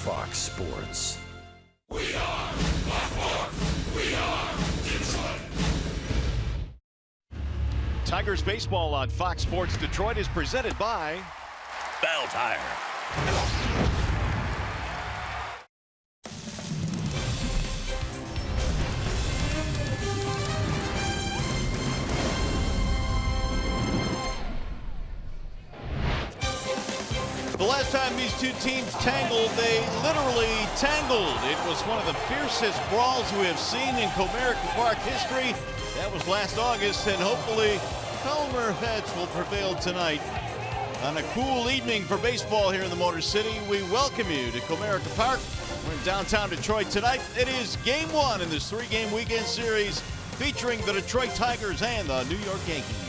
Fox Sports. We are Fox Sports. We are Detroit. Tigers baseball on Fox Sports Detroit is presented by Bell Tire. The last time these two teams tangled, they literally tangled. It was one of the fiercest brawls we have seen in Comerica Park history. That was last August, and hopefully calmer heads will prevail tonight. On a cool evening for baseball here in the Motor City, we welcome you to Comerica Park. We're in downtown Detroit tonight. It is Game 1 in this three-game weekend series featuring the Detroit Tigers and the New York Yankees.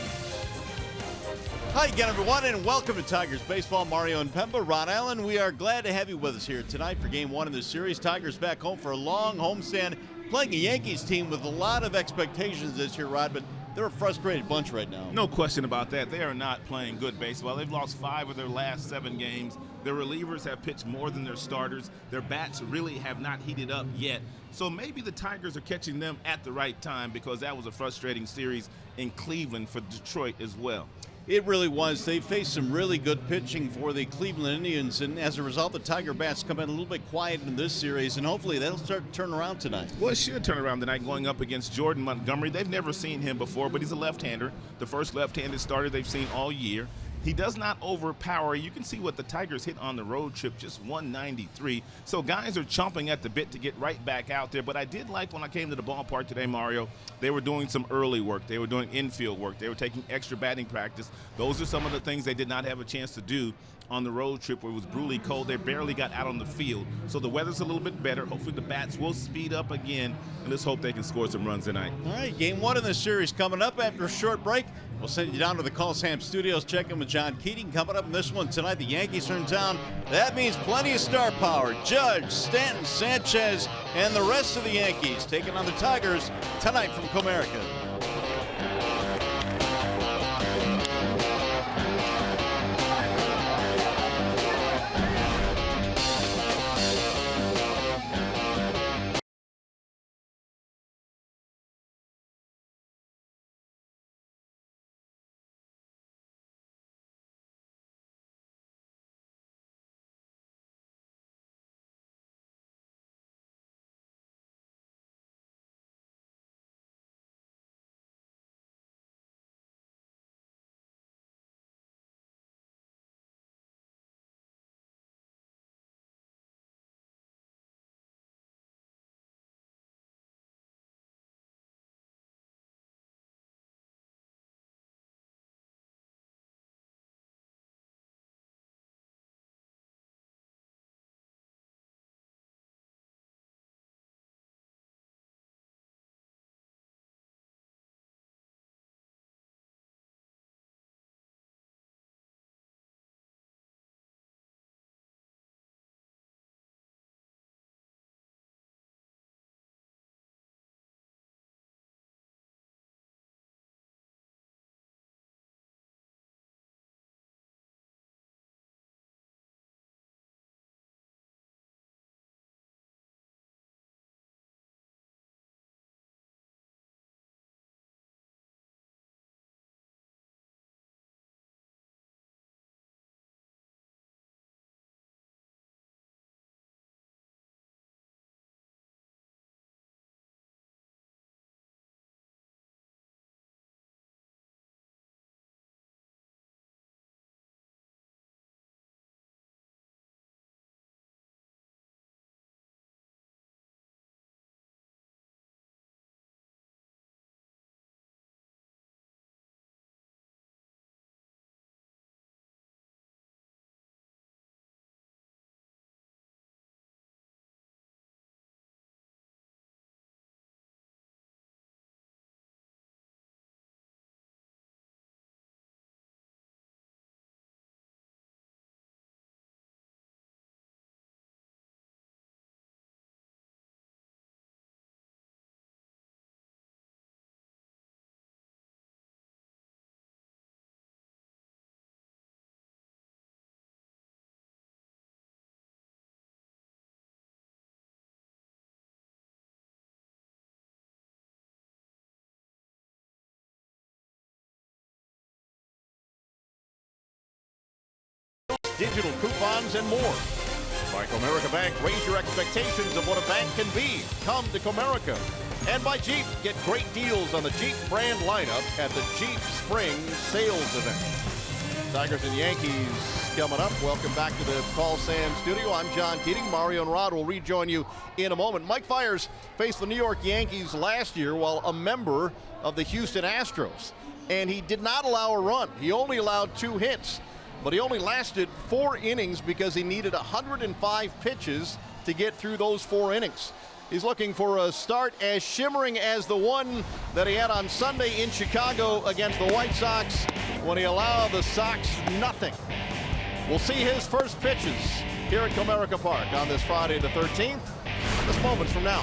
Hi again, everyone, and welcome to Tigers Baseball. Mario and Pemba, Ron Allen, we are glad to have you with us here tonight for Game 1 in this series. Tigers back home for a long homestand, playing a Yankees team with a lot of expectations this year, Rod, but they're a frustrated bunch right now. No question about that. They are not playing good baseball. They've lost 5 of their last 7 games. Their relievers have pitched more than their starters. Their bats really have not heated up yet. So maybe the Tigers are catching them at the right time, because that was a frustrating series in Cleveland for Detroit as well. It really was. They faced some really good pitching for the Cleveland Indians, and as a result, the Tiger bats come in a little bit quiet in this series, and hopefully they'll start to turn around tonight. Well, it should turn around tonight going up against Jordan Montgomery. They've never seen him before, but he's a left-hander, the first left-handed starter they've seen all year. He does not overpower. You can see what the Tigers hit on the road trip, just 193. So guys are chomping at the bit to get right back out there. But I did like when I came to the ballpark today, Mario, they were doing some early work. They were doing infield work. They were taking extra batting practice. Those are some of the things they did not have a chance to do on the road trip where it was brutally cold. They barely got out on the field. So the weather's a little bit better. Hopefully the bats will speed up again, and let's hope they can score some runs tonight. All right, Game 1 in this series coming up after a short break. We'll send you down to the Coliseum Studios, check in with John Keating. Coming up in this one tonight, the Yankees are in town. That means plenty of star power. Judge, Stanton, Sanchez, and the rest of the Yankees taking on the Tigers tonight from Comerica. digital coupons, and more. By Comerica Bank, raise your expectations of what a bank can be. Come to Comerica. And by Jeep, get great deals on the Jeep brand lineup at the Jeep Spring Sales Event. Tigers and Yankees coming up. Welcome back to the Call Sam studio. I'm John Keating. Mario and Rod will rejoin you in a moment. Mike Fiers faced the New York Yankees last year while a member of the Houston Astros, and he did not allow a run. He only allowed 2 hits, but he only lasted 4 innings because he needed 105 pitches to get through those 4 innings. He's looking for a start as shimmering as the one that he had on Sunday in Chicago against the White Sox when he allowed the Sox nothing. We'll see his first pitches here at Comerica Park on this Friday the 13th, just moments from now.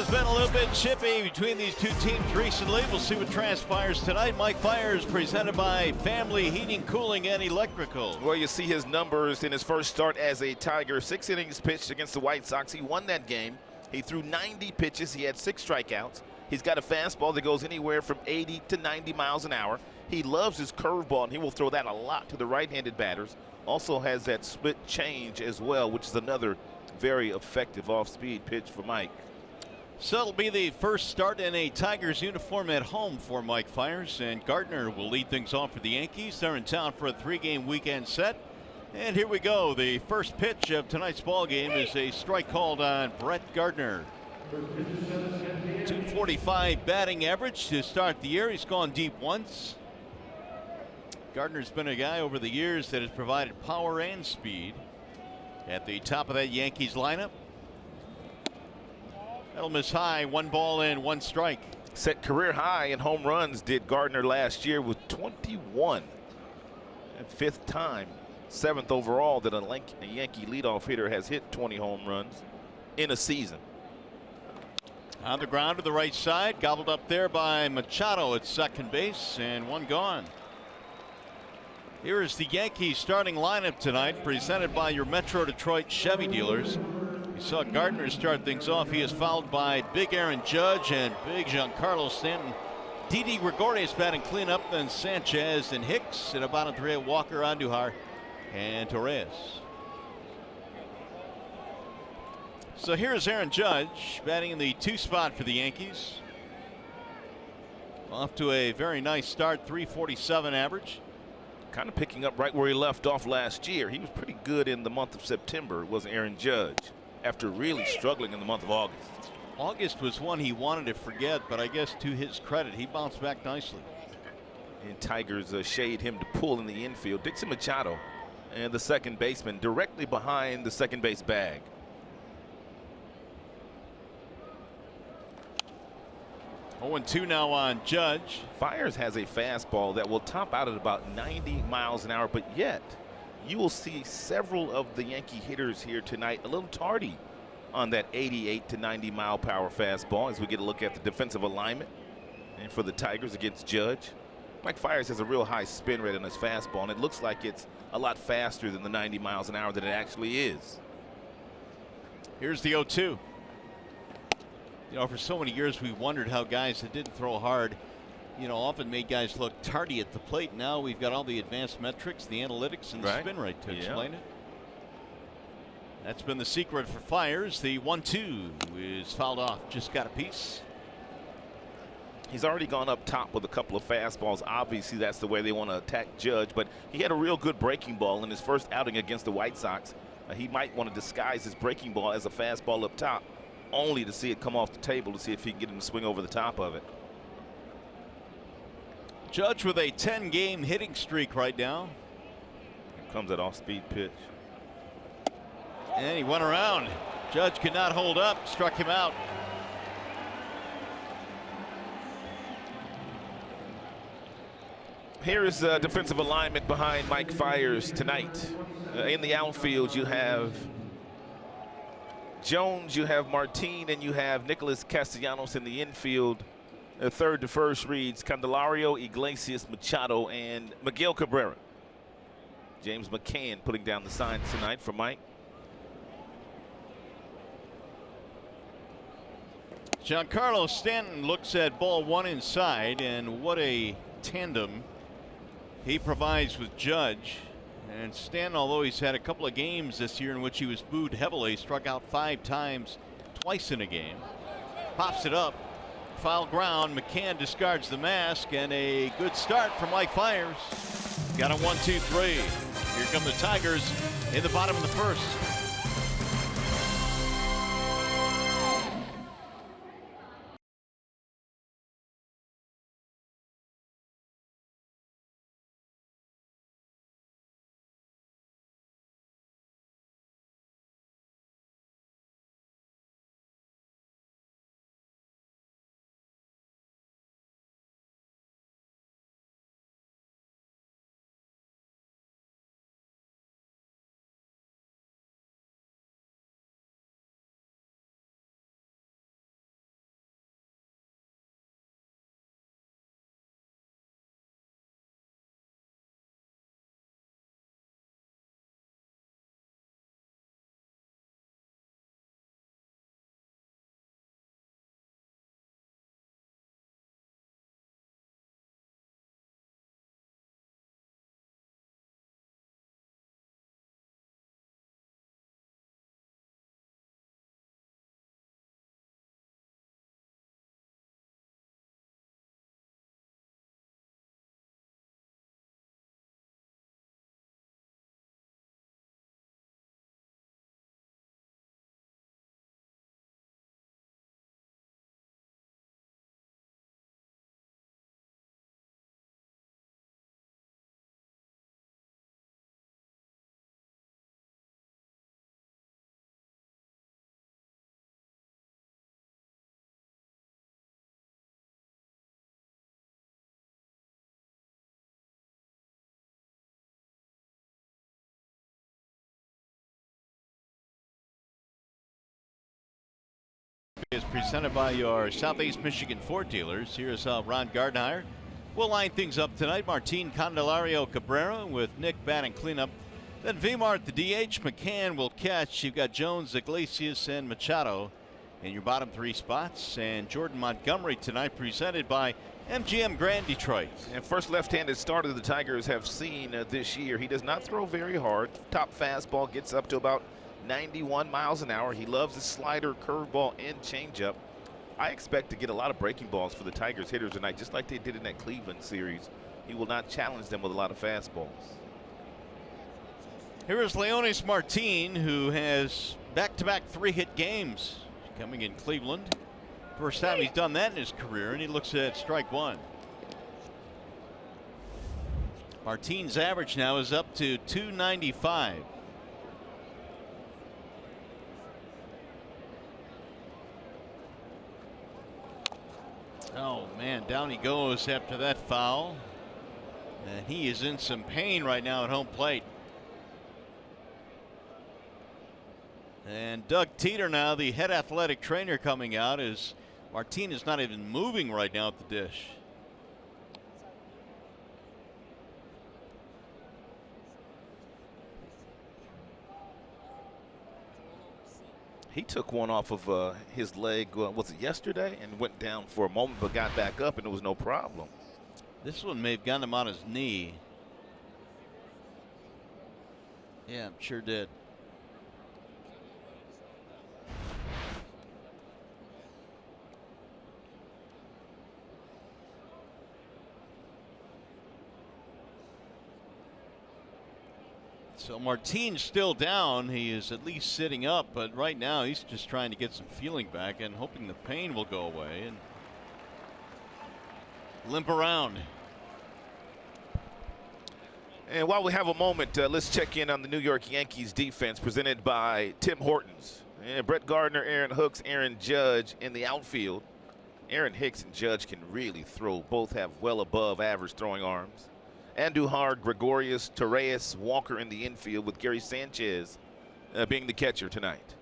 Been a little bit chippy between these two teams recently. We'll see what transpires tonight. Mike Fiers presented by Family Heating, Cooling, and Electrical. Well, you see his numbers in his first start as a Tiger. 6 innings pitched against the White Sox. He won that game. He threw 90 pitches. He had 6 strikeouts. He's got a fastball that goes anywhere from 80 to 90 miles an hour. He loves his curveball, and he will throw that a lot to the right-handed batters. Also has that split change as well, which is another very effective off-speed pitch for Mike. So it'll be the first start in a Tigers uniform at home for Mike Fiers, and Gardner will lead things off for the Yankees. They're in town for a 3-game weekend set. And here we go. The first pitch of tonight's ball game is a strike called on Brett Gardner. 245 batting average to start the year. He's gone deep once. Gardner's been a guy over the years that has provided power and speed at the top of that Yankees lineup. That'll miss high. 1 ball and 1 strike. Set career high in home runs did Gardner last year with 21. And 5th time, 7th overall that a Yankee leadoff hitter has hit 20 home runs in a season. On the ground to the right side, gobbled up there by Machado at second base, and 1 gone. Here is the Yankees starting lineup tonight, presented by your Metro Detroit Chevy dealers. We saw Gardner start things off. He is followed by big Aaron Judge and big Giancarlo Stanton. Didi Gregorius batting cleanup, then Sanchez and Hicks at about 3 Walker, Andujar, and Torres. So here's Aaron Judge batting in the 2 spot for the Yankees. Off to a very nice start, 347 average. Kind of picking up right where he left off last year. He was pretty good in the month of September, was Aaron Judge, after really struggling in the month of August. August was one he wanted to forget, but I guess to his credit, he bounced back nicely. And Tigers shade him to pull in the infield. Dixon Machado and the second baseman directly behind the second base bag. 0-2 now on Judge. Fiers has a fastball that will top out at about 90 miles an hour, but yet you will see several of the Yankee hitters here tonight a little tardy on that 88 to 90 mile per hour fastball as we get a look at the defensive alignment. And for the Tigers against Judge, Mike Fiers has a real high spin rate on his fastball, and it looks like it's a lot faster than the 90 miles an hour that it actually is. Here's the 0-2. You know, for so many years we wondered how guys that didn't throw hard, you know, often made guys look tardy at the plate. Now we've got all the advanced metrics, the analytics, and the spin rate to explain it. That's been the secret for Fiers. The 1-2 is fouled off, just got a piece. He's already gone up top with a couple of fastballs. Obviously that's the way they want to attack Judge, but he had a real good breaking ball in his first outing against the White Sox. He might want to disguise his breaking ball as a fastball up top, only to see it come off the table to see if he can get him to swing over the top of it. Judge with a 10-game hitting streak right now. Here comes that off-speed pitch. And he went around. Judge could not hold up, struck him out. Here is defensive alignment behind Mike Fiers tonight. In the outfield, you have Jones, you have Martin, and you have Nicholas Castellanos. In the infield. Third to first reads Candelario, Iglesias, Machado, and Miguel Cabrera. James McCann putting down the signs tonight for Mike. Giancarlo Stanton looks at ball 1 inside, and what a tandem he provides with Judge. And Stanton, although he's had a couple of games this year in which he was booed heavily, struck out 5 times, twice in a game. Pops it up, foul ground. McCann discards the mask, and a good start from Mike Fiers. Got a 1-2-3. Here come the Tigers in the bottom of the first. is presented by your Southeast Michigan Ford dealers. Here's Ron Gardenhire. We'll line things up tonight. Martin Candelario Cabrera with Nick batting cleanup. Then Vimar at the DH. McCann will catch. You've got Jones, Iglesias, and Machado in your bottom three spots. And Jordan Montgomery tonight presented by MGM Grand Detroit. And first left-handed starter the Tigers have seen this year. He does not throw very hard. Top fastball gets up to about 91 miles an hour. He loves his slider, curveball, and changeup. I expect to get a lot of breaking balls for the Tigers hitters tonight, just like they did in that Cleveland series. He will not challenge them with a lot of fastballs. Here is Leonis Martin, who has back-to-back three-hit games coming in Cleveland. First time he's done that in his career, and he looks at strike one. Martin's average now is up to 295. Oh man, down he goes after that foul. And he is in some pain right now at home plate. And Doug Teeter now, the head athletic trainer, coming out as Martin is not even moving right now at the dish. He took one off of his leg, was it yesterday, and went down for a moment but got back up and it was no problem. This one may have gotten him on his knee. Yeah, sure did. So Martin's still down. He is at least sitting up, but right now he's just trying to get some feeling back and hoping the pain will go away and limp around. And while we have a moment, let's check in on the New York Yankees defense presented by Tim Hortons. And Brett Gardner, Aaron Hooks, Aaron Judge in the outfield. Aaron Hicks and Judge can really throw. Both have well above average throwing arms. Andujar, Gregorius, Torres, Walker in the infield with Gary Sanchez being the catcher tonight.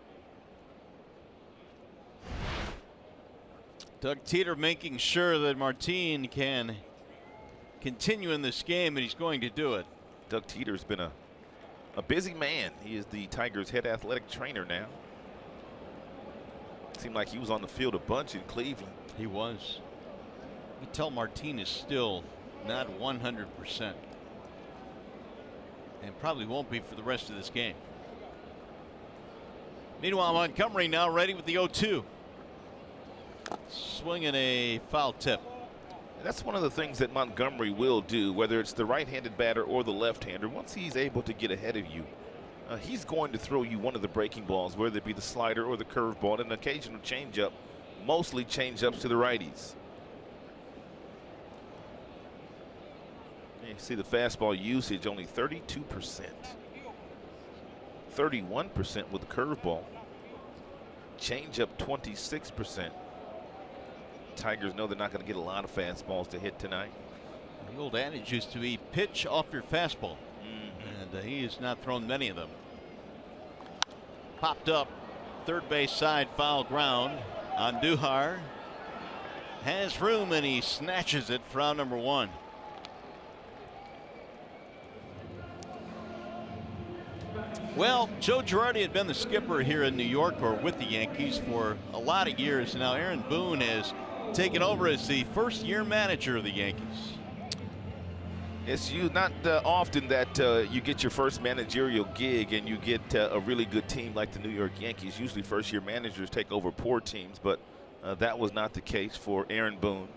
Doug Teeter making sure that Martin can continue in this game, and he's going to do it. Doug Teeter's been a busy man. He is the Tigers' head athletic trainer now. Seemed like he was on the field a bunch in Cleveland. He was. You can tell Martin is still not 100%, and probably won't be for the rest of this game. Meanwhile, Montgomery now ready with the 0-2. Swinging a foul tip. That's one of the things that Montgomery will do, whether it's the right-handed batter or the left-hander. Once he's able to get ahead of you, he's going to throw you one of the breaking balls, whether it be the slider or the curveball, and an occasional changeup, mostly changeups to the righties. You see the fastball usage only 32%. 31% with the curveball. Changeup 26%. Tigers know they're not going to get a lot of fastballs to hit tonight. The old adage used to be pitch off your fastball. And he has not thrown many of them. Popped up third base side, foul ground. Andujar has room and he snatches it for out number one. Well, Joe Girardi had been the skipper here in New York, or with the Yankees, for a lot of years. Now Aaron Boone has taken over as the first-year manager of the Yankees. It's not often that you get your first managerial gig and you get a really good team like the New York Yankees. Usually first-year managers take over poor teams, but that was not the case for Aaron Boone.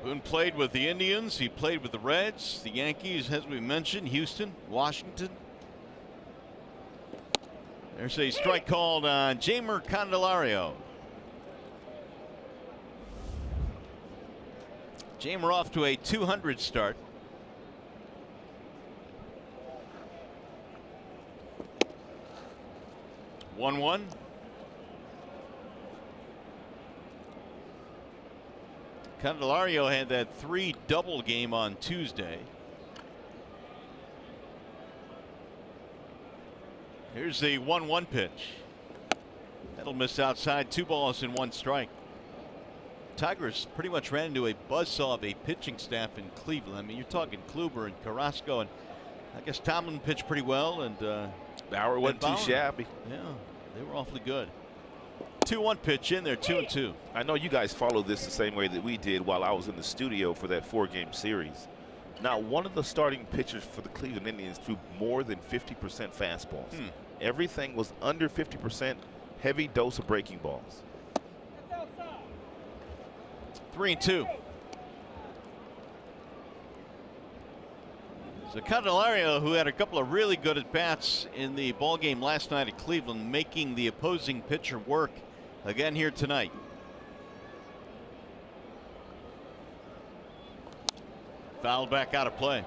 Boone played with the Indians. He played with the Reds, the Yankees, as we mentioned, Houston, Washington. There's a strike called on Jeimer Candelario. Jeimer off to a 200 start. One. Candelario had that 3 double game on Tuesday. Here's the 1-1 pitch. That'll miss outside. 2 balls and 1 strike. Tigers pretty much ran into a buzzsaw of a pitching staff in Cleveland. I mean, you're talking Kluber and Carrasco, and I guess Tomlin pitched pretty well, and Bauer wasn't too shabby. Yeah, they were awfully good. 2-1 pitch in there, 2-2. I know you guys followed this the same way that we did while I was in the studio for that 4-game series. Now, one of the starting pitchers for the Cleveland Indians threw more than 50% fastballs. Everything was under 50%, heavy dose of breaking balls. 3-2. So Candelario, who had a couple of really good at-bats in the ball game last night at Cleveland, making the opposing pitcher work again here tonight. Fouled back out of play.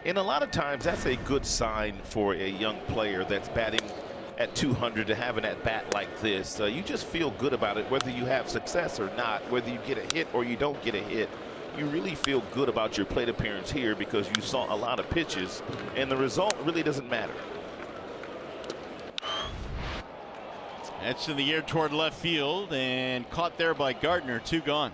And a lot of times that's a good sign for a young player that's batting at 200 to have an at-bat like this. You just feel good about it, whether you have success or not, whether you get a hit or you don't get a hit. You really feel good about your plate appearance here because you saw a lot of pitches, and the result really doesn't matter. That's in the air toward left field and caught there by Gardner. 2 gone.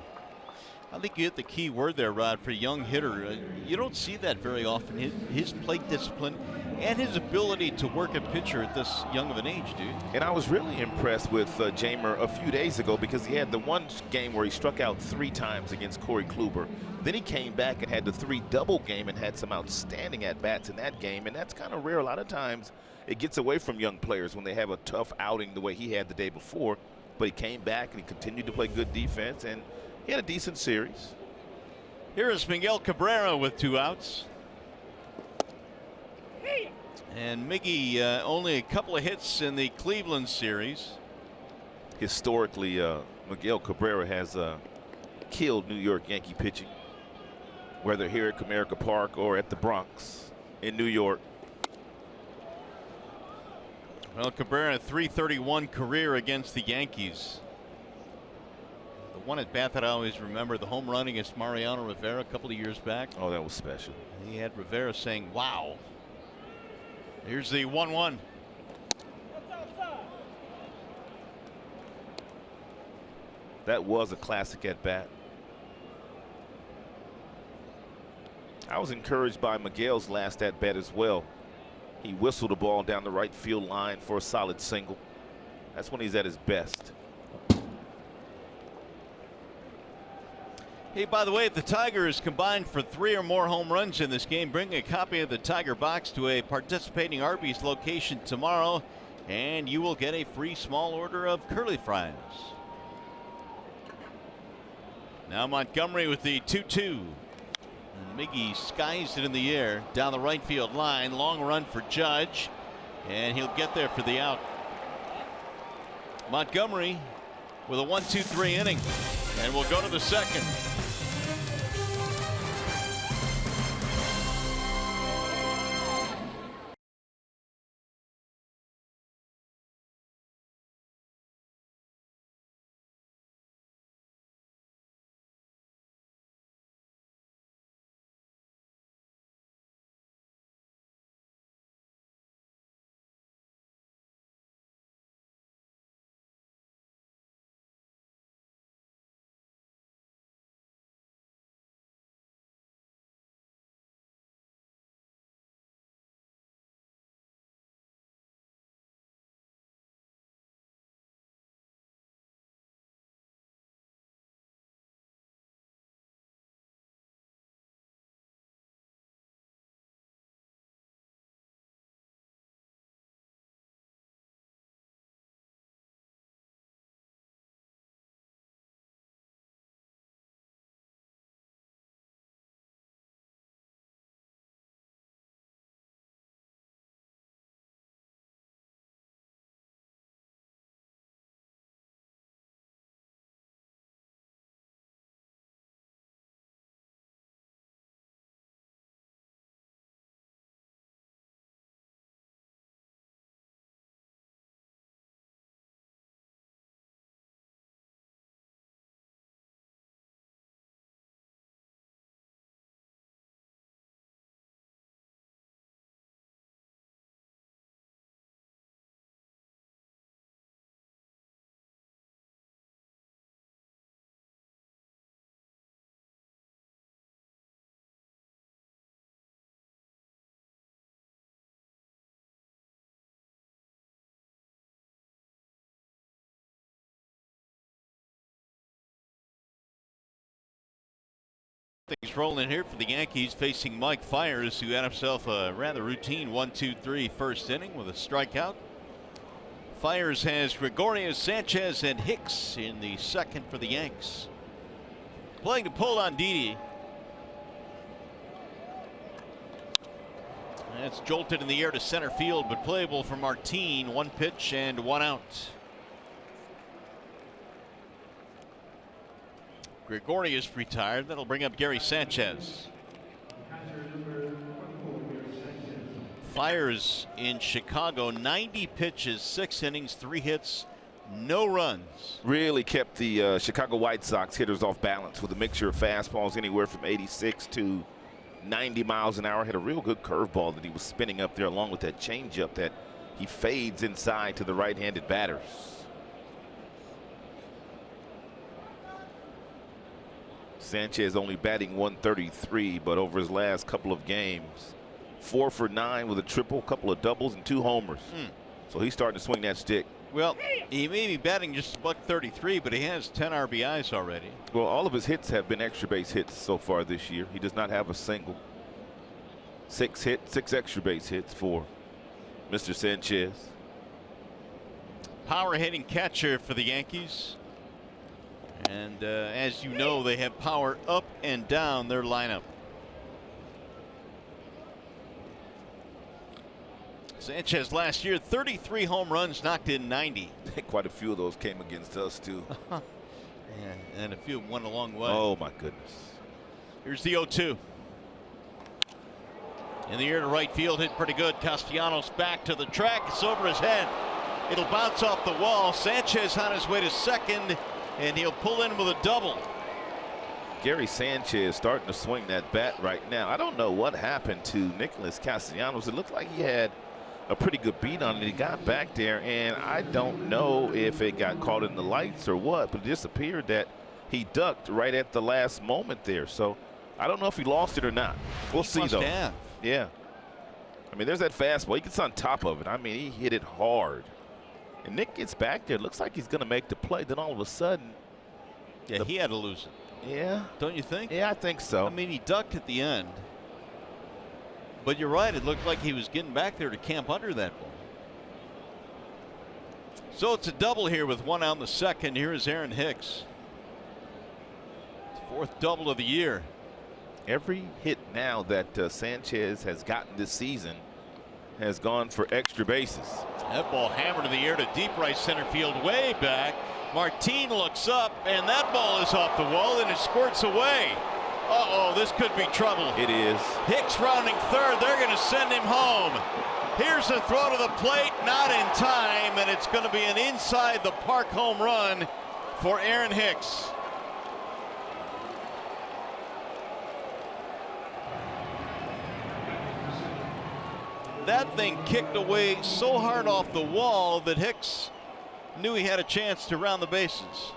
I think you hit the key word there, Rod, for a young hitter. You don't see that very often. His plate discipline and his ability to work a pitcher at this young of an age, dude. And I was really impressed with Jamer a few days ago because he had the one game where he struck out 3 times against Corey Kluber. Then he came back and had the 3 double game and had some outstanding at-bats in that game. And that's kind of rare. A lot of times it gets away from young players when they have a tough outing the way he had the day before. But he came back and he continued to play good defense, and he had a decent series. Here is Miguel Cabrera with 2 outs. And Miggy only a couple of hits in the Cleveland series. Historically, Miguel Cabrera has killed New York Yankee pitching, whether here at Comerica Park or at the Bronx in New York. Well, Cabrera, a .331 career against the Yankees. The one at bat that I always remember, the home run against Mariano Rivera a couple of years back. Oh, that was special. He had Rivera saying, wow. Here's the 1-1. That was a classic at bat. I was encouraged by Miguel's last at bat as well. He whistled a ball down the right field line for a solid single. That's when he's at his best. Hey, by the way, if the Tigers combined for 3 or more home runs in this game, bring a copy of the Tiger Box to a participating Arby's location tomorrow, and you will get a free small order of curly fries. Now Montgomery with the 2-2. And Miggy skies it in the air down the right field line. Long run for Judge, and he'll get there for the out. Montgomery with a 1-2-3 inning, and we'll go to the second. Things rolling here for the Yankees, facing Mike Fiers, who had himself a rather routine 1-2-3 first inning with a strikeout. Fiers has Gregorius, Sanchez, and Hicks in the second for the Yanks. Playing to pull on Didi. That's jolted in the air to center field, but playable for Martin. 1 pitch and 1 out. Gregorius retired. That'll bring up Gary Sanchez. Fiers in Chicago, 90 pitches, 6 innings, 3 hits, no runs. Really kept the Chicago White Sox hitters off balance with a mixture of fastballs anywhere from 86 to 90 miles an hour. Had a real good curveball that he was spinning up there, along with that changeup that he fades inside to the right-handed batters. Sanchez only batting 133, but over his last couple of games, 4 for 9 with a triple, couple of doubles, and 2 homers. So he's starting to swing that stick. Well, he may be batting just $133, but he has 10 RBIs already. Well, all of his hits have been extra base hits so far this year. He does not have a single. 6 extra base hits for Mr. Sanchez. Power hitting catcher for the Yankees. And as you know, they have power up and down their lineup. Sanchez last year, 33 home runs, knocked in 90. Quite a few of those came against us, too. Yeah, and a few went a long way. Oh, my goodness. Here's the 0-2. In the air to right field, hit pretty good. Castellanos back to the track. It's over his head. It'll bounce off the wall. Sanchez on his way to second, and he'll pull in with a double. Gary Sanchez starting to swing that bat right now. I don't know what happened to Nicholas Castellanos. It looked like he had a pretty good beat on it. He got back there, and I don't know if it got caught in the lights or what, but it just appeared that he ducked right at the last moment there. So I don't know if he lost it or not. We'll see, though. Have. Yeah. I mean, there's that fastball. He gets on top of it. I mean, he hit it hard. And Nick gets back there. Looks like he's going to make the play. Then all of a sudden. Yeah, he had to lose it. Yeah. Don't you think? Yeah, I think so. I mean, he ducked at the end. But you're right. It looked like he was getting back there to camp under that ball. So it's a double here with 1 out in the second. Here is Aaron Hicks. 4th double of the year. Every hit now that Sanchez has gotten this season has gone for extra bases. That ball hammered in the air to deep right center field, way back. Martin looks up, and that ball is off the wall, and it squirts away. Uh-oh, this could be trouble. It is. Hicks rounding third. They're going to send him home. Here's a throw to the plate, not in time, and it's going to be an inside the park home run for Aaron Hicks. That thing kicked away so hard off the wall that Hicks knew he had a chance to round the bases.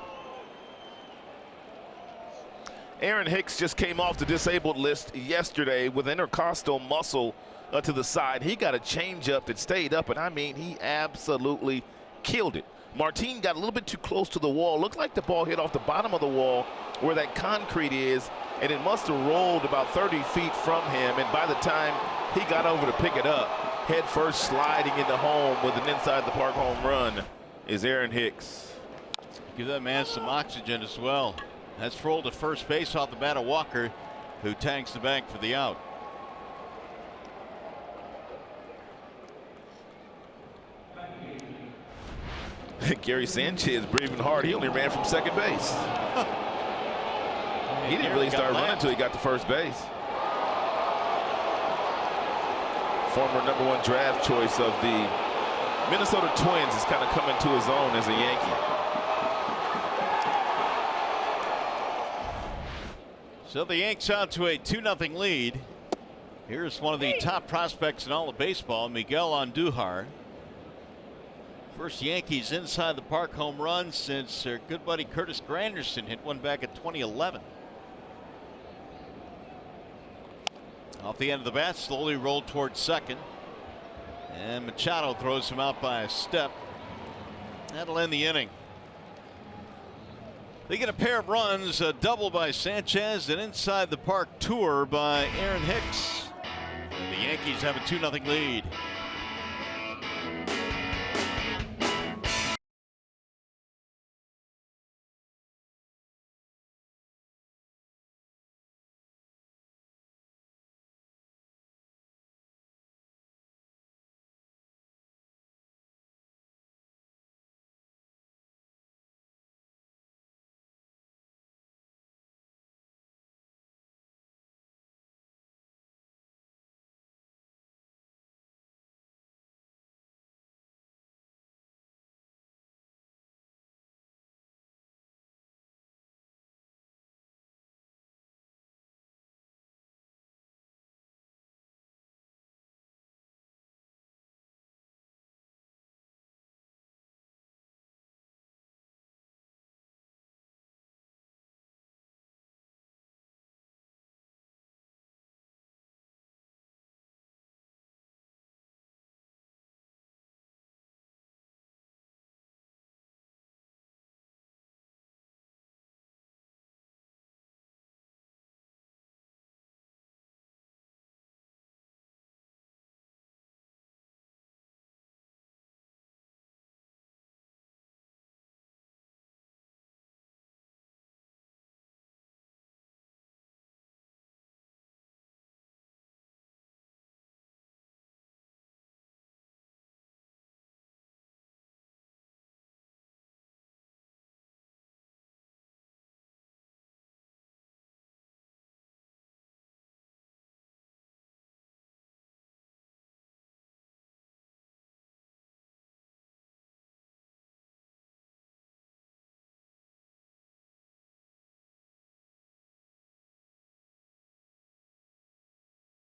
Aaron Hicks just came off the disabled list yesterday with intercostal muscle to the side. He got a changeup that stayed up, and I mean, he absolutely killed it. Martin got a little bit too close to the wall. Looked like the ball hit off the bottom of the wall where that concrete is, and it must have rolled about 30 feet from him, and by the time he got over to pick it up, head first sliding into home with an inside the park home run is Aaron Hicks. Give that man some oxygen as well. That's rolled to first base off the bat of Walker, who tags the bag for the out. Gary Sanchez breathing hard. He only ran from second base. He didn't really start running until he got to first base. Former #1 draft choice of the Minnesota Twins is kind of coming to his own as a Yankee. So the Yanks out to a 2-0 lead. Here's one of the top prospects in all of baseball, Miguel Andujar. First Yankees inside the park home run since their good buddy Curtis Granderson hit one back in 2011. Off the end of the bat, slowly rolled towards second. And Machado throws him out by a step. That'll end the inning. They get a pair of runs, a double by Sanchez, and inside the park tour by Aaron Hicks. And the Yankees have a 2-0 lead.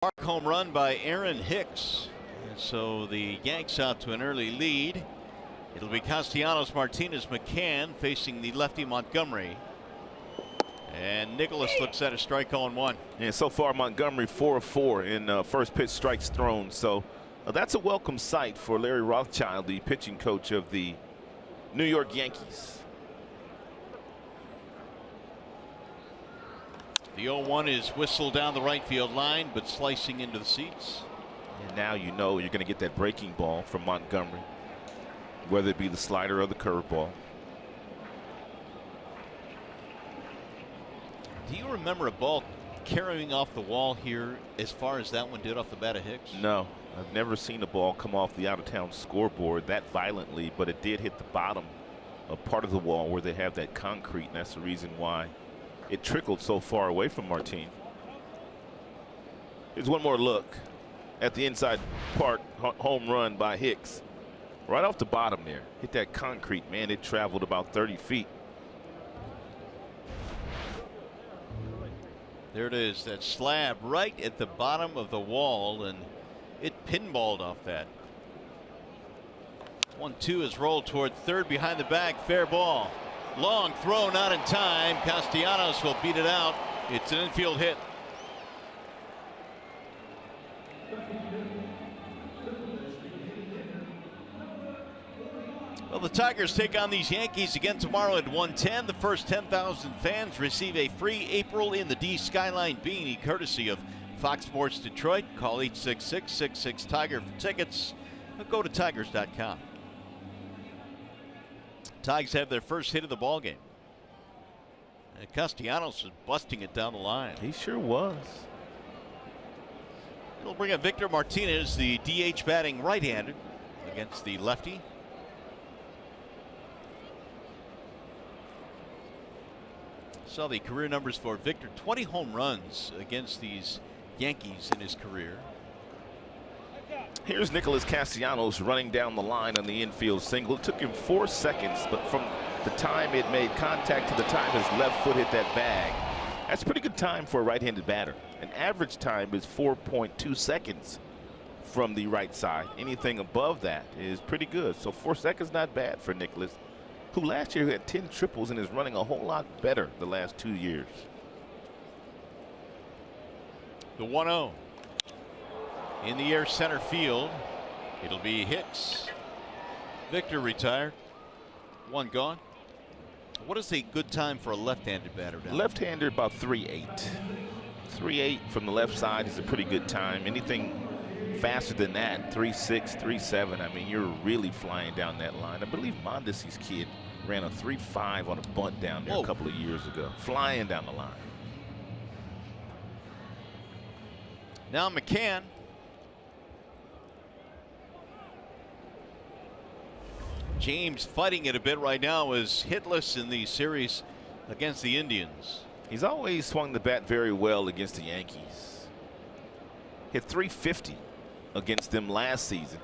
Park home run by Aaron Hicks. And so the Yanks out to an early lead. It'll be Castellanos, Martinez, McCann facing the lefty Montgomery. And Nicholas looks at a strike 0-1. And so far Montgomery 4 of 4 in first pitch strikes thrown. So that's a welcome sight for Larry Rothschild, the pitching coach of the New York Yankees. The 0-1 is whistled down the right field line, but slicing into the seats. And now you know you're going to get that breaking ball from Montgomery, whether it be the slider or the curveball. Do you remember a ball carrying off the wall here as far as that one did off the bat of Hicks? No, I've never seen a ball come off the out-of-town scoreboard that violently, but it did hit the bottom of part of the wall where they have that concrete, and that's the reason why it trickled so far away from Martin. Here's one more look at the inside part home run by Hicks. Right off the bottom there. Hit that concrete, man. It traveled about 30 feet. There it is, that slab right at the bottom of the wall, and it pinballed off that. 1-2 is rolled toward third behind the bag. Fair ball. Long throw, not in time. Castellanos will beat it out. It's an infield hit. Well, the Tigers take on these Yankees again tomorrow at 1:10. The first 10,000 fans receive a free April in the D Skyline beanie, courtesy of Fox Sports Detroit. Call 866-66-TIGER for tickets. Or go to tigers.com. Tigers have their first hit of the ball game. And Castellanos is busting it down the line. He sure was. It'll bring up Victor Martinez, the DH batting right-handed, against the lefty. Saw the career numbers for Victor. 20 home runs against these Yankees in his career. Here's Nicholas Castellanos running down the line on the infield single. It took him 4 seconds, but from the time it made contact to the time his left foot hit that bag, that's pretty good time for a right-handed batter. An average time is 4.2 seconds from the right side. Anything above that is pretty good. So 4 seconds not bad for Nicholas, who last year had 10 triples and is running a whole lot better the last 2 years. The 1-0. In the air center field. It'll be Hicks. Victor retired. One gone. What is a good time for a left-handed batter down? Left-hander about 3.8. 3.8 from the left side is a pretty good time. Anything faster than that, 3.6, 3.7, I mean, you're really flying down that line. I believe Mondesi's kid ran a 3.5 on a bunt down there a couple of years ago. Flying down the line. Now McCann. James fighting it a bit right now, is hitless in the series against the Indians. He's always swung the bat very well against the Yankees. Hit 350 against them last season.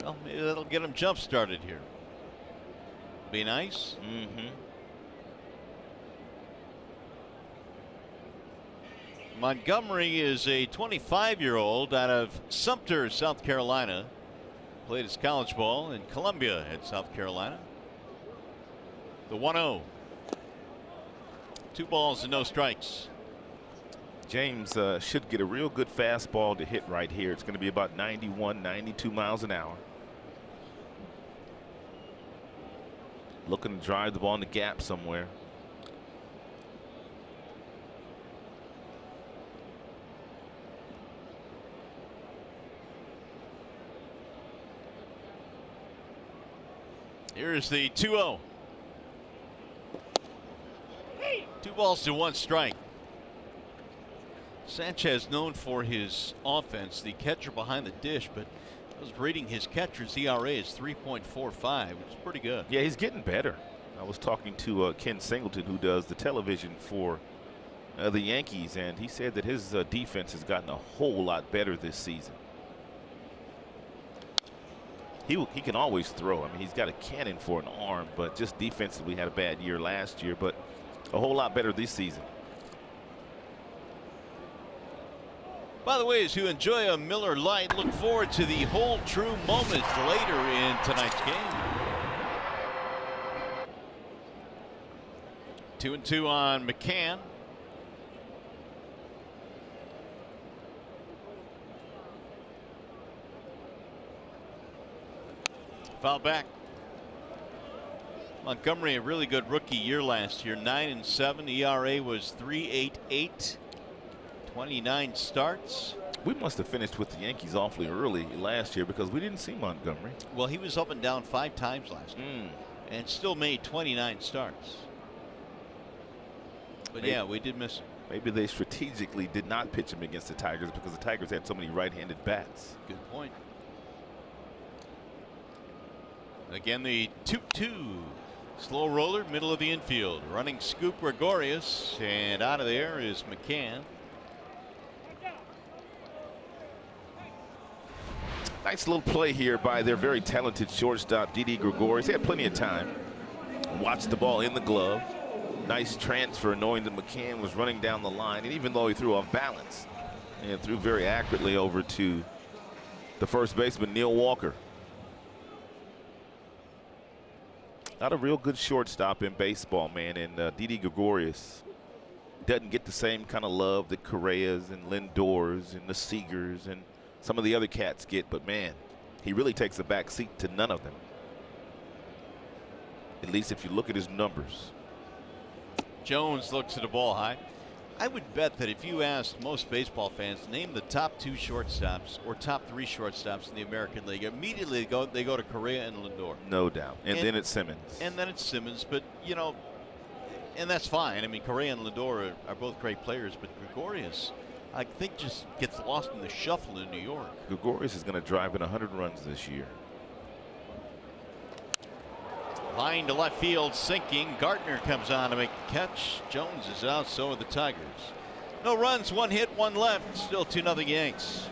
Well, maybe that'll get him jump started here. Be nice. Montgomery is a 25-year-old out of Sumter, South Carolina. Played his college ball in Columbia at South Carolina. The 1-0. 2 balls and no strikes. James should get a real good fastball to hit right here. It's going to be about 91, 92 miles an hour. Looking to drive the ball in the gap somewhere. Here's the 2-0. 2 balls to 1 strike. Sanchez known for his offense, the catcher behind the dish, but I was reading his catcher's ERA is 3.45, which is pretty good. Yeah, he's getting better. I was talking to Ken Singleton, who does the television for the Yankees, and he said that his defense has gotten a whole lot better this season. He can always throw. I mean, he's got a cannon for an arm, but just defensively had a bad year last year, but a whole lot better this season. By the way, as you enjoy a Miller Lite, look forward to the whole true moment later in tonight's game. 2-2 on McCann. Foul back. Montgomery, a really good rookie year last year. 9-7. ERA was 3.88. 29 starts. We must have finished with the Yankees awfully early last year because we didn't see Montgomery. Well, he was up and down 5 times last year and still made 29 starts. But yeah, we did miss him. Maybe they strategically did not pitch him against the Tigers because the Tigers had so many right-handed bats. Good point. Again, the 2-2. Slow roller, middle of the infield. Running scoop Gregorius, and out of there is McCann. Nice little play here by their very talented shortstop, Didi Gregorius. He had plenty of time. Watched the ball in the glove. Nice transfer, knowing that McCann was running down the line. And even though he threw off balance, and threw very accurately over to the first baseman, Neil Walker. Not a real good shortstop in baseball, man. And Didi Gregorius doesn't get the same kind of love that Correa's and Lindors and the Seagers and some of the other cats get. But, man, he really takes a back seat to none of them. At least if you look at his numbers. Jones looks at the ball high. I would bet that if you asked most baseball fans, name the top 2 shortstops or top 3 shortstops in the American League, immediately they go to Correa and Lindor. No doubt. And then it's Simmons. And then it's Simmons. But, you know, and that's fine. I mean, Correa and Lindor are both great players, but Gregorius, I think, just gets lost in the shuffle in New York. Gregorius is going to drive in 100 runs this year. Line to left field, sinking. Gardner comes on to make the catch. Jones is out, so are the Tigers. No runs, 1 hit, 1 left. Still 2-0 Yanks.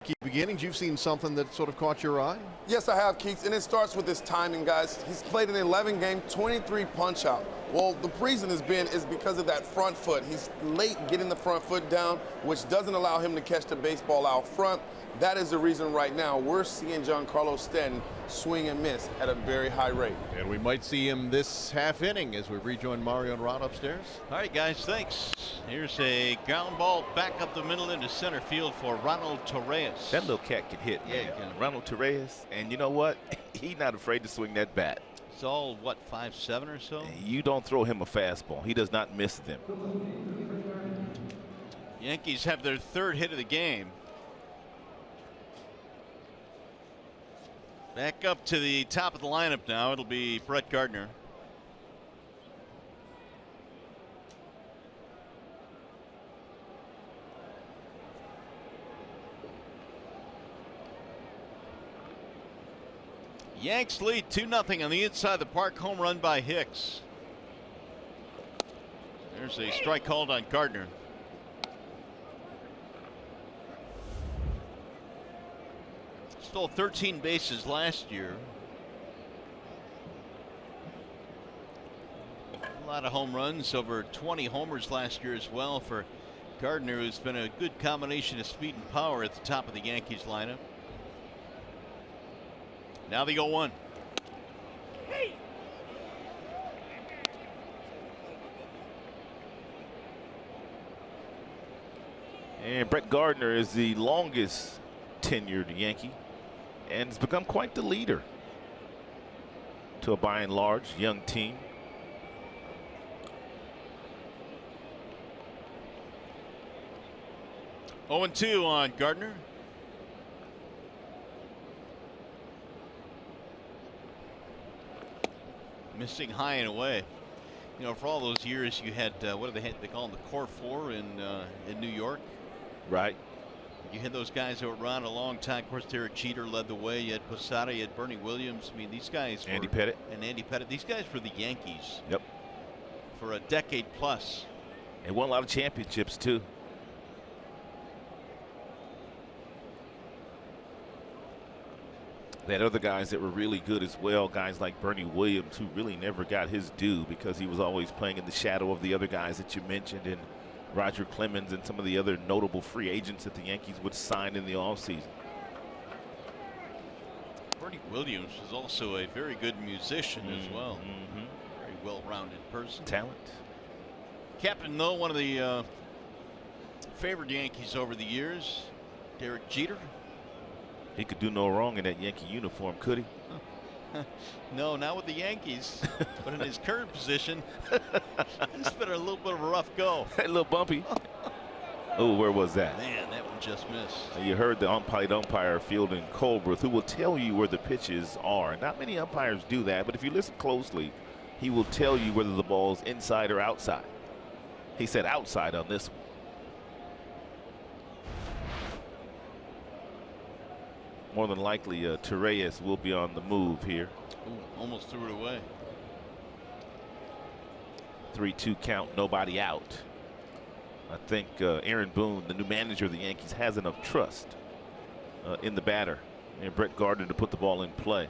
keeping innings. You've seen something that sort of caught your eye? Yes, I have, Keeks, and it starts with his timing, guys. He's played an 11-game, 23 punch-out. Well, the reason is because of that front foot. He's late getting the front foot down, which doesn't allow him to catch the baseball out front. That is the reason right now we're seeing Giancarlo Stanton swing and miss at a very high rate. And we might see him this half inning as we rejoin Mario and Ron upstairs. All right, guys, thanks. Here's a ground ball back up the middle into center field for Ronald Torres. That little cat can hit, man. Yeah. Ronald Torres, and you know what? He's not afraid to swing that bat. It's all, what, 5'7" or so? You don't throw him a fastball. He does not miss them. Yankees have their third hit of the game. Back up to the top of the lineup now. It'll be Brett Gardner. Yanks lead 2-0 on the inside of the park. Home run by Hicks. There's a strike called on Gardner. Stole 13 bases last year. A lot of home runs, over 20 homers last year as well for Gardner, who's been a good combination of speed and power at the top of the Yankees lineup. Now they go 1. And Brett Gardner is the longest tenured Yankee and has become quite the leader to a by and large young team. Oh, 0-2 on Gardner. Missing high and away. You know, for all those years you had what do they call them, the core 4 in New York. Right. You had those guys that were around a long time. Of course, Derek Jeter led the way. You had Posada, you had Bernie Williams. I mean, these guys were, Andy Pettit. And Andy Pettit. These guys were the Yankees. Yep. For a decade plus. They won a lot of championships too. They had other guys that were really good as well, guys like Bernie Williams, who really never got his due because he was always playing in the shadow of the other guys that you mentioned, and Roger Clemens and some of the other notable free agents that the Yankees would sign in the offseason. Bernie Williams was also a very good musician as well. Very well-rounded person. Talent. Captain, though, one of the favored Yankees over the years, Derek Jeter. He could do no wrong in that Yankee uniform, could he? No, not with the Yankees. But in his current position, it's been a little bit of a rough go. A little bumpy. Oh, where was that? Man, that one just missed. You heard the umpire fielding Colbert, who will tell you where the pitches are. Not many umpires do that, but if you listen closely, he will tell you whether the ball's inside or outside. He said outside on this one. More than likely, Torres will be on the move here. Ooh, almost threw it away. 3-2 count, nobody out. I think Aaron Boone, the new manager of the Yankees, has enough trust in the batter and Brett Gardner to put the ball in play.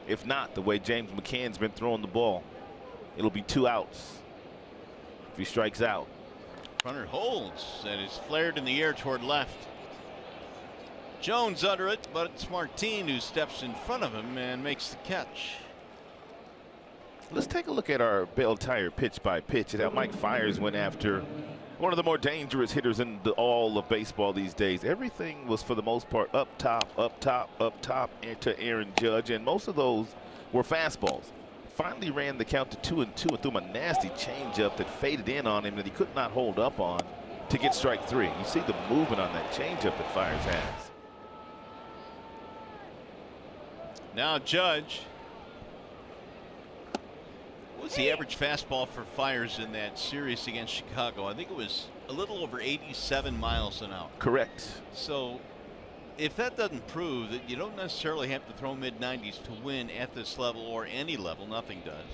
If not, the way James McCann's been throwing the ball, it'll be 2 outs if he strikes out. Runner holds and is flared in the air toward left. Jones under it, but it's Martin who steps in front of him and makes the catch. Let's take a look at our Bell Tire pitch by pitch and how Mike Fiers went after one of the more dangerous hitters in all of baseball these days. Everything was for the most part up top, and to Aaron Judge, and most of those were fastballs. Finally ran the count to 2-2 and threw him a nasty changeup that faded in on him that he could not hold up on to get strike 3. You see the movement on that changeup that Fiers has. Now Judge. What was the average fastball for Fiers in that series against Chicago? I think it was a little over 87 miles an hour. Correct. So if that doesn't prove that you don't necessarily have to throw mid-90s to win at this level or any level, nothing does.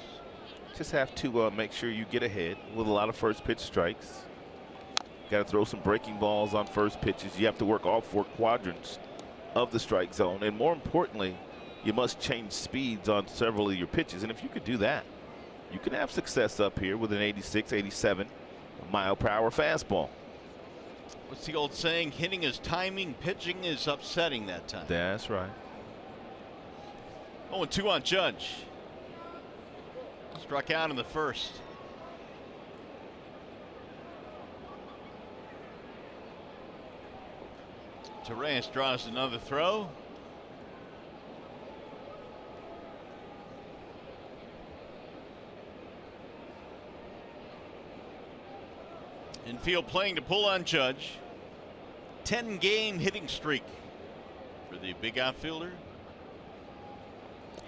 Just have to make sure you get ahead with a lot of first pitch strikes. Got to throw some breaking balls on first pitches. You have to work all 4 quadrants of the strike zone. And more importantly, you must change speeds on several of your pitches. And if you could do that, you can have success up here with an 86, 87 mile per hour fastball. What's the old saying? Hitting is timing, pitching is upsetting that time. That's right. 0-2 on Judge. Struck out in the first. Torres draws another throw. Infield playing to pull on Judge. 10-game hitting streak for the big outfielder.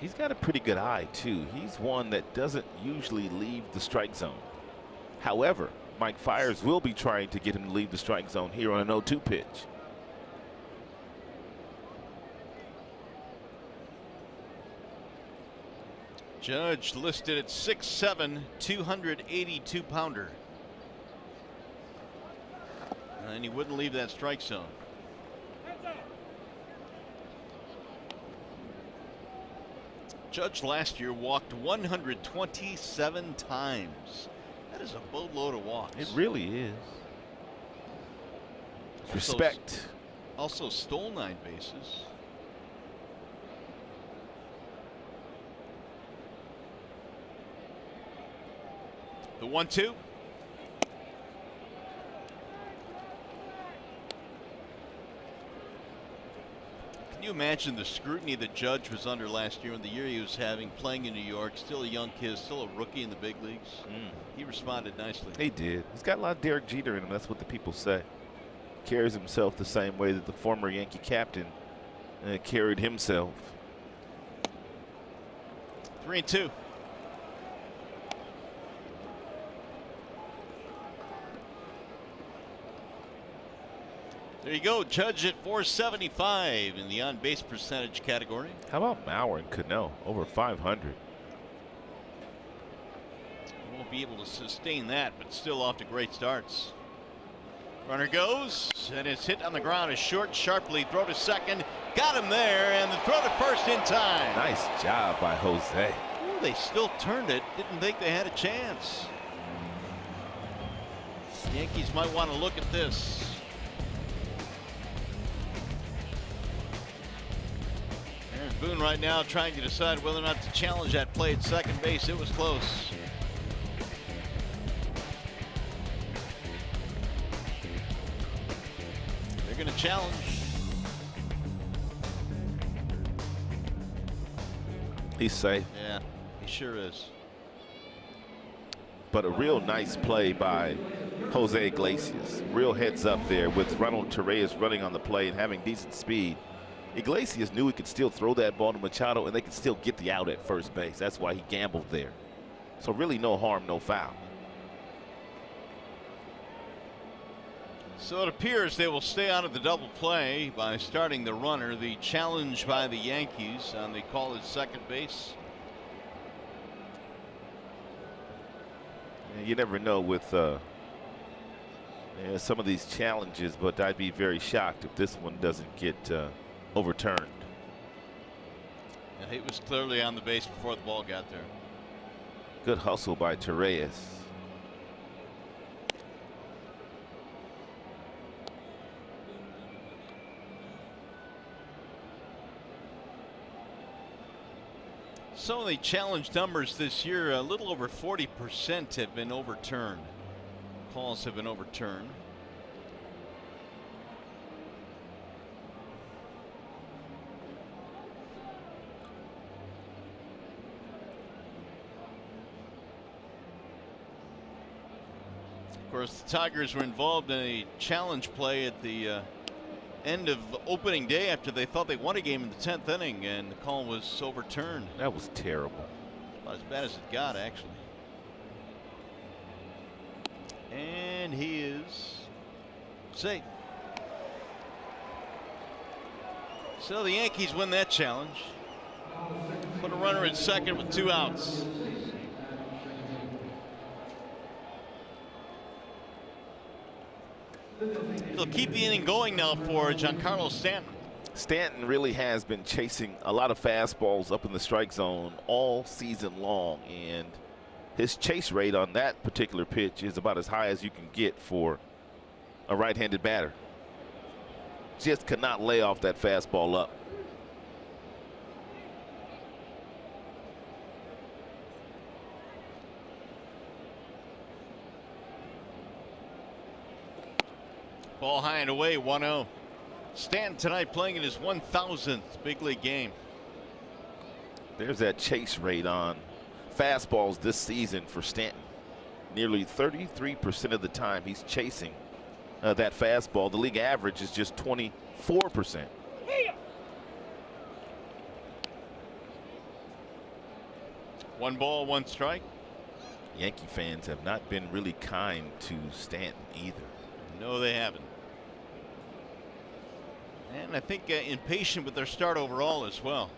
He's got a pretty good eye, too. He's one that doesn't usually leave the strike zone. However, Mike Fiers will be trying to get him to leave the strike zone here on an 0-2 pitch. Judge listed at 6'7", 282-pounder. And he wouldn't leave that strike zone. Judge last year walked 127 times. That is a boatload of walks. It really is. Respect. Also stole 9 bases. The 1-2. Can you imagine the scrutiny that Judge was under last year and the year he was having playing in New York, still a young kid, still a rookie in the big leagues? He responded nicely. He did. He's got a lot of Derek Jeter in him. That's what the people say. Carries himself the same way that the former Yankee captain carried himself. 3-2. There you go, Judge at 475 in the on-base percentage category. How about Mauer and Cano over 500? Won't be able to sustain that, but still off to great starts. Runner goes, and it's hit on the ground. A short, sharply throw to second. Got him there, and the throw to first in time. Nice job by Jose. Ooh, they still turned it. Didn't think they had a chance. The Yankees might want to look at this. Boone right now trying to decide whether or not to challenge that play at second base. It was close. They're going to challenge. He's safe. Yeah, he sure is. But a real nice play by Jose Iglesias. Real heads up there with Ronald Torres running on the play and having decent speed. Iglesias knew he could still throw that ball to Machado and they could still get the out at first base. That's why he gambled there. So really no harm, no foul. So it appears they will stay out of the double play by starting the runner. The challenge by the Yankees on the call at second base. You never know with some of these challenges, but I'd be very shocked if this one doesn't get overturned. And he was clearly on the base before the ball got there. Good hustle by Torres. Some of the challenge numbers this year, a little over 40% have been overturned. Calls have been overturned. Of course, the Tigers were involved in a challenge play at the end of opening day after they thought they won a game in the 10th inning, and the call was overturned. That was terrible. About as bad as it got, actually. And he is safe. So the Yankees win that challenge. Put a runner at second with 2 outs. They'll keep the inning going now for Giancarlo Stanton. Stanton really has been chasing a lot of fastballs up in the strike zone all season long, and his chase rate on that particular pitch is about as high as you can get for a right-handed batter. Just cannot lay off that fastball up. Ball high and away, 1-0. Stanton tonight playing in his 1,000th big league game. There's that chase rate on fastballs this season for Stanton. Nearly 33% of the time he's chasing that fastball. The league average is just 24%. One ball, one strike. Yankee fans have not been really kind to Stanton either. No, they haven't. And I think impatient with their start overall as well.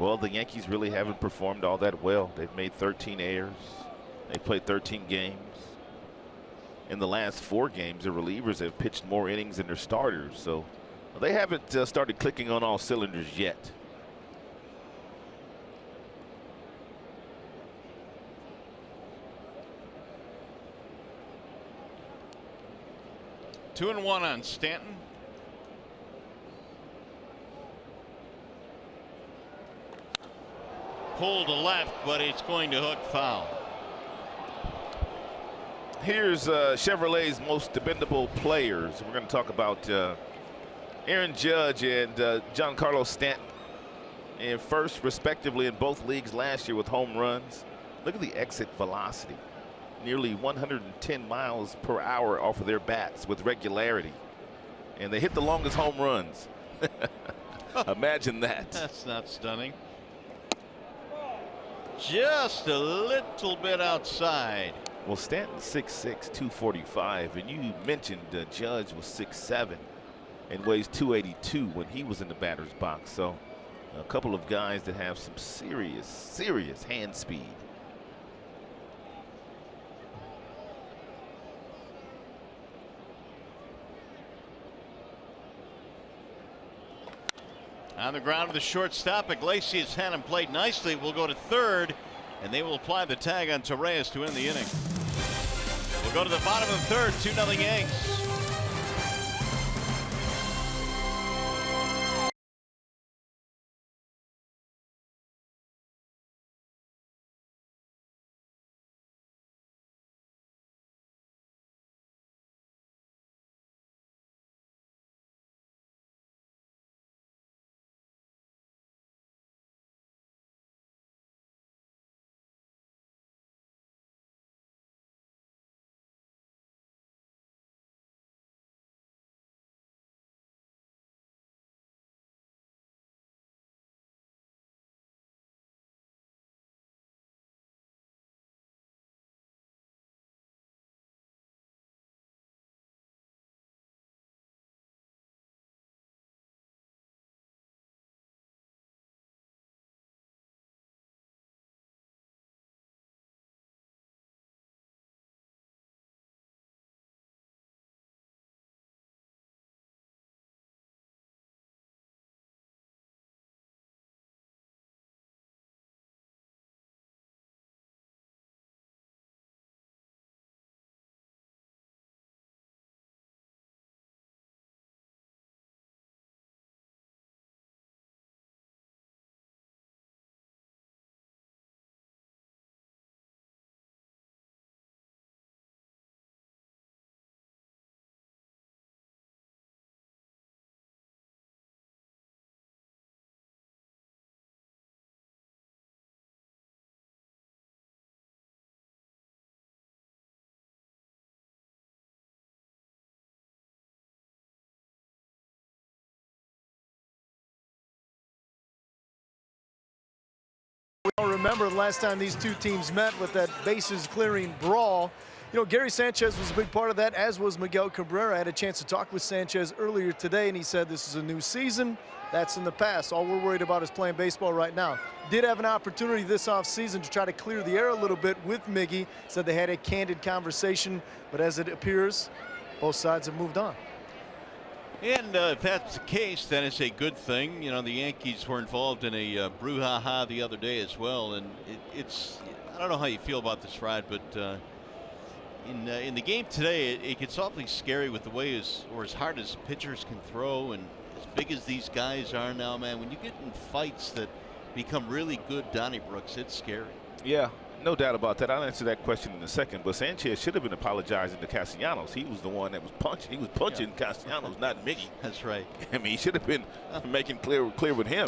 Well, the Yankees really haven't performed all that well. They've made 13 errors. They've played 13 games. In the last 4 games, the relievers have pitched more innings than their starters. So they haven't started clicking on all cylinders yet. Two and one on Stanton. Pulled to left, but it's going to hook foul. Here's Chevrolet's most dependable players. We're going to talk about Aaron Judge and Giancarlo Stanton. And first, respectively, in both leagues last year with home runs. Look at the exit velocity. Nearly 110 miles per hour off of their bats with regularity. And they hit the longest home runs. Imagine that. That's not stunning. Just a little bit outside. Well, Stanton's 6'6", 245, and you mentioned Judge was 6'7", and weighs 282 when he was in the batter's box. So a couple of guys that have some serious hand speed. On the ground to the shortstop. Iglesias had him played nicely. Will go to third, and they will apply the tag on Torres to end the inning. We'll go to the bottom of the third, 2-0 Yanks. We all remember the last time these two teams met with that bases clearing brawl. You know, Gary Sanchez was a big part of that, as was Miguel Cabrera. I had a chance to talk with Sanchez earlier today, and he said this is a new season. That's in the past. All we're worried about is playing baseball right now. Did have an opportunity this offseason to try to clear the air a little bit with Miggy. Said they had a candid conversation, but as it appears, both sides have moved on. And if that's the case, then it's a good thing. You know, the Yankees were involved in a brouhaha the other day as well, and it's I don't know how you feel about this, Rod, but in the game today, it gets awfully scary with the way as hard as pitchers can throw, and as big as these guys are now, man. When you get in fights that become really good, Donniebrooks, it's scary. Yeah, no doubt about that. I'll answer that question in a second. But Sanchez should have been apologizing to Castellanos. He was the one that was punching. He was punching Castellanos, not Miggy. That's right. I mean, he should have been making clear with him.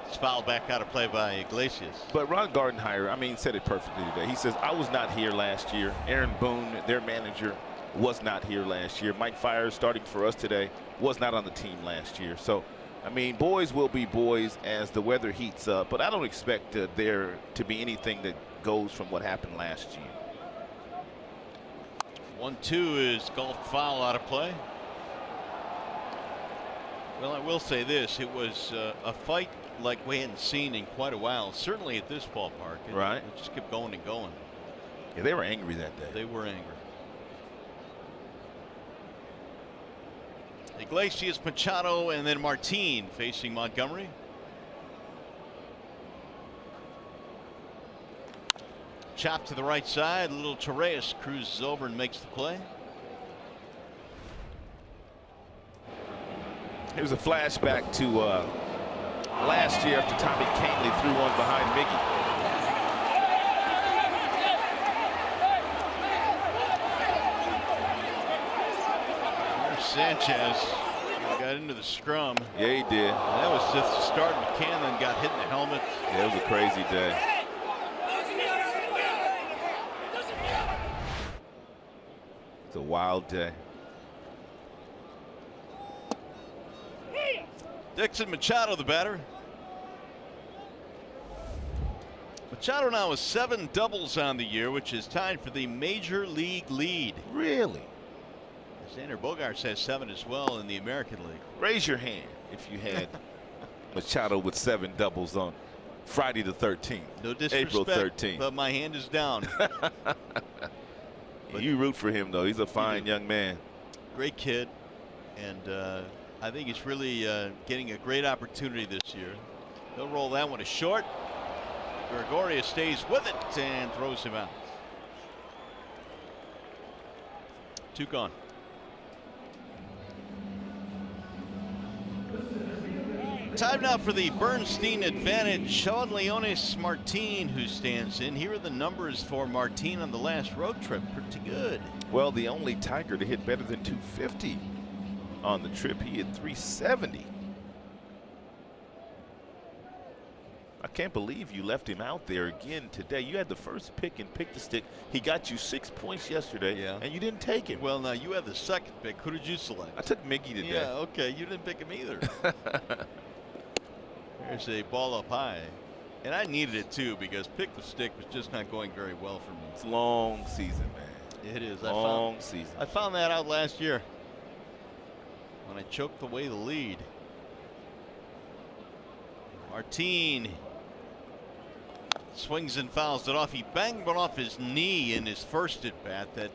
It's fouled back out of play by Iglesias. But Ron Gardenhire, I mean, said it perfectly today. He says, I was not here last year. Aaron Boone, their manager, was not here last year. Mike Fiers, starting for us today, was not on the team last year. So, I mean, boys will be boys as the weather heats up, but I don't expect there to be anything that goes from what happened last year. 1-2 is golf foul out of play. Well, I will say this. It was a fight like we hadn't seen in quite a while, certainly at this ballpark. Right. It just kept going and going. Yeah, they were angry that day. They were angry. Iglesias, Machado, and then Martin facing Montgomery. Chop to the right side. Little Torres cruises over and makes the play. Here's a flashback to last year after Tommy Cantley threw one behind Miggy. Sanchez got into the scrum. Yeah, he did. That was just the start. McCann got hit in the helmet. Yeah, it was a crazy day. It's a wild day. Dixon Machado, the batter. Machado now has 7 doubles on the year, which is tied for the major league lead. Really? Xander Bogaerts has 7 as well in the American League. Raise your hand if you had Machado with 7 doubles on Friday the 13th. No disrespect, April 13th. but my hand is down. You root for him, though. He's a fine young man. Great kid, and I think he's really getting a great opportunity this year. They'll roll that one to short. Gregoria stays with it and throws him out. 2 gone. Time now for the Bernstein advantage. Sean Leonis Martin, who stands in. Here are the numbers for Martin on the last road trip. Pretty good. Well, the only Tiger to hit better than 250 on the trip. He hit 370. I can't believe you left him out there again today. You had the first pick and picked the stick. He got you 6 points yesterday, and you didn't take him. Well, now you had the second pick. Who did you select? I took Mickey today. Yeah, okay. You didn't pick him either. There's a ball up high. And I needed it too because pick the stick was just not going very well for me. It's a long season, man. It is. Long season. I found that out last year when I choked away the lead. Martin swings and fouls it off. He banged one off his knee in his first at bat that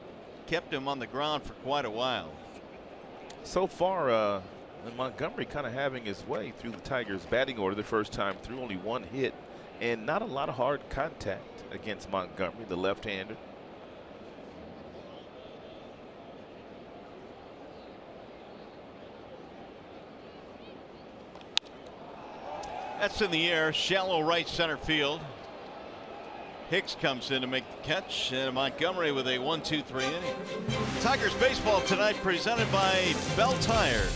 kept him on the ground for quite a while. So far, Montgomery kind of having his way through the Tigers' batting order the first time through. Only 1 hit and not a lot of hard contact against Montgomery, the left-hander. That's in the air, shallow right center field. Hicks comes in to make the catch, and Montgomery with a 1-2-3 inning. Tigers baseball tonight presented by Bell Tire.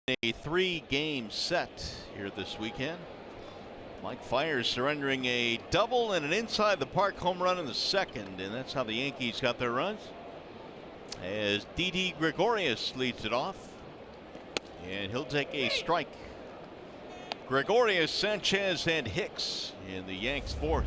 a 3-game set here this weekend. Mike Fiers surrendering a double and an inside the park home run in the second, and that's how the Yankees got their runs. As Didi Gregorius leads it off, and he'll take a strike. Gregorius, Sanchez, and Hicks in the Yanks' fourth.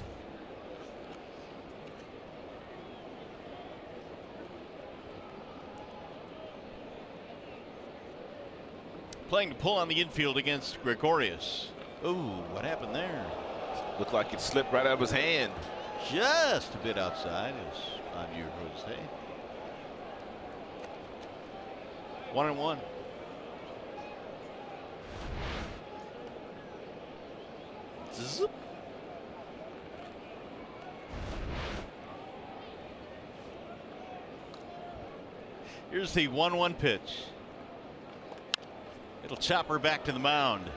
Playing to pull on the infield against Gregorius. Ooh, what happened there? Looked like it slipped right out of his hand. Just a bit outside, as Javier would say. 1-1. Zip. Here's the 1-1 pitch. It'll chop her back to the mound.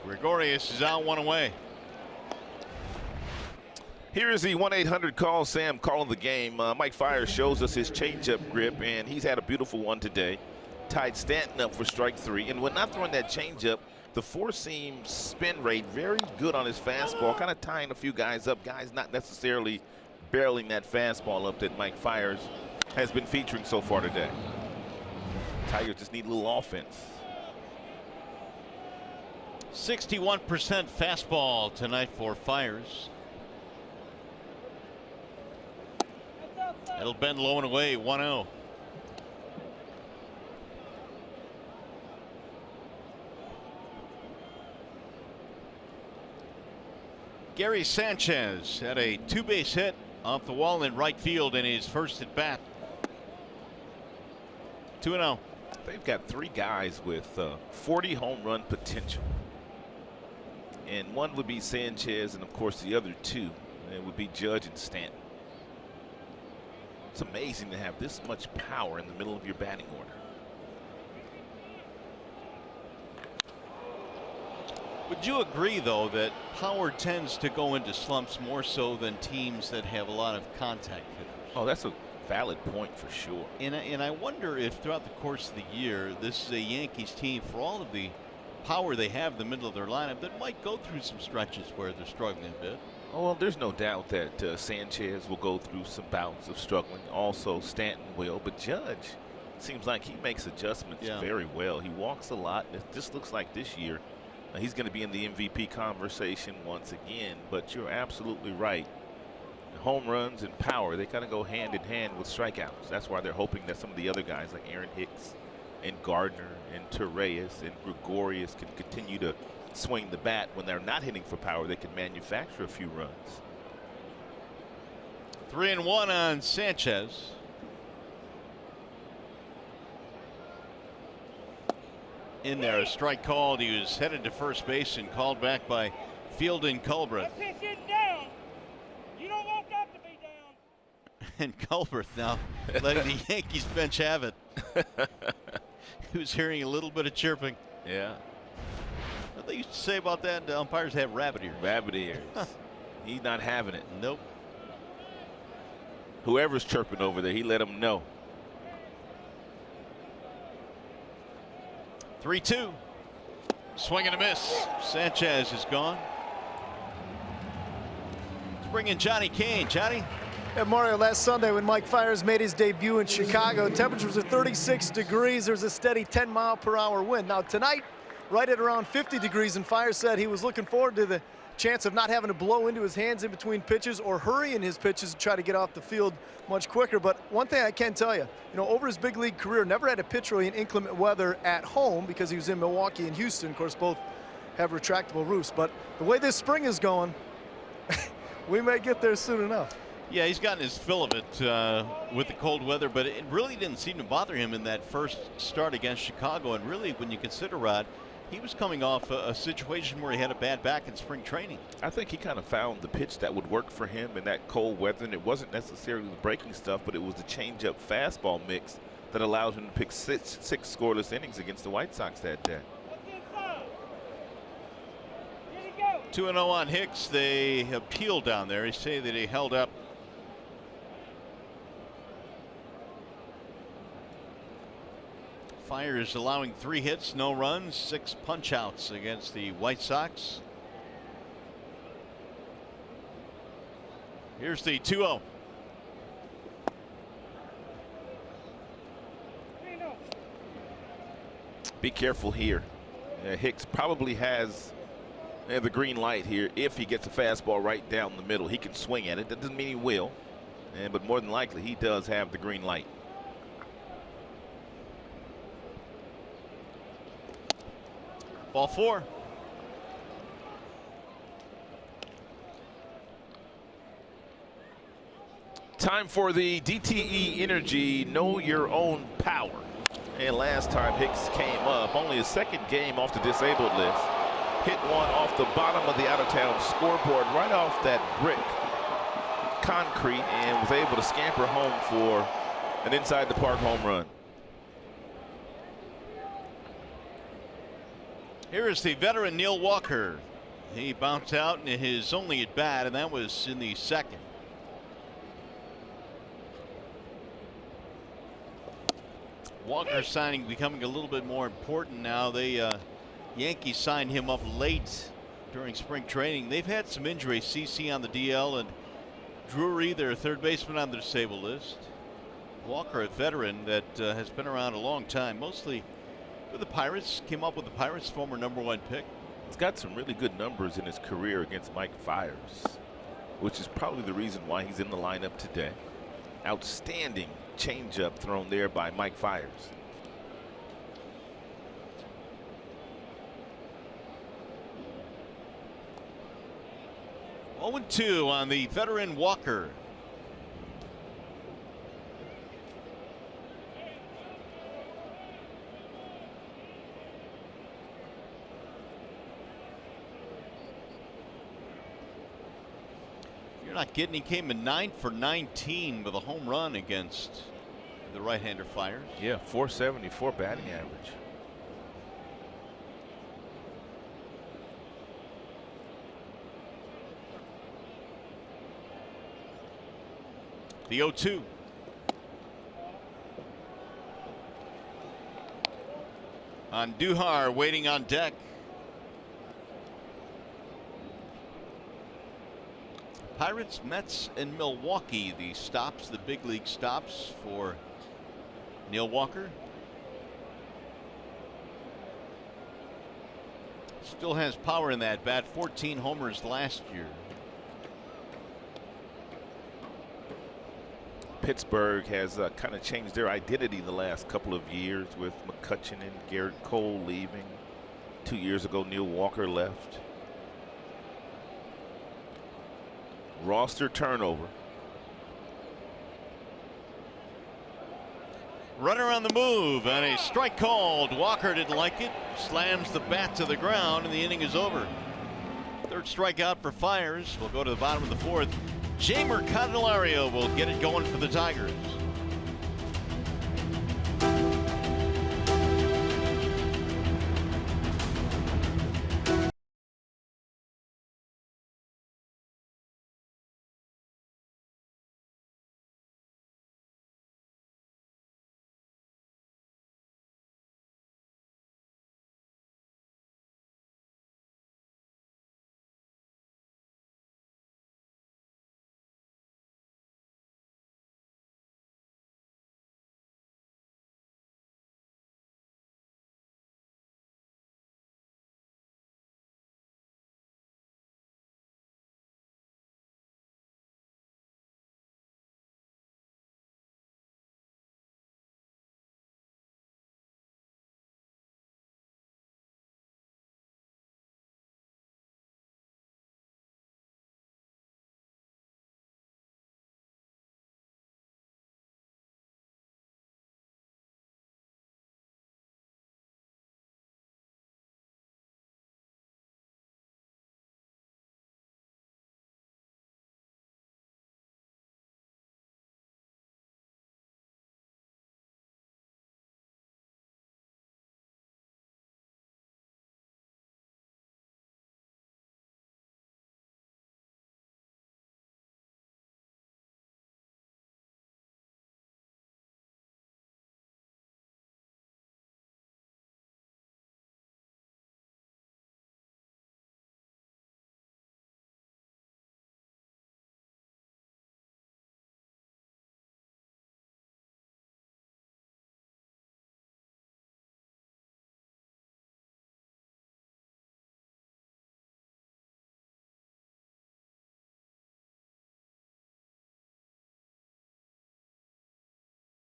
Gregorius is out, one away. Here is the 1-800 call Sam calling the game. Mike Fiers shows us his changeup grip, and he's had a beautiful one today. Tied Stanton up for strike 3, and when not throwing that changeup, the four-seam spin rate very good on his fastball, kind of tying a few guys up. Guys not necessarily barreling that fastball up that Mike Fiers has been featuring so far today. Tigers just need a little offense. 61% fastball tonight for Fiers. It'll bend low and away, 1-0. Gary Sanchez had a 2-base hit off the wall in right field in his first at bat. 2-0. They've got 3 guys with 40 home run potential. And one would be Sanchez, and of course the other 2, it would be Judge and Stanton. It's amazing to have this much power in the middle of your batting order. Would you agree, though, that power tends to go into slumps more so than teams that have a lot of contact hitters? Oh, that's a valid point for sure. And I wonder if throughout the course of the year, this is a Yankees team, for all of the power they have in the middle of their lineup, that might go through some stretches where they're struggling a bit. Oh, well, there's no doubt that Sanchez will go through some bouts of struggling. Also, Stanton will, but Judge seems like he makes adjustments very well. He walks a lot. It just looks like this year he's going to be in the MVP conversation once again, but you're absolutely right. Home runs and power, they kind of go hand in hand with strikeouts. That's why they're hoping that some of the other guys like Aaron Hicks and Gardner and Torreyes and Gregorius can continue to swing the bat. When they're not hitting for power, they can manufacture a few runs. 3-1 on Sanchez. In there, a strike called. He was headed to first base and called back by Field and Culbreth. Down. You don't want that to be down. And Culbreth now letting the Yankees bench have it. He was hearing a little bit of chirping. Yeah. What they used to say about that, umpires have rabbit ears. Rabbit ears. He's not having it. Nope. Whoever's chirping over there, he let him know. 3-2. Swing and a miss. Sanchez is gone. Let's bring in Johnny Kane. Johnny. Yeah, Mario, last Sunday when Mike Fiers made his debut in Chicago, temperatures are 36 degrees. There's a steady 10-mile-per-hour wind. Now tonight, right at around 50 degrees, and Fiers said he was looking forward to the chance of not having to blow into his hands in between pitches or hurry in his pitches to try to get off the field much quicker. But one thing I can tell you, over his big league career, never had to pitch really in inclement weather at home because he was in Milwaukee and Houston. Of course, both have retractable roofs. But the way this spring is going, we may get there soon enough. Yeah, he's gotten his fill of it with the cold weather, but it really didn't seem to bother him in that first start against Chicago. And really, when you consider, Rod, he was coming off a situation where he had a bad back in spring training. I think he kind of found the pitch that would work for him in that cold weather, and it wasn't necessarily the breaking stuff, but it was the changeup fastball mix that allowed him to pick six scoreless innings against the White Sox that day. 2-0 on Hicks. They appealed down there. They say that he held up. Fires allowing 3 hits, no runs, 6 punch-outs against the White Sox. Here's the 2-0. Be careful here. Hicks probably has the green light here. If he gets a fastball right down the middle, he can swing at it. That doesn't mean he will, but more than likely he does have the green light. Ball 4. Time for the DTE Energy Know Your Own Power. And last time Hicks came up, only his second game off the disabled list. Hit one off the bottom of the out-of-town scoreboard, right off that brick concrete, and was able to scamper home for an inside-the-park home run. Here is the veteran Neil Walker. He bounced out in his only at bat, and that was in the second. Walker's signing becoming a little bit more important now. They Yankees signed him up late during spring training. They've had some injuries. CC on the DL and Drury, their third baseman, on the disabled list. Walker, a veteran that has been around a long time, mostly with the Pirates. Came up with the Pirates, former #1 pick. He's got some really good numbers in his career against Mike Fiers, which is probably the reason why he's in the lineup today. Outstanding changeup thrown there by Mike Fiers. Oh, 0-2 on the veteran Walker. You're not kidding. He came in 9 for 19 with a home run against the right-hander Fiers. Yeah, 474 batting average. The 0-2. Duhar waiting on deck. Pirates, Mets, and Milwaukee, the stops, the big league stops for Neil Walker. Still has power in that bat. 14 homers last year. Pittsburgh has kind of changed their identity the last couple of years with McCutchen and Garrett Cole leaving. 2 years ago, Neil Walker left. Roster turnover. Runner on the move and a strike called. Walker didn't like it. Slams the bat to the ground and the inning is over. Third strikeout for Fiers. We'll go to the bottom of the 4th. Jeimer Candelario will get it going for the Tigers.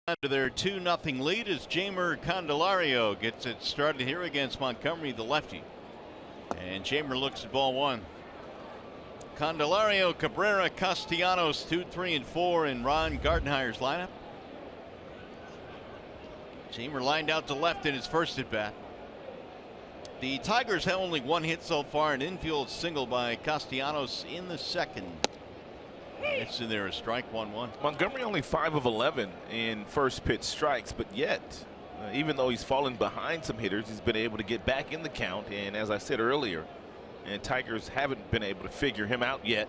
To their 2-0 lead as Jamer Candelario gets it started here against Montgomery, the lefty. And Jamer looks at ball one. Candelario, Cabrera, Castellanos, 2, 3, and 4 in Ron Gardenhire's lineup. Jamer lined out to left in his first at bat. The Tigers have only one hit so far, an infield single by Castellanos in the second. It's in there, a strike, 1-1. Montgomery only 5 of 11 in first pitch strikes, but yet, even though he's fallen behind some hitters, he's been able to get back in the count. And as I said earlier, and Tigers haven't been able to figure him out yet.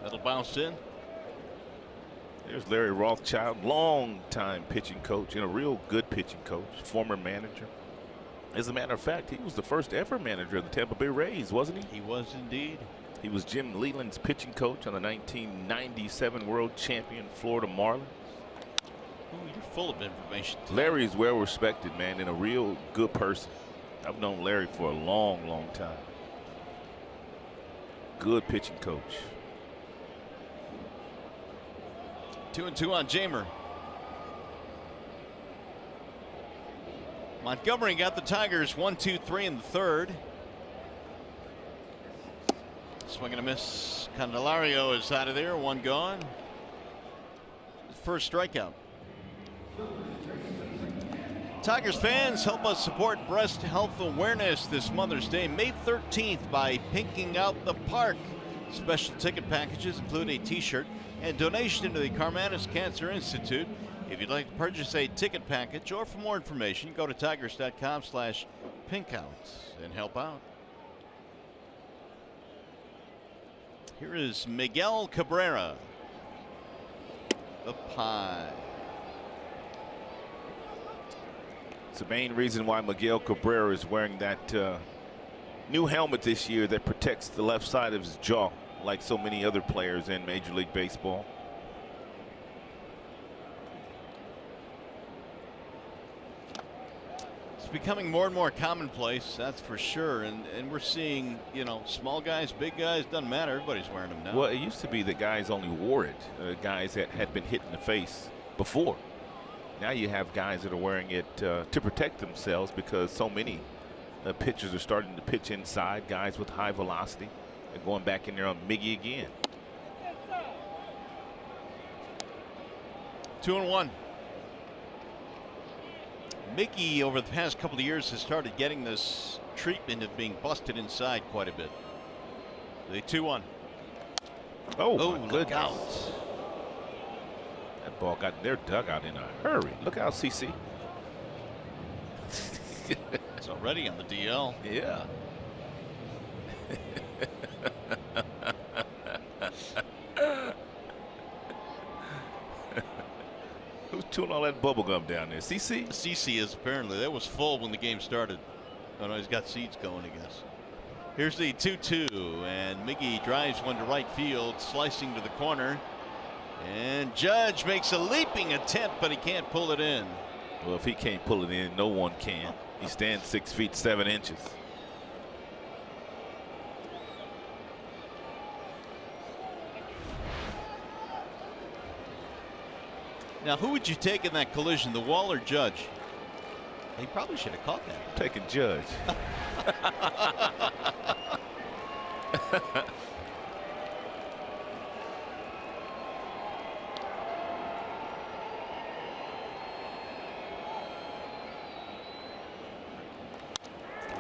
That'll bounce in. There's Larry Rothschild, long-time pitching coach and a real good pitching coach, former manager. As a matter of fact, he was the first ever manager of the Tampa Bay Rays, wasn't he? He was indeed. He was Jim Leland's pitching coach on the 1997 World Champion Florida Marlins. Ooh, you're full of information today. Larry's well respected, man, and a real good person. I've known Larry for a long, long time. Good pitching coach. 2-2 on Jamer. Montgomery got the Tigers 1-2-3 in the third. Swing and a miss. Candelario is out of there. One gone. First strikeout. Tigers fans, help us support breast health awareness this Mother's Day, May 13th, by pinking out the park. Special ticket packages include a t-shirt and donation to the Karmanos Cancer Institute. If you'd like to purchase a ticket package or for more information, go to tigers.com/pinkout and help out. Here is Miguel Cabrera, the Pie. It's the main reason why Miguel Cabrera is wearing that new helmet this year that protects the left side of his jaw, like so many other players in Major League Baseball. Becoming more and more commonplace, that's for sure, and we're seeing, you know, small guys, big guys, doesn't matter, everybody's wearing them now. Well, it used to be that guys only wore it, guys that had been hit in the face before. Now you have guys that are wearing it to protect themselves, because so many pitchers are starting to pitch inside, guys with high velocity. They're going back in there on Miggy again. 2-1. Mickey, over the past couple of years, has started getting this treatment of being busted inside quite a bit. The 2-1. Oh, look out. That ball got in their dugout in a hurry. Look out, CC. It's already on the DL. Yeah. Who's chewing all that bubble gum down there? CC? CC is apparently. That was full when the game started. Oh no, he's got seeds going, I guess. Here's the 2-2, and Miggy drives one to right field, slicing to the corner. And Judge makes a leaping attempt, but he can't pull it in. Well, if he can't pull it in, no one can. He stands 6 feet 7 inches. Now, who would you take in that collision, the Wall or Judge? He probably should have caught that. Taking Judge.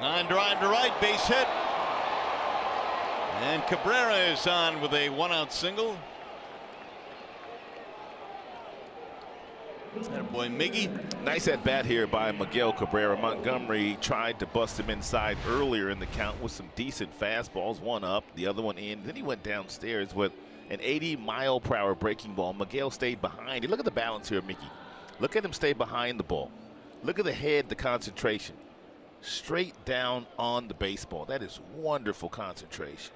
Line drive to right, base hit. And Cabrera is on with a one-out single. That boy Miggy. Nice at bat here by Miguel Cabrera. Montgomery tried to bust him inside earlier in the count with some decent fastballs. One up, the other one in. Then he went downstairs with an 80-mile-per-hour breaking ball. Miguel stayed behind. Look at the balance here, Mickey. Look at him stay behind the ball. Look at the head, the concentration. Straight down on the baseball. That is wonderful concentration.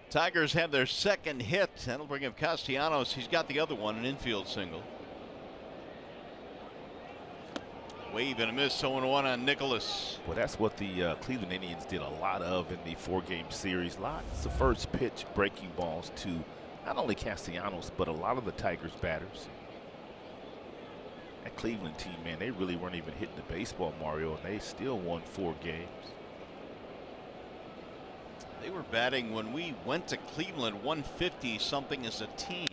Tigers have their second hit. That'll bring up Castellanos. He's got the other one, an infield single. Wave and a miss. 0-1 on Nicholas. Well, that's what the Cleveland Indians did a lot of in the 4-game series. Lots of first pitch breaking balls to not only Castellanos, but a lot of the Tigers batters. That Cleveland team, man, they really weren't even hitting the baseball, Mario, and they still won 4 games. They were batting when we went to Cleveland 150 something as a team.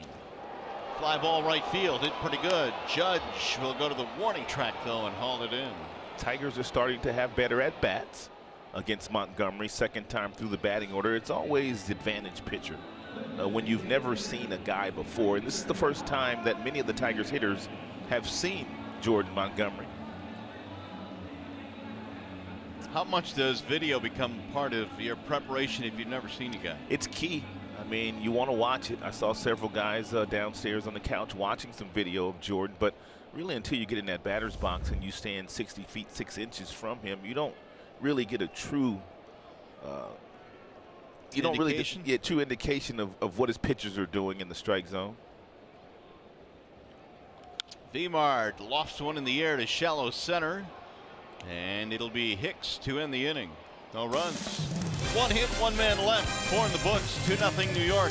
Fly ball right field, hit pretty good. Judge will go to the warning track though and haul it in. Tigers are starting to have better at bats against Montgomery. Second time through the batting order. It's always the advantage pitcher when you've never seen a guy before. And this is the first time that many of the Tigers hitters have seen Jordan Montgomery. How much does video become part of your preparation if you've never seen a guy? It's key. I mean, you want to watch it. I saw several guys downstairs on the couch watching some video of Jordan, but really until you get in that batter's box and you stand 60 feet 6 inches from him, you don't really get a true true indication of what his pitchers are doing in the strike zone. Vemard lofts one in the air to shallow center, and it'll be Hicks to end the inning. No runs. 1 hit, 1 man left. 4 in the books. 2-0 New York.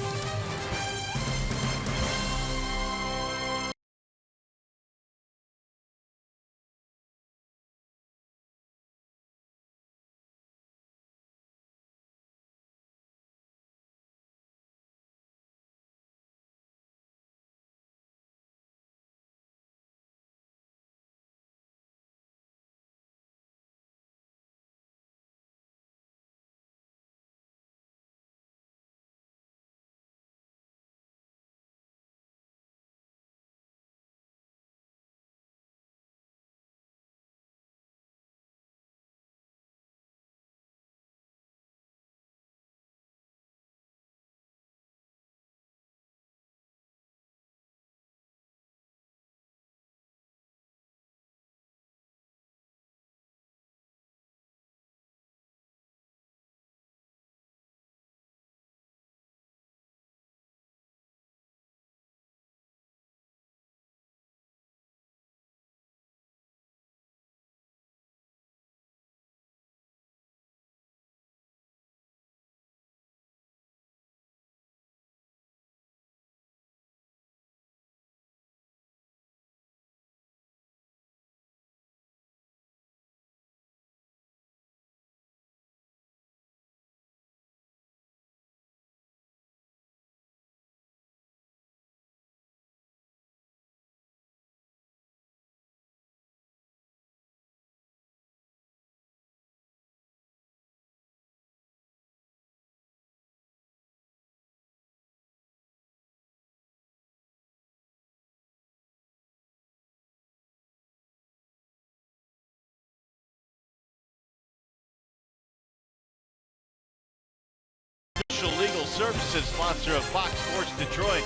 Legal Services, sponsor of Fox Sports Detroit.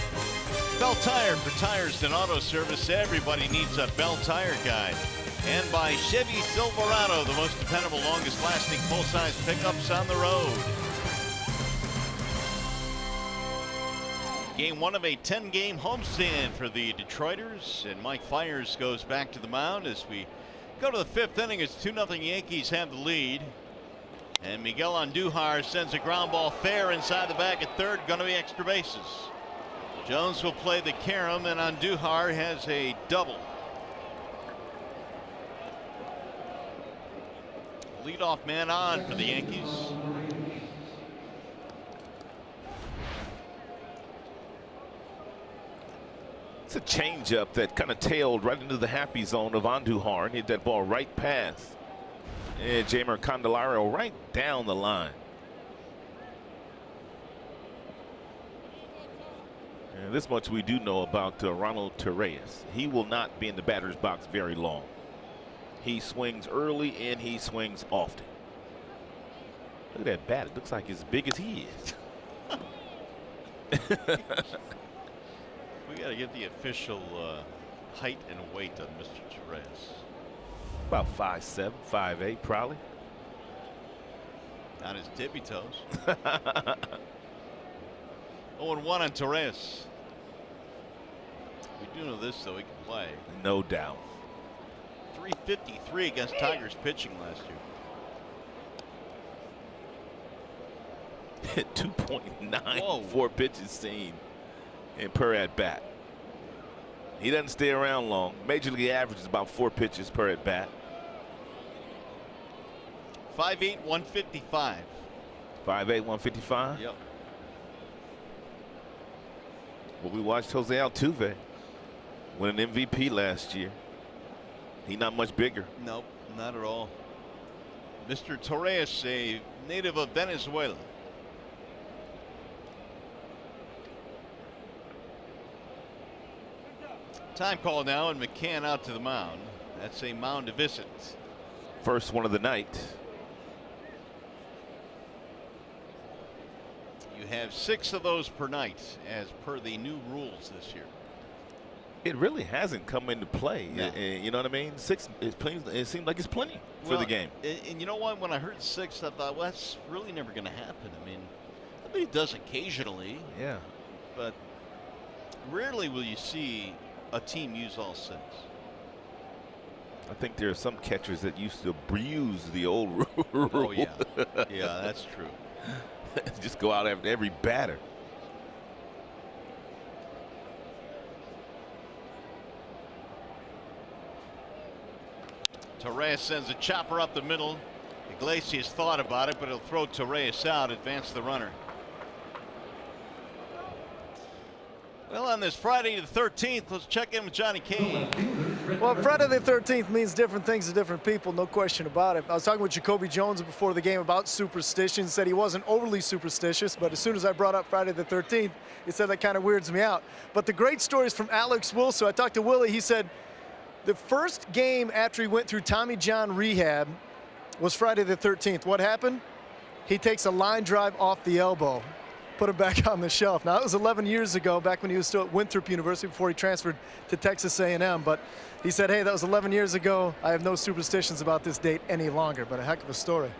Bell Tire, for tires and auto service, everybody needs a Bell Tire guide. And by Chevy Silverado, the most dependable, longest lasting full-size pickups on the road. Game 1 of a 10-game homestand for the Detroiters, and Mike Fiers goes back to the mound as we go to the 5th inning. It's 2-0 Yankees have the lead. And Miguel Andujar sends a ground ball fair inside the bag at third. Going to be extra bases. Jones will play the carom, and Andujar has a double. Leadoff man on for the Yankees. It's a changeup that kind of tailed right into the happy zone of Andujar and hit that ball right past Jamer Candelario right down the line. And this much we do know about Ronald Torreyes. He will not be in the batter's box very long. He swings early and he swings often. Look at that bat. It looks like as big as he is. We got to get the official height and weight on Mr. Torreyes. About 5'7", 5'8", probably. On his tippy toes. 0-1 on Torreyes. We do know this, though. He can play. No doubt. 353 against Tigers pitching last year. 2.9 4 pitches seen and per at bat. He doesn't stay around long. Major league average is about 4 pitches per at bat. 5'8", 155. 5'8", 155. Yep. Well, we watched Jose Altuve win an MVP last year. He's not much bigger. Nope, not at all. Mr. Torres, a native of Venezuela. Time call now, and McCann out to the mound. That's a mound visit. First one of the night. You have 6 of those per night, as per the new rules this year. It really hasn't come into play. No. You know what I mean? 6 is plenty. It seems like it's plenty for the game. And you know what? When I heard 6, I thought, well, that's really never going to happen. I mean, it does occasionally. Yeah. But rarely will you see a team use all 6. I think there are some catchers that used to abuse the old rule. Oh, yeah. Yeah, that's true. Just go out after every batter. Torres sends a chopper up the middle. Iglesias thought about it, but he'll throw Torres out, advance the runner. Well, on this Friday the 13th, let's check in with Johnny Kane. Well, Friday the 13th means different things to different people, no question about it. I was talking with Jacoby Jones before the game about superstitions, said he wasn't overly superstitious, but as soon as I brought up Friday the 13th, he said that kind of weirds me out. But the great stories from Alex Wilson. I talked to Willie, he said the first game after he went through Tommy John rehab was Friday the 13th. What happened? He takes a line drive off the elbow, put him back on the shelf. Now, that was 11 years ago, back when he was still at Winthrop University before he transferred to Texas A&M. But he said, hey, that was 11 years ago. I have no superstitions about this date any longer, but a heck of a story.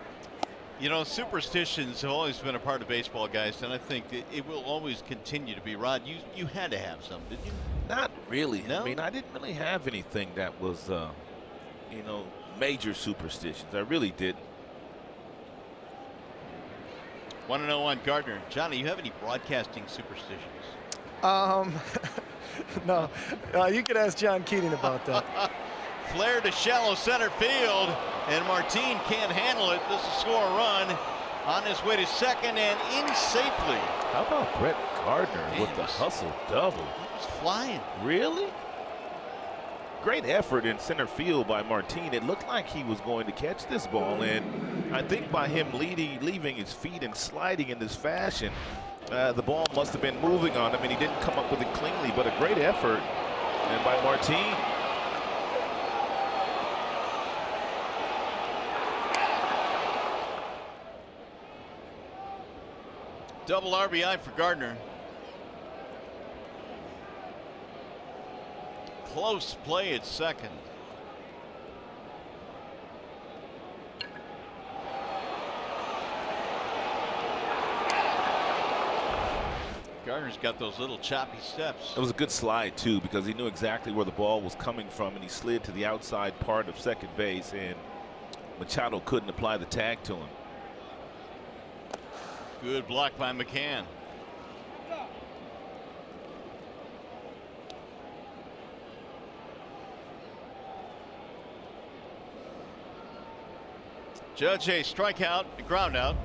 You know, superstitions have always been a part of baseball, guys, and I think it will always continue to be. Rod, you had to have some, didn't you? Not really. No? I mean, I didn't really have anything that was, you know, major superstitions. I really didn't. Want to know on Gardner. Johnny, you have any broadcasting superstitions? No. You could ask John Keating about that. Flare to shallow center field, and Martin can't handle it. This will score a run on his way to second and in safely. How about Brett Gardner with the hustle double? He was flying. Really? Great effort in center field by Martin. It looked like he was going to catch this ball, and I think by him leaving his feet and sliding in this fashion, the ball must have been moving on him, and he didn't come up with it cleanly, but a great effort and by Martin. Double RBI for Gardner. Close play at second. Gardner's got those little choppy steps. It was a good slide, too, because he knew exactly where the ball was coming from, and he slid to the outside part of second base, and Machado couldn't apply the tag to him. Good block by McCann. Judge a strikeout, a ground out.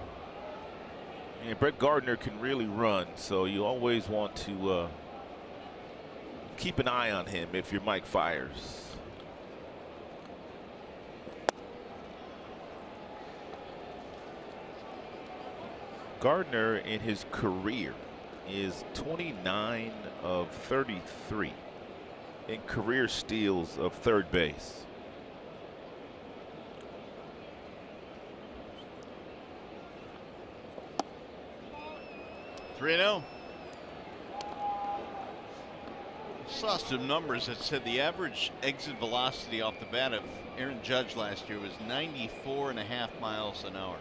And Brett Gardner can really run, so you always want to keep an eye on him if you're Mike Fiers. Gardner in his career is 29 of 33 in career steals of third base. Three-0. Saw some numbers that said the average exit velocity off the bat of Aaron Judge last year was 94.5 miles an hour.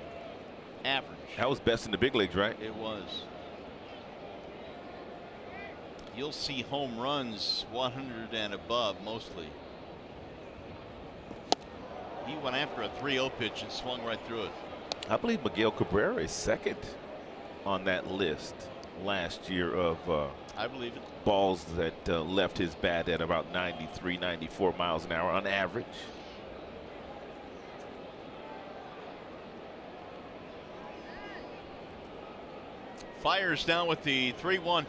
Average. That was best in the big leagues, right? It was. You'll see home runs 100 and above mostly. He went after a 3-0 pitch and swung right through it. I believe Miguel Cabrera is second on that list last year of I believe it. balls that left his bat at about 93, 94 miles an hour on average. Fires down with the 3-1.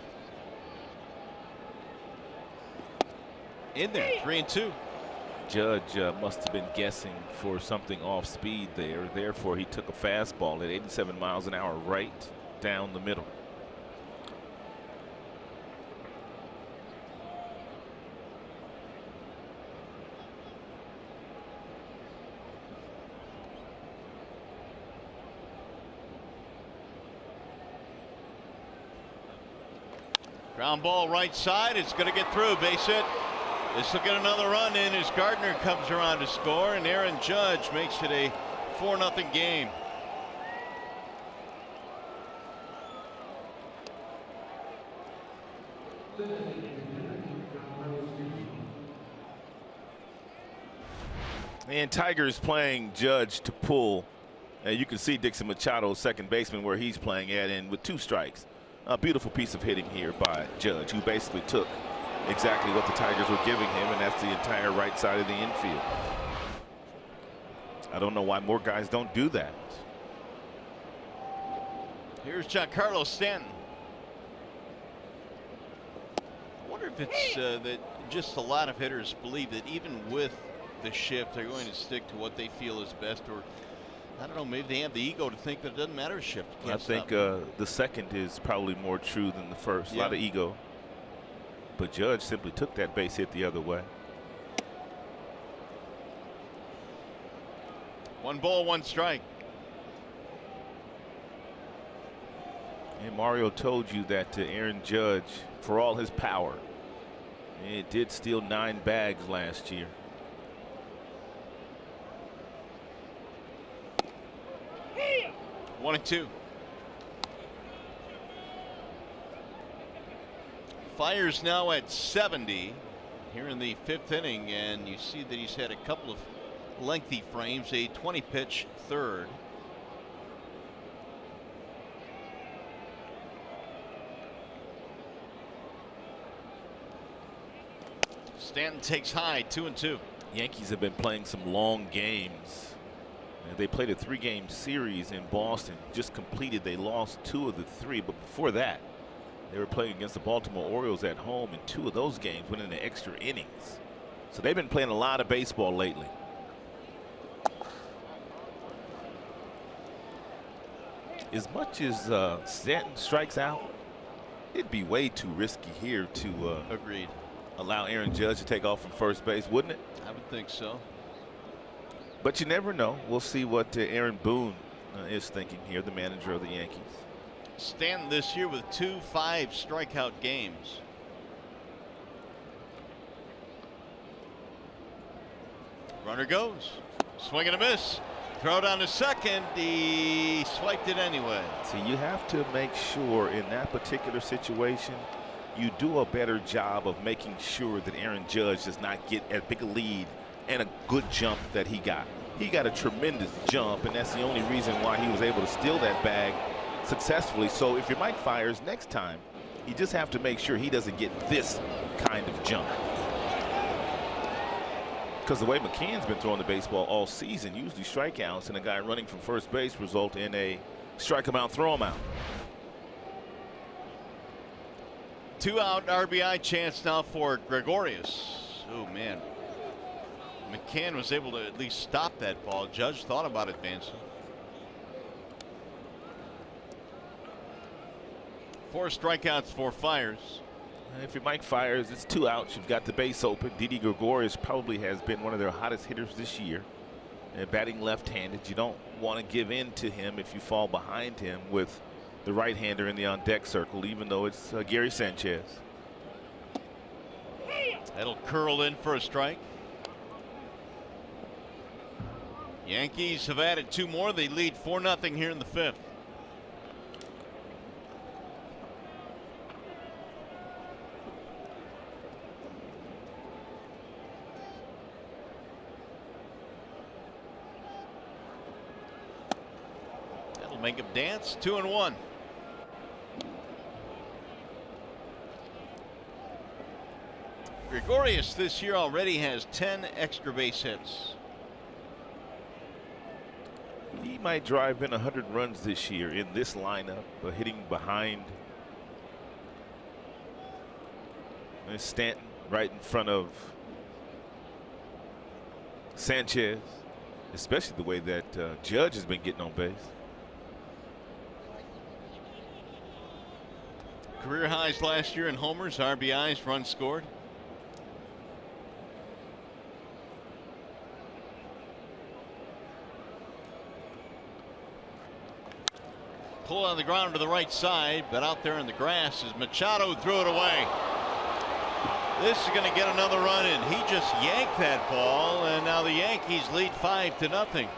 In there, 3-2. Judge must have been guessing for something off speed there. Therefore, he took a fastball at 87 miles an hour right down the middle. Ground ball right side. It's going to get through. Base hit. This will get another run in as Gardner comes around to score, and Aaron Judge makes it a 4-0 game. And Tigers playing Judge to pull. And you can see Dixon Machado, second baseman, where he's playing at, and with 2 strikes. A beautiful piece of hitting here by Judge, who basically took exactly what the Tigers were giving him, and that's the entire right side of the infield. I don't know why more guys don't do that. Here's Giancarlo Stanton. I wonder if it's that just a lot of hitters believe that even with the shift, they're going to stick to what they feel is best, or I don't know, maybe they have the ego to think that it doesn't matter a shift. I think the second is probably more true than the first. Yeah. A lot of ego. But Judge simply took that base hit the other way. 1 ball, 1 strike. And Mario told you that Aaron Judge, for all his power, it did steal 9 bags last year. Hey! 1-2. Fires now at 70 here in the 5th inning, and you see that he's had a couple of lengthy frames, a 20-pitch third. Stanton takes high, 2-2. Yankees have been playing some long games. They played a 3-game series in Boston, just completed. They lost 2 of the 3, but before that, they were playing against the Baltimore Orioles at home, and 2 of those games went into extra innings. So they've been playing a lot of baseball lately. As much as Stanton strikes out, it'd be way too risky here to Agreed. allow Aaron Judge to take off from first base, wouldn't it? I would think so. But you never know. We'll see what Aaron Boone is thinking here, the manager of the Yankees. Stanton this year with 2 5-strikeout games. Runner goes. Swing and a miss. Throw down to second. He swiped it anyway. So you have to make sure in that particular situation you do a better job of making sure that Aaron Judge does not get as big a lead and a good jump that he got. He got a tremendous jump, and that's the only reason why he was able to steal that bag successfully. So if you're Mike Fiers next time, you just have to make sure he doesn't get this kind of jump. Because the way McCann's been throwing the baseball all season, usually strikeouts and a guy running from first base result in a strike him out, throw him out. 2-out RBI chance now for Gregorius. Oh man. McCann was able to at least stop that ball. Judge thought about advancing. 4 strikeouts for Fiers. If you're Mike Fiers, it's 2 outs. You've got the base open. Didi Gregorius probably has been one of their hottest hitters this year. And batting left-handed, you don't want to give in to him if you fall behind him with the right-hander in the on-deck circle, even though it's Gary Sanchez. That'll curl in for a strike. Yankees have added 2 more. They lead 4-0 here in the 5th. make him dance. 2-1. Gregorius this year already has 10 extra base hits. He might drive in 100 runs this year in this lineup, hitting behind Stanton, right in front of Sanchez, especially the way that Judge has been getting on base. Career highs last year in homers, RBIs, runs scored. Pull on the ground to the right side, but out there in the grass is Machado, threw it away. This is going to get another run in. He just yanked that ball, and now the Yankees lead 5-0.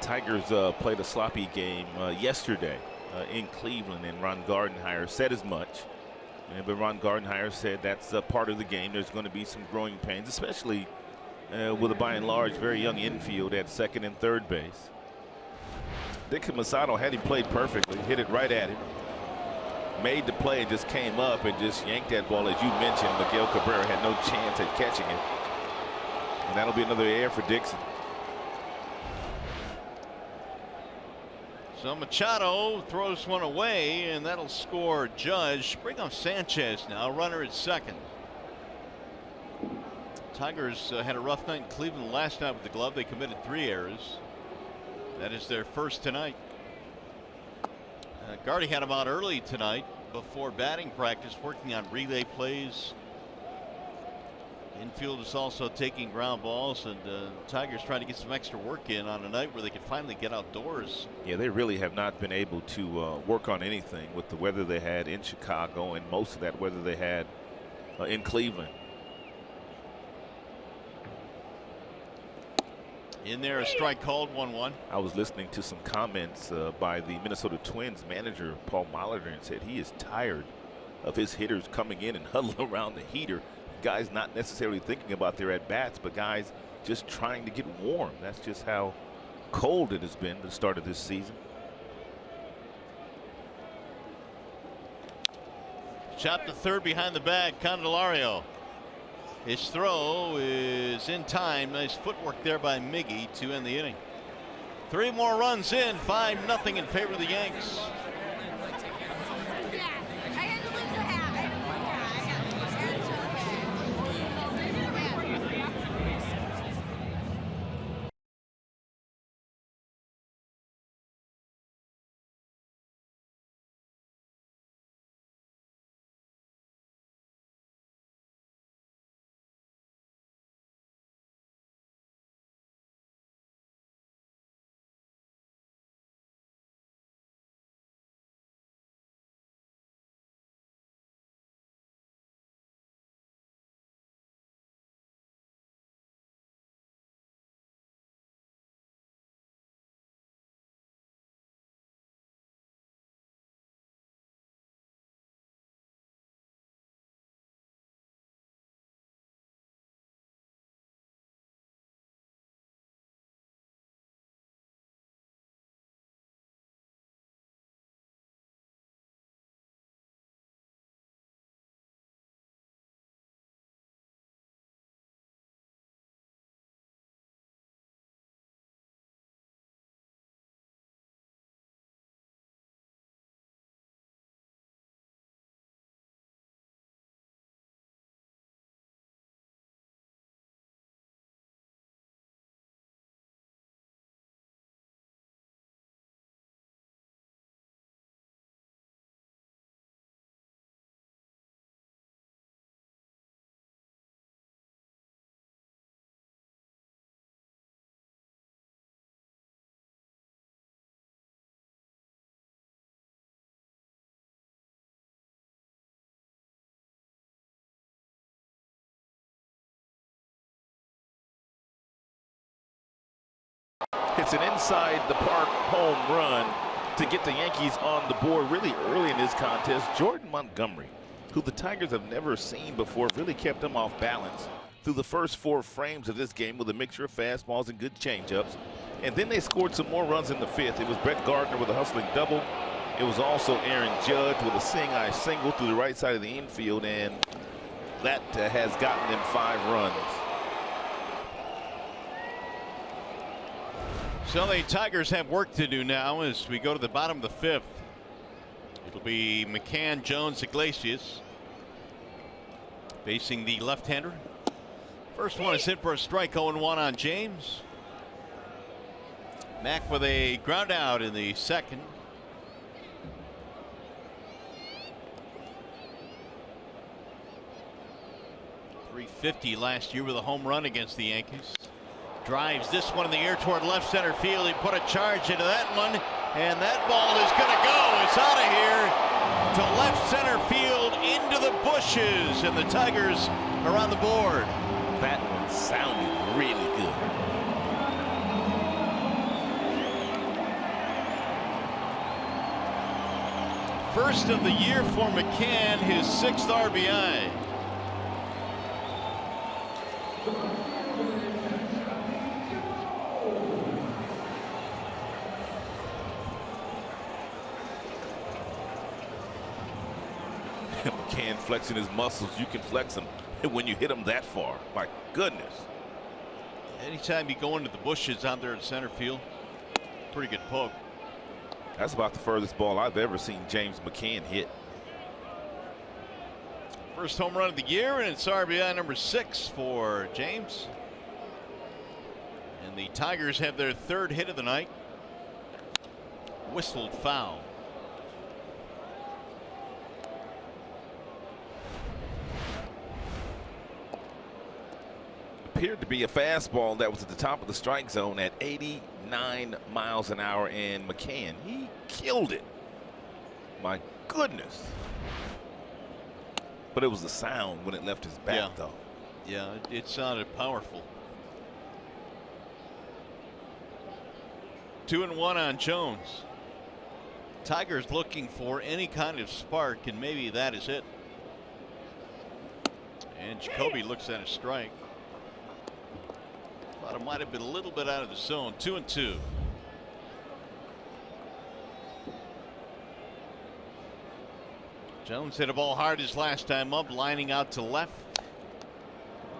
Tigers played a sloppy game yesterday in Cleveland, and Ron Gardenhire said as much. But Ron Gardenhire said that's part of the game. There's going to be some growing pains, especially with a by and large very young infield at second and third base. Dixon Masato, had he played perfectly, hit it right at him, made the play and just came up and just yanked that ball. As you mentioned, Miguel Cabrera had no chance at catching it. And that'll be another error for Dixon. So Machado throws one away, and that'll score Judge. Bring up Sanchez now, runner at second. Tigers had a rough night in Cleveland last night with the glove. They committed 3 errors. That is their first tonight. Gardy had him out early tonight before batting practice, working on relay plays. Infield is also taking ground balls, and Tigers trying to get some extra work in on a night where they can finally get outdoors. Yeah, they really have not been able to work on anything with the weather they had in Chicago and most of that weather they had in Cleveland. In there, a strike called, 1-1. I was listening to some comments by the Minnesota Twins manager, Paul Molitor, and said he is tired of his hitters coming in and huddling around the heater. Guys not necessarily thinking about their at-bats, but guys just trying to get warm. That's just how cold it has been at the start of this season. Chopped to third behind the bag, Candelario. His throw is in time. Nice footwork there by Miggy to end the inning. 3 more runs in, 5-0 in favor of the Yanks. It's an inside the park home run to get the Yankees on the board really early in this contest. Jordan Montgomery, who the Tigers have never seen before, really kept them off balance through the first 4 frames of this game with a mixture of fastballs and good changeups. And then they scored some more runs in the 5th. It was Brett Gardner with a hustling double. It was also Aaron Judge with a seeing-eye single through the right side of the infield, and that has gotten them 5 runs. So the Tigers have work to do now as we go to the bottom of the 5th. It'll be McCann, Jones, Iglesias facing the left-hander. First one is hit for a strike, 0-1 on James. Mack with a ground out in the 2nd. .350 last year with a home run against the Yankees. Drives this one in the air toward left center field. He put a charge into that one, and that ball is going to go. It's out of here to left center field into the bushes, and the Tigers are on the board. That one sounded really good. First of the year for McCann, his 6th RBI. McCann flexing his muscles. You can flex them when you hit them that far. My goodness. Anytime you go into the bushes out there in center field, pretty good poke. That's about the furthest ball I've ever seen James McCann hit. First home run of the year, and it's RBI number 6 for James. And the Tigers have their 3rd hit of the night. Whistled foul. Appeared to be a fastball that was at the top of the strike zone at 89 miles an hour, and McCann, he killed it. My goodness. But it was the sound when it left his bat, though. Yeah, it sounded powerful. 2-1 on Jones. Tigers looking for any kind of spark, and maybe that is it. And Jacoby looks at a strike. Thought it might have been a little bit out of the zone. 2-2. Jones hit a ball hard his last time up, lining out to left.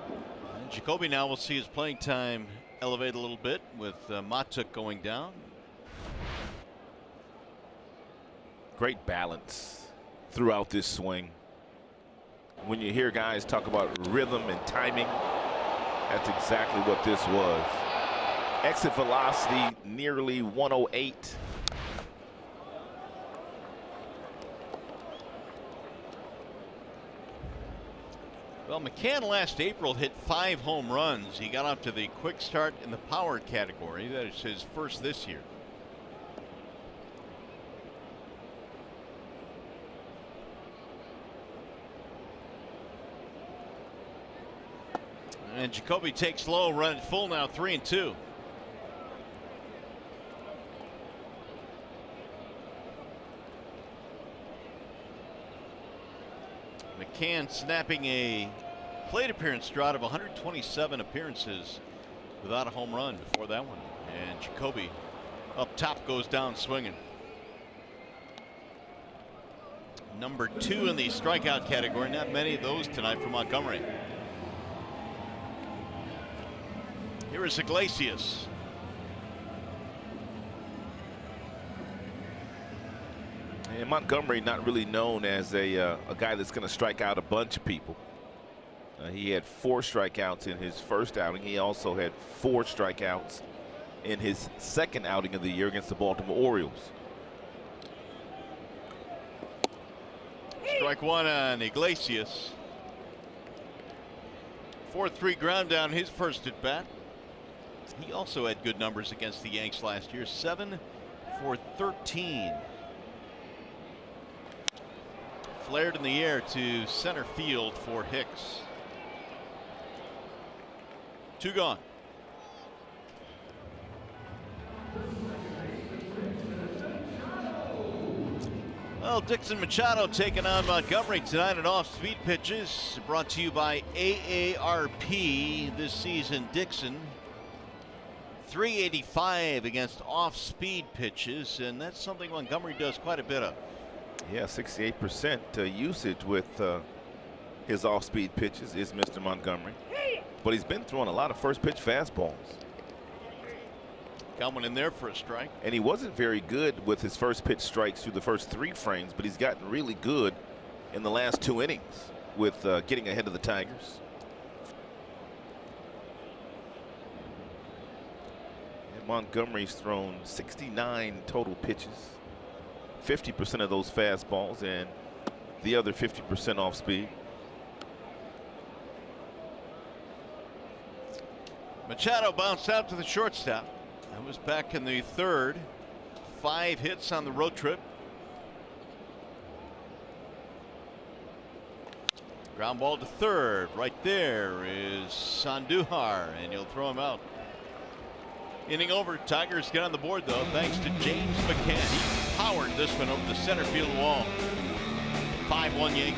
And Jacoby now will see his playing time elevate a little bit with Matuk going down. Great balance throughout this swing. When you hear guys talk about rhythm and timing, that's exactly what this was. Exit velocity nearly 108. Well, McCann last April hit 5 home runs. He got off to the quick start in the power category. That is his first this year. And Jacoby takes low, run it full now, 3-2. McCann snapping a plate appearance drought of 127 appearances without a home run before that one. And Jacoby up top goes down swinging. Number 2 in the strikeout category. Not many of those tonight for Montgomery. Here is Iglesias. And Montgomery not really known as a guy that's going to strike out a bunch of people. He had 4 strikeouts in his first outing. He also had 4 strikeouts in his second outing of the year against the Baltimore Orioles. Strike 1 on Iglesias. 4-3 ground down his first at bat. He also had good numbers against the Yanks last year. 7 for 13. Flared in the air to center field for Hicks. 2 gone. Well, Dixon Machado taking on Montgomery tonight at off-speed pitches. Brought to you by AARP this season. Dixon 385 against off-speed pitches, and that's something Montgomery does quite a bit of. Yeah, 68% usage with his off-speed pitches is Mr. Montgomery. But he's been throwing a lot of first-pitch fastballs. Got one in there for a strike. And he wasn't very good with his first-pitch strikes through the first 3 frames, but he's gotten really good in the last 2 innings with getting ahead of the Tigers. And Montgomery's thrown 69 total pitches. 50% of those fastballs and the other 50% off speed. Machado bounced out to the shortstop. That was back in the 3rd. 5 hits on the road trip. Ground ball to 3rd. Right there is Sandujar, and he'll throw him out. Inning over. Tigers get on the board, though, thanks to James McCann. He powered this one over the center field wall. 5-1 Yankees.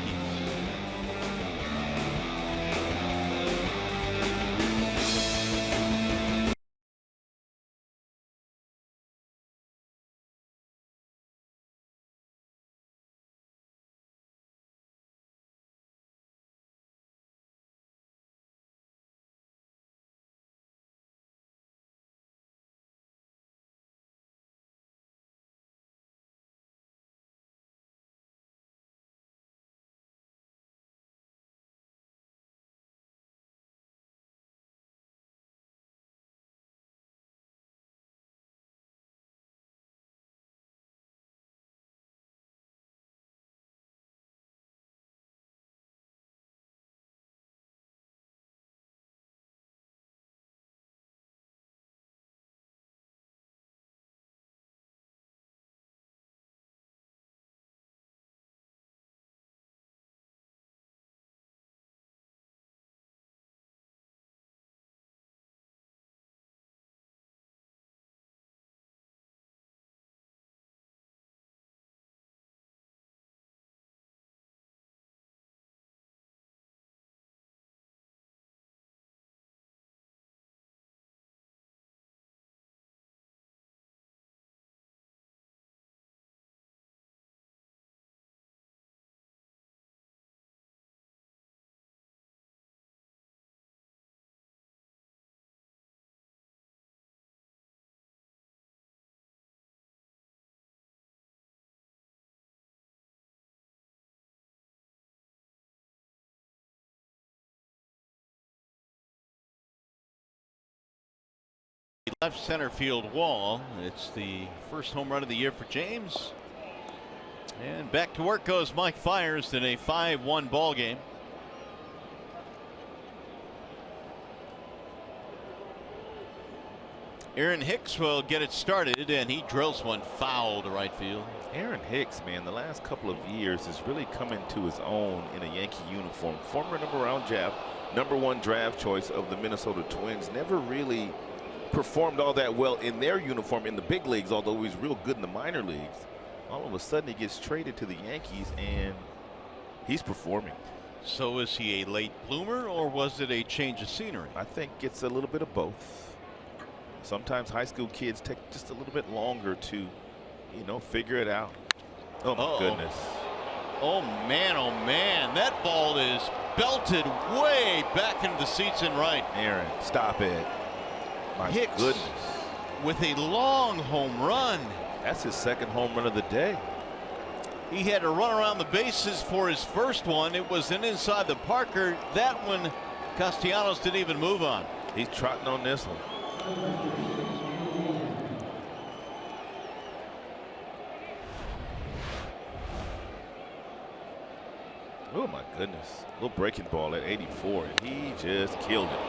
Left center field wall. It's the first home run of the year for James. And back to work goes Mike Fiers in a 5-1 ball game. Aaron Hicks will get it started, and he drills one foul to right field. Aaron Hicks, man, the last couple of years has really come into his own in a Yankee uniform. Former number 1 draft choice of the Minnesota Twins. Never really performed all that well in their uniform in the big leagues, although he's real good in the minor leagues. All of a sudden he gets traded to the Yankees and he's performing. So is he a late bloomer, or was it a change of scenery? I think it's a little bit of both. Sometimes high school kids take just a little bit longer to, you know, figure it out. Oh my goodness. Oh man, that ball is belted way back into the seats in right. Aaron, stop it. My Hicks goodness. with a long home run. That's his 2nd home run of the day. He had to run around the bases for his first one. It was an inside the Parker. That one, Castellanos didn't even move on. He's trotting on this one. Oh my goodness. A little breaking ball at 84, and he just killed it.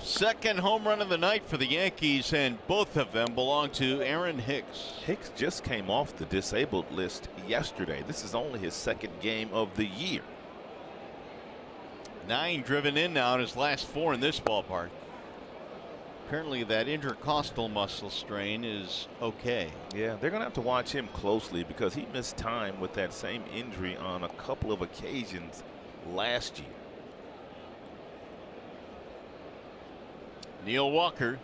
Second home run of the night for the Yankees, and both of them belong to Aaron Hicks. Hicks just came off the disabled list yesterday. This is only his 2nd game of the year. 9 driven in now in his last 4 in this ballpark. Apparently that intercostal muscle strain is okay. Yeah, they're going to have to watch him closely because he missed time with that same injury on a couple of occasions last year. Neil Walker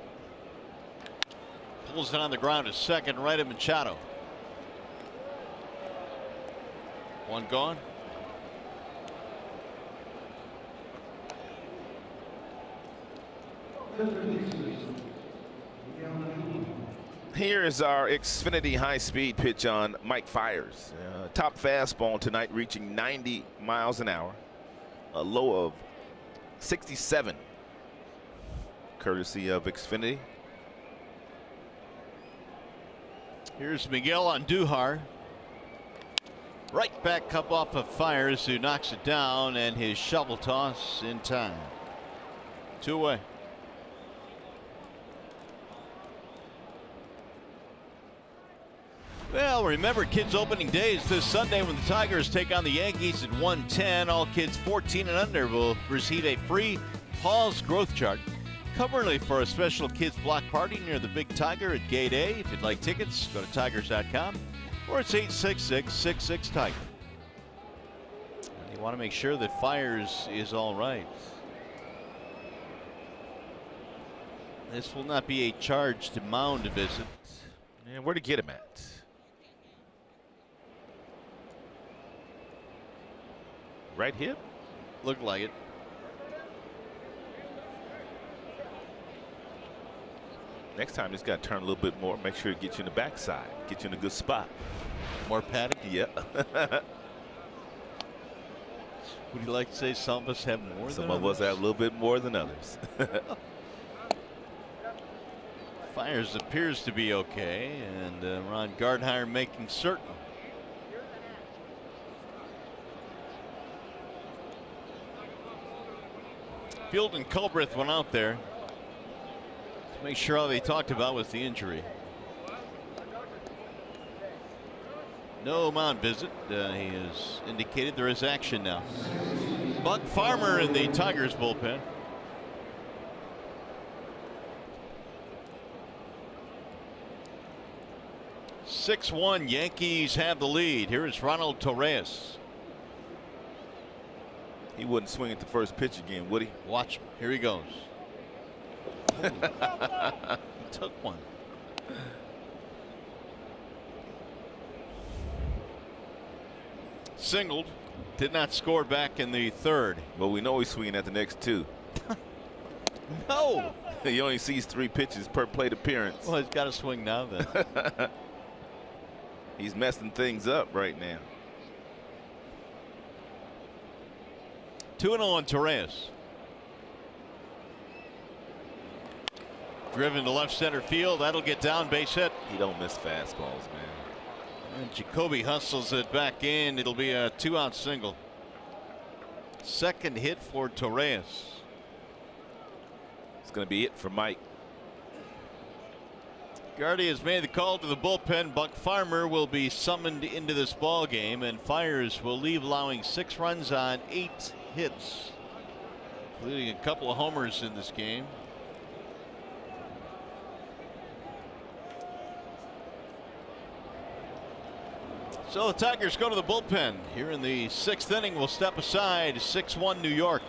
pulls it on the ground to second, right of Machado. 1 gone. Here is our Xfinity high-speed pitch on Mike Fiers. Top fastball tonight reaching 90 miles an hour. A low of 67. Courtesy of Xfinity. Here's Miguel Andujar. Right back up off of Fiers, who knocks it down, and his shovel toss in time. 2 away. Well, remember kids opening day is this Sunday when the Tigers take on the Yankees at 1:10. All kids 14 and under will receive a free Paws growth chart. Currently for a special kids block party near the Big Tiger at Gate A. If you'd like tickets, go to tigers.com or it's 866-66-TIGER. You want to make sure that Fiers is all right. This will not be a charged mound visit. And where to get him at? Right hip? Looked like it. Next time, he's got to turn a little bit more. Make sure it gets you in the backside. Get you in a good spot. More padding? Yeah. Would you like to say some of us have more than others? Some of us have a little bit more than others. Fiers appears to be okay, and Ron Gardner making certain. Field and Culbreth went out there to make sure all they talked about was the injury. No mound visit. He has indicated there is action now. Buck Farmer in the Tigers bullpen. (6-1) Yankees have the lead. Here is Ronald Torres. He wouldn't swing at the first pitch again, would he? Watch him. Here he goes. He took one. Singled. Did not score back in the 3rd. Well, we know he's swinging at the next 2. No. He only sees 3 pitches per plate appearance. Well, he's got to swing now then. He's messing things up right now. 2-0 on Torres. Driven to left center field. That'll get down, base hit. He don't miss fastballs, man. And Jacoby hustles it back in. It'll be a 2-out single. Second hit for Torres. It's going to be it for Mike. Gardy has made the call to the bullpen. Buck Farmer will be summoned into this ball game, and Fiers will leave, allowing 6 runs on 8 hits, including a couple of homers in this game. So the Tigers go to the bullpen here in the 6th inning. Will step aside. 6-1 New York.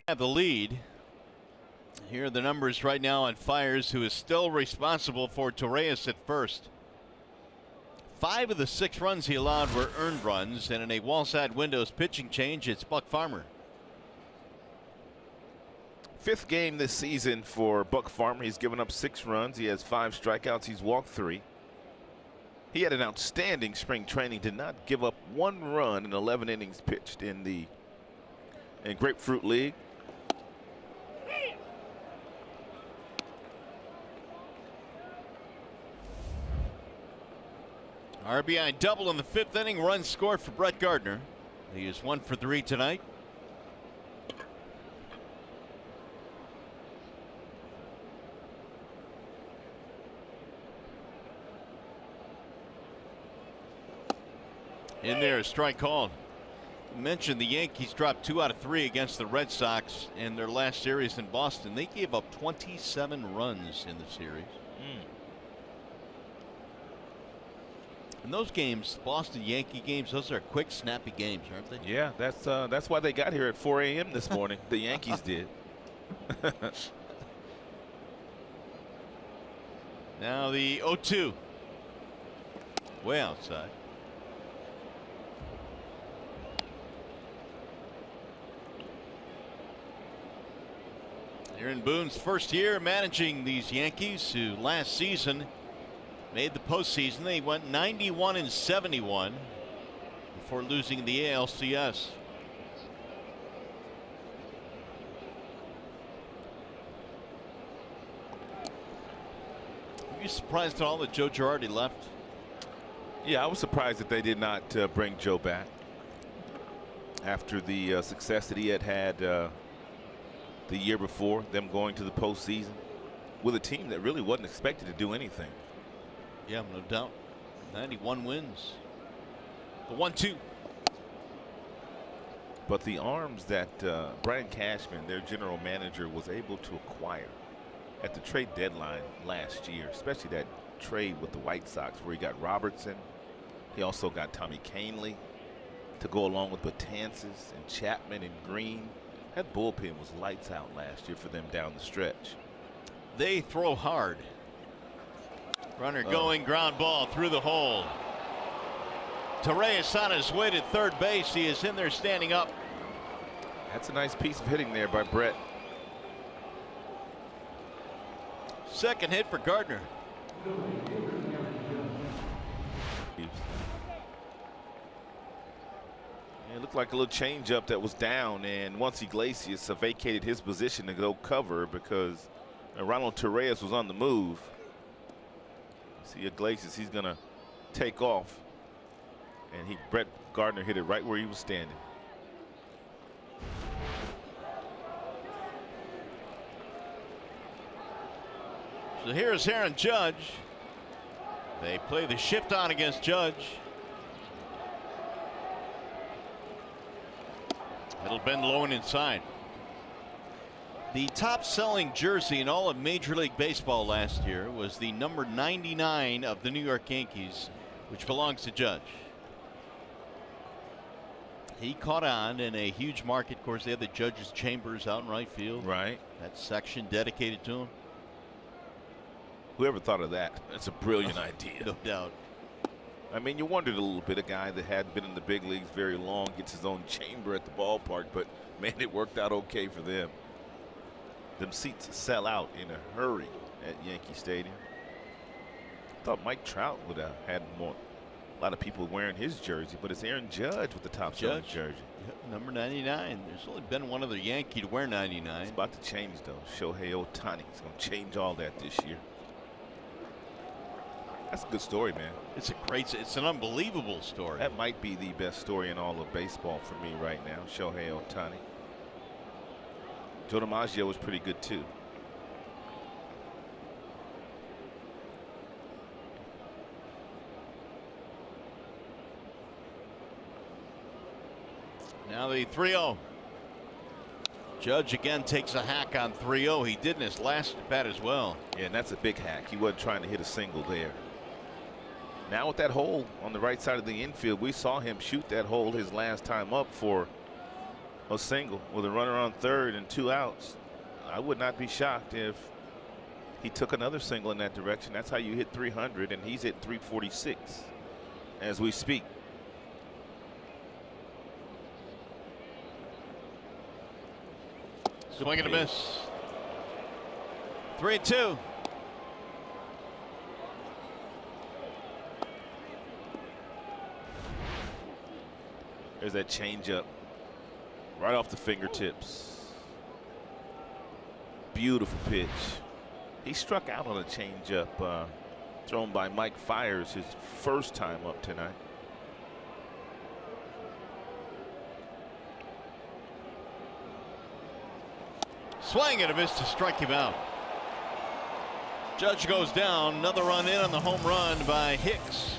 have the lead. Here are the numbers right now on Fiers, who is still responsible for Torres at first. 5 of the 6 runs he allowed were earned runs, and in a wall-side windows pitching change, it's Buck Farmer. 5th game this season for Buck Farmer. He's given up 6 runs. He has 5 strikeouts. He's walked 3. He had an outstanding spring training. Did not give up 1 run in 11 innings pitched in the Grapefruit League. RBI double in the 5th inning. Runs scored for Brett Gardner. He is 1 for 3 tonight. In there, a strike called. I mentioned the Yankees dropped 2 out of 3 against the Red Sox in their last series in Boston. They gave up 27 runs in the series. And those games, Boston Yankee games, those are quick, snappy games, aren't they? Yeah, that's why they got here at 4 a.m. this morning. The Yankees did. Now the 0-2. Way outside. Aaron Boone's first year managing these Yankees, who last season made the postseason. They went 91-71 before losing the ALCS. Are you surprised at all that Joe Girardi left? Yeah, I was surprised that they did not bring Joe back after the success that he had the year before, them going to the postseason with a team that really wasn't expected to do anything. Yeah, no doubt. 91 wins. The 1-2. But the arms that Brian Cashman, their general manager, was able to acquire at the trade deadline last year, especially that trade with the White Sox where he got Robertson. He also got Tommy Kahnle to go along with Betances and Chapman and Green. That bullpen was lights out last year for them down the stretch. They throw hard. Runner going, ground ball through the hole. Torres on his way to third base. He is in there standing up. That's a nice piece of hitting there by Brett. Second hit for Gardner. It looked like a little changeup that was down, and once Iglesias vacated his position to go cover because Ronald Torres was on the move. See Iglesias, he's gonna take off, and Brett Gardner hit it right where he was standing. So here's Aaron Judge. They play the shift on against Judge. It'll bend low and inside. The top selling jersey in all of Major League Baseball last year was the number 99 of the New York Yankees, which belongs to Judge. He caught on in a huge market. Of course, they had the Judge's Chambers out in right field. Right. That section dedicated to him. Whoever thought of that? That's a brilliant idea. No doubt. I mean, you wondered a little bit, a guy that hadn't been in the big leagues very long gets his own chamber at the ballpark, but man, it worked out okay for them. Them seats sell out in a hurry at Yankee Stadium. Thought Mike Trout would have had a lot of people wearing his jersey, but it's Aaron Judge with the top selling jersey. Yep, number 99. There's only been one other Yankee to wear 99. It's about to change though. Shohei Ohtani is going to change all that this year. That's a good story, man. It's an unbelievable story. That might be the best story in all of baseball for me right now. Shohei Ohtani. Joe DiMaggio was pretty good too. Now the 3-0. Judge again takes a hack on 3-0. He did in his last at bat as well. Yeah, and that's a big hack. He wasn't trying to hit a single there. Now with that hole on the right side of the infield, we saw him shoot that hole his last time up for a single with a runner on third and 2 outs. I would not be shocked if he took another single in that direction. That's how you hit 300, and he's at 346 as we speak. Swing and a miss. 3-2. There's that changeup right off the fingertips. Beautiful pitch. He struck out on a changeup thrown by Mike Fiers his first time up tonight. Swing and a miss to strike him out. Judge goes down. Another run in on the home run by Hicks.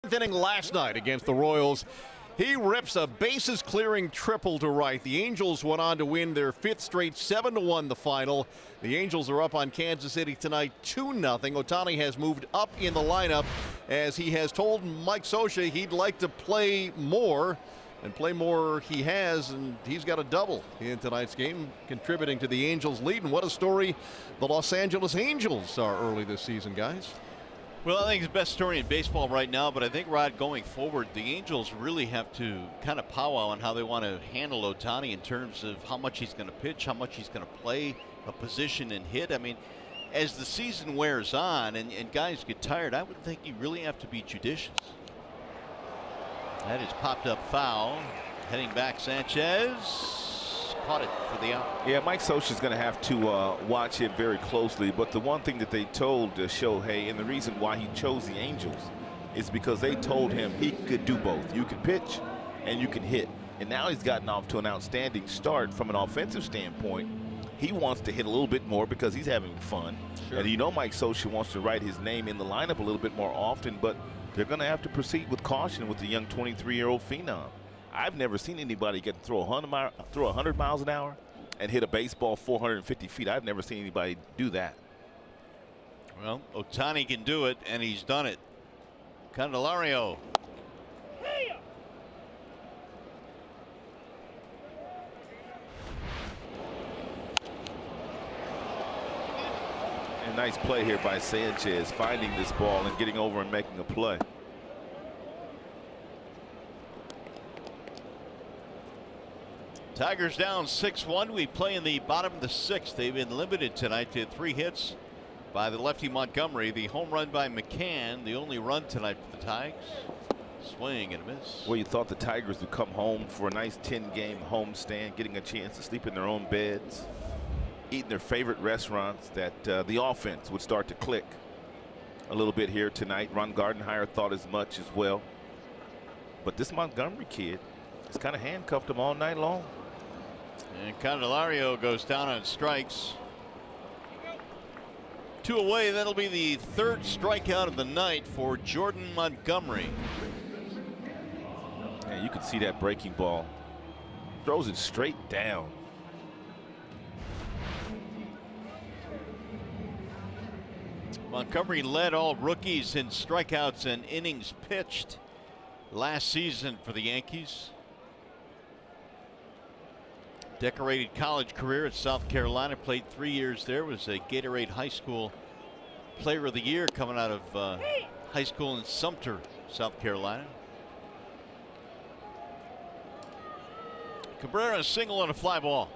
Seventh inning last night against the Royals. He rips a bases clearing triple to right. The Angels went on to win their 5th straight, 7-1 the final. The Angels are up on Kansas City tonight 2-0. Ohtani has moved up in the lineup as he has told Mike Scioscia he'd like to play more, and play more he has, and he's got a double in tonight's game, contributing to the Angels' lead. And what a story the Los Angeles Angels are early this season, guys. Well, I think it's the best story in baseball right now, but I think, Rod, going forward, the Angels really have to kind of powwow on how they want to handle Ohtani in terms of how much he's going to pitch, how much he's going to play, a position and hit. I mean, as the season wears on and guys get tired, I would think you really have to be judicious. That is popped up foul. Heading back, Sanchez caught it for the out. Yeah, Mike Scioscia is going to have to watch it very closely. But the one thing that they told Shohei, and the reason why he chose the Angels, is because they told him he could do both. You can pitch and you can hit. And now he's gotten off to an outstanding start from an offensive standpoint. He wants to hit a little bit more because he's having fun. Sure. And you know Mike Scioscia wants to write his name in the lineup a little bit more often, but they're going to have to proceed with caution with the young 23-year-old phenom. I've never seen anybody get throw 100 miles an hour and hit a baseball 450 feet. I've never seen anybody do that. Well, Ohtani can do it, and he's done it. Candelario. A nice play here by Sanchez, finding this ball and getting over and making a play. Tigers down 6-1. We play in the bottom of the 6th. They've been limited tonight to 3 hits by the lefty Montgomery. The home run by McCann, the only run tonight for the Tigers. Swing and a miss. Well, you thought the Tigers would come home for a nice 10-game homestand, getting a chance to sleep in their own beds, eating their favorite restaurants, that the offense would start to click a little bit here tonight. Ron Gardenhire thought as much as well. But this Montgomery kid has kind of handcuffed him all night long. And Candelario goes down on strikes. 2 away. That'll be the 3rd strikeout of the night for Jordan Montgomery. And you can see that breaking ball. Throws it straight down. Montgomery led all rookies in strikeouts and innings pitched last season for the Yankees. Decorated college career at South Carolina, played 3 years there, was a Gatorade High School Player of the Year coming out of high school in Sumter, South Carolina. Cabrera single on a fly ball.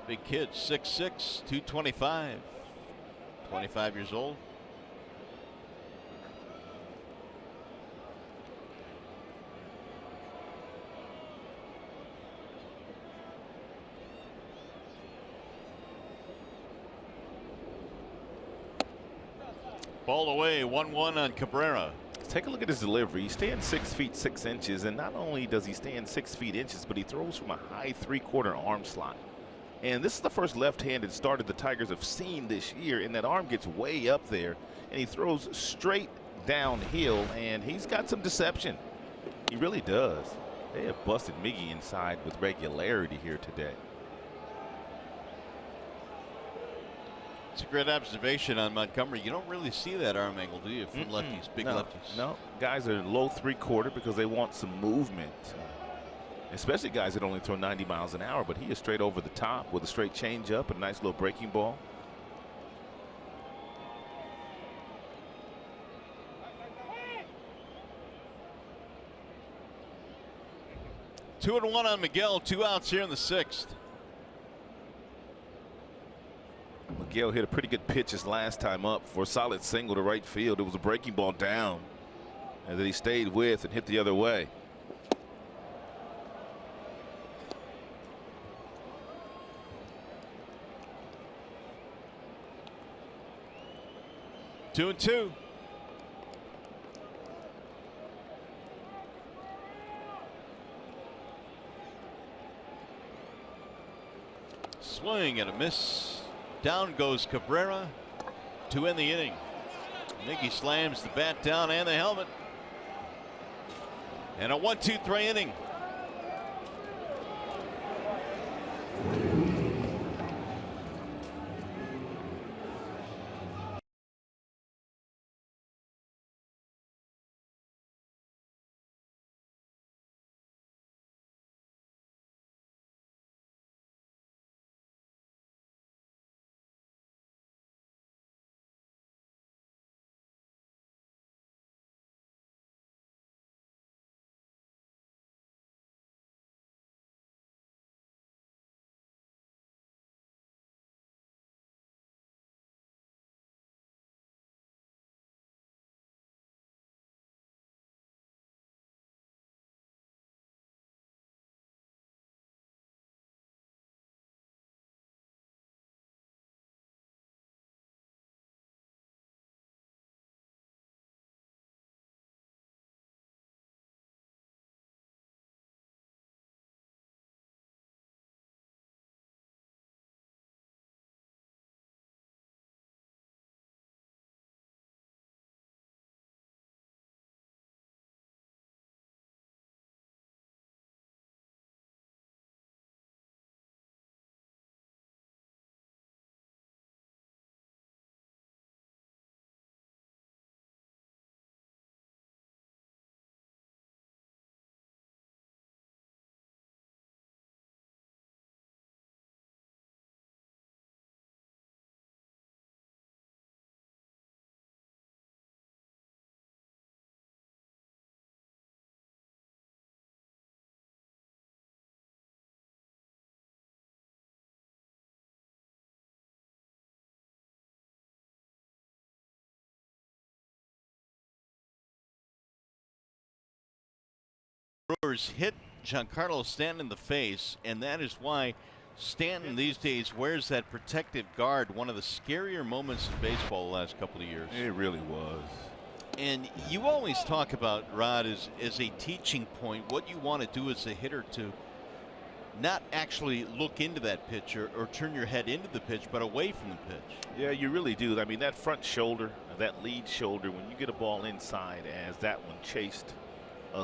Big kid, 6'6", 225, 25 years old. Ball away, 1-1 on Cabrera. Take a look at his delivery. He stands 6 feet 6 inches, and not only does he stand 6 feet inches, but he throws from a high 3/4 arm slot. And this is the first left-handed starter the Tigers have seen this year, and that arm gets way up there, and he throws straight downhill, and he's got some deception. He really does. They have busted Miggy inside with regularity here today. It's a great observation on Montgomery. You don't really see that arm angle, do you, from lefties, big lefties? No, guys are low 3/4 because they want some movement, especially guys that only throw 90 miles an hour, but he is straight over the top with a straight changeup and a nice little breaking ball. Two and one on Miguel, 2 outs here in the 6th. Miguel hit a pretty good pitch his last time up for a solid single to right field. It was a breaking ball down, and that he stayed with and hit the other way. Two and two. Swing and a miss. Down goes Cabrera to end the inning. Miggy slams the bat down and the helmet. And a 1-2-3 inning. Brewers hit Giancarlo Stanton in the face, and that is why Stanton these days wears that protective guard. One of the scarier moments in baseball the last couple of years. It really was. And you always talk about, Rod, as a teaching point, what you want to do as a hitter to not actually look into that pitch or turn your head into the pitch, but away from the pitch. Yeah, you really do. I mean, that front shoulder, that lead shoulder, when you get a ball inside, as that one chased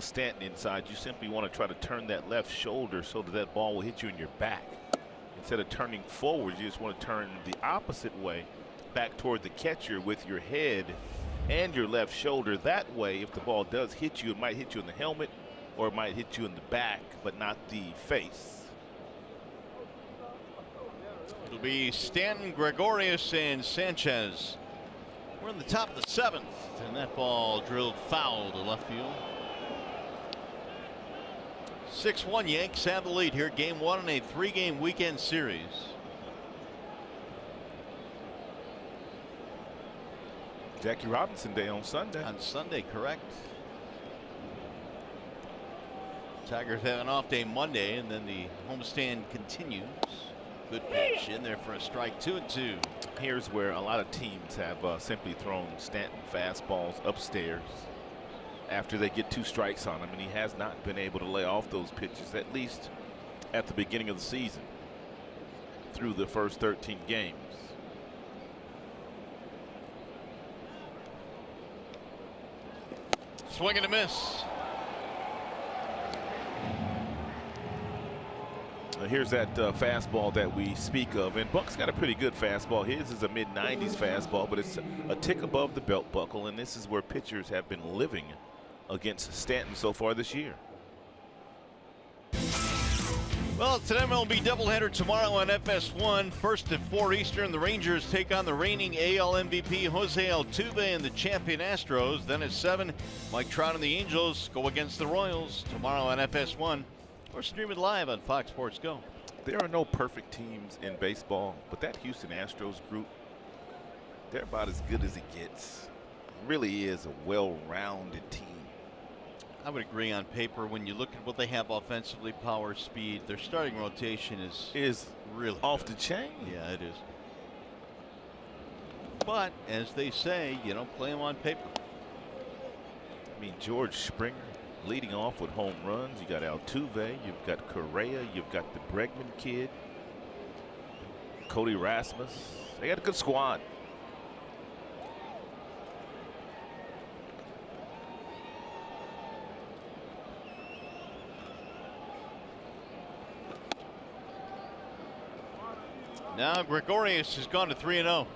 Stanton inside, you simply want to try to turn that left shoulder so that that ball will hit you in your back. Instead of turning forward, you just want to turn the opposite way, back toward the catcher with your head and your left shoulder. That way, if the ball does hit you, it might hit you in the helmet or it might hit you in the back, but not the face. It'll be Stanton, Gregorius, and Sanchez. We're in the top of the 7th, and that ball drilled foul to left field. 6-1 Yanks have the lead here. Game 1 in a 3-game weekend series. Jackie Robinson Day on Sunday. On Sunday, correct. Tigers have an off day Monday, and then the homestand continues. Good pitch in there for a strike. 2-2. Here's where a lot of teams have simply thrown Stanton fastballs upstairs after they get 2 strikes on him, and he has not been able to lay off those pitches, at least at the beginning of the season through the first 13 games. Swing and a miss. Here's that fastball that we speak of, and Buck's got a pretty good fastball. His is a mid-90s fastball, but it's a tick above the belt buckle, and this is where pitchers have been living against Stanton so far this year. Well, it's an MLB doubleheader tomorrow on FS1. First at 4 Eastern, the Rangers take on the reigning AL MVP Jose Altuve and the champion Astros. Then at 7, Mike Trout and the Angels go against the Royals tomorrow on FS1. Or stream it live on Fox Sports Go. There are no perfect teams in baseball, but that Houston Astros group, they're about as good as it gets. It really is a well-rounded team. I would agree on paper. When you look at what they have offensively, power, speed, their starting rotation is really off good. the chain. Yeah, it is. But as they say, you don't play them on paper. I mean, George Springer leading off with home runs. You got Altuve, you've got Correa, you've got the Bregman kid, Cody Rasmus. They got a good squad. Now Gregorius has gone to 3-0.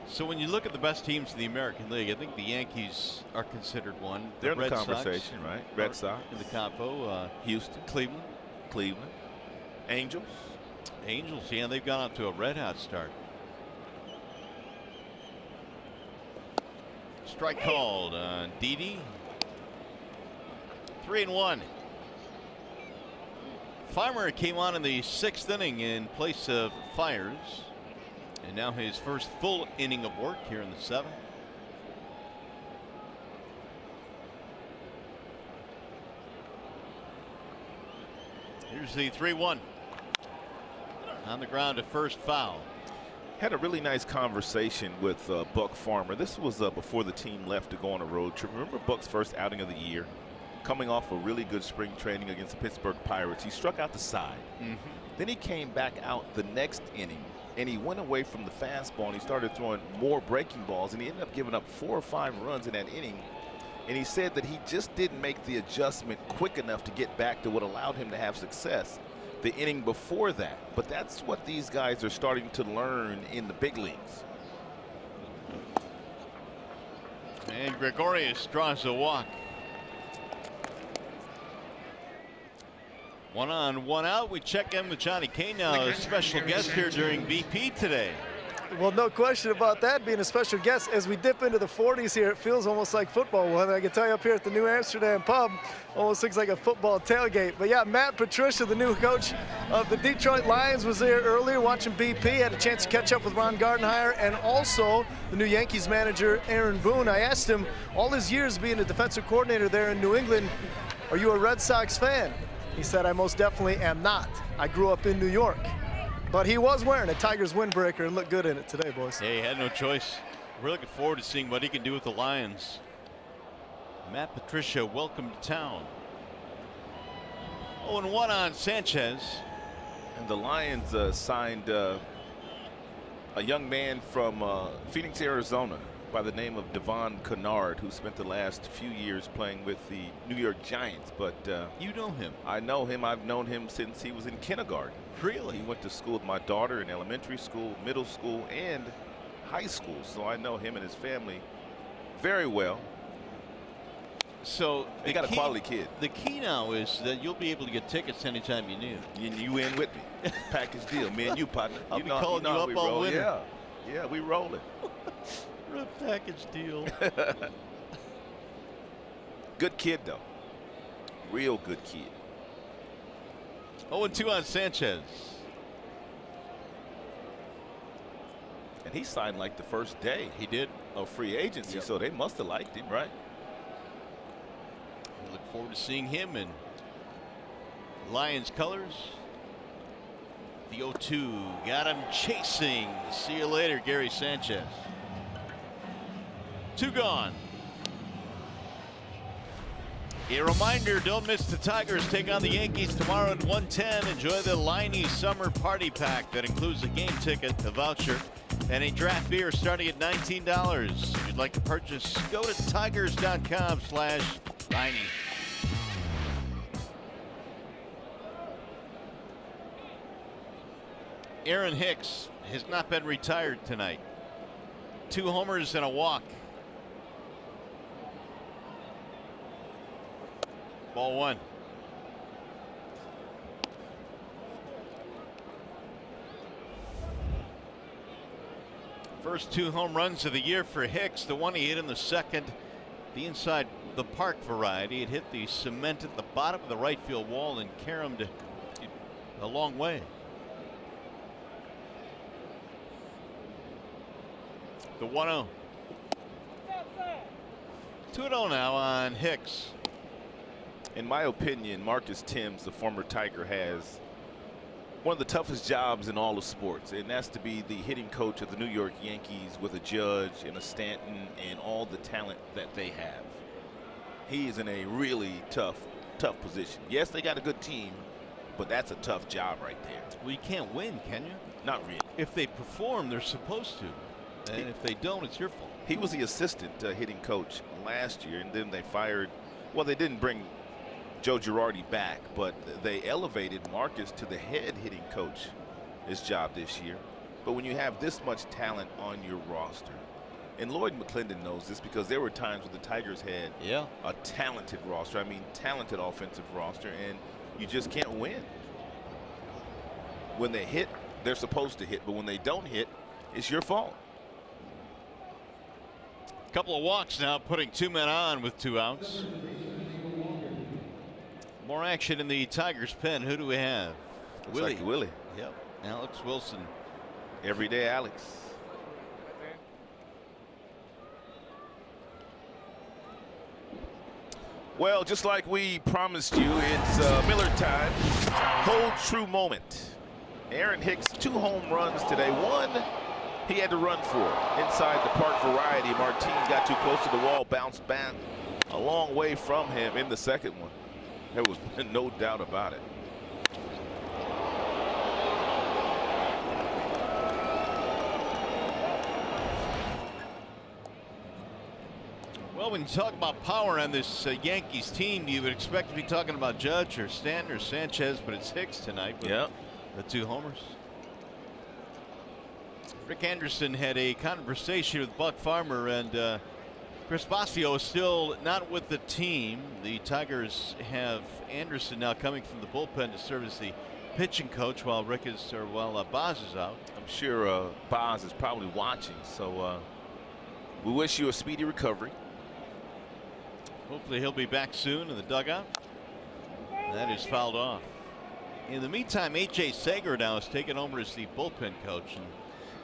So when you look at the best teams in the American League, I think the Yankees are considered one. They're in the Red conversation, Sox right? Red Sox. in the combo. Houston. Cleveland. Angels. Angels, yeah, they've gone out to a red hot start. Strike called on Didi. 3-1. Farmer came on in the 6th inning in place of Fires. And now his first full inning of work here in the 7th. Here's the 3-1. On the ground to first, foul. Had a really nice conversation with Buck Farmer. This was before the team left to go on a road trip. Remember Buck's first outing of the year? Coming off a really good spring training against the Pittsburgh Pirates. He struck out the side. Then he came back out the next inning, and he went away from the fastball, and he started throwing more breaking balls, and he ended up giving up 4 or 5 runs in that inning. And he said that he just didn't make the adjustment quick enough to get back to what allowed him to have success the inning before that. But that's what these guys are starting to learn in the big leagues. And Gregorius draws a walk. 1 on, 1 out. We check in with Johnny Kane now, a special guest here during BP today. Well, no question about that being a special guest. As we dip into the 40s here, it feels almost like football weather. I can tell you up here at the New Amsterdam pub, almost looks like a football tailgate. But yeah, Matt Patricia, the new coach of the Detroit Lions, was there earlier watching BP, had a chance to catch up with Ron Gardenhire, and also the new Yankees manager, Aaron Boone. I asked him, all his years being a defensive coordinator there in New England, are you a Red Sox fan? He said, I most definitely am not. I grew up in New York. But he was wearing a Tigers windbreaker and looked good in it today, boys. Yeah, he had no choice. We're looking forward to seeing what he can do with the Lions. Matt Patricia, welcome to town. 0-1 on Sanchez. And the Lions signed a young man from Phoenix, Arizona by the name of Devon Kennard, who spent the last few years playing with the New York Giants. But you know him? I know him. I've known him since he was in kindergarten. Really? He went to school with my daughter in elementary school, middle school, and high school. So I know him and his family very well. So they got a quality kid. The key now is that you'll be able to get tickets anytime you need. You in with me? Package deal, me and you, partner. I'll be calling you up all winter. Yeah, we rolling. Package deal. Good kid though. Real good kid. 0-2 on Sanchez. And he signed like the first day. He did. Of free agency, yep. So they must have liked him, right? I look forward to seeing him in Lions colors. The 0-2 got him chasing. See you later, Gary Sanchez. 2 gone. A reminder, don't miss the Tigers take on the Yankees tomorrow at 1:10. Enjoy the Liney Summer Party Pack that includes a game ticket, a voucher, and a draft beer starting at $19. If you'd like to purchase, go to tigers.com/Liney. Aaron Hicks has not been retired tonight. 2 homers and a walk. Ball 1. First 2 home runs of the year for Hicks. The one he hit in the second, the inside the park variety. It hit the cement at the bottom of the right field wall and caromed a long way. The 1-0. 2-0 now on Hicks. In my opinion, Marcus Thames, the former Tiger, has one of the toughest jobs in all of sports, and that's to be the hitting coach of the New York Yankees with a Judge and a Stanton and all the talent that they have. He is in a really tough position. Yes, they got a good team, but that's a tough job right there. Well, you can't win, can you? Not really. If they perform, they're supposed to. And if they don't, it's your fault. He was the assistant hitting coach last year, and then they fired, well, they didn't bring Joe Girardi back, but they elevated Marcus to the head hitting coach, his job this year. But when you have this much talent on your roster, and Lloyd McClendon knows this because there were times when the Tigers had a talented roster, I mean talented offensive roster, and you just can't win. When they hit, they're supposed to hit, but when they don't hit, it's your fault. Couple of walks now, putting 2 men on with 2 outs. More action in the Tigers pen. Who do we have? Willie. Like Willie. Yep. Alex Wilson. Everyday Alex. Well, just like we promised you, it's Miller time. Hold true moment. Aaron Hicks, 2 home runs today. 1 he had to run for inside the park variety. Martin got too close to the wall, bounced back a long way from him in the second one. There was no doubt about it. Well, when you talk about power on this Yankees team, you would expect to be talking about Judge or Stanton or Sanchez, but it's Hicks tonight with the 2 homers. Rick Anderson had a conversation with Buck Farmer, and Chris Bosio is still not with the team. The Tigers have Anderson now coming from the bullpen to serve as the pitching coach while Boz is out. I'm sure Boz is probably watching, so we wish you a speedy recovery. Hopefully he'll be back soon in the dugout. That is fouled off. In the meantime, A.J. Sager now is taking over as the bullpen coach. And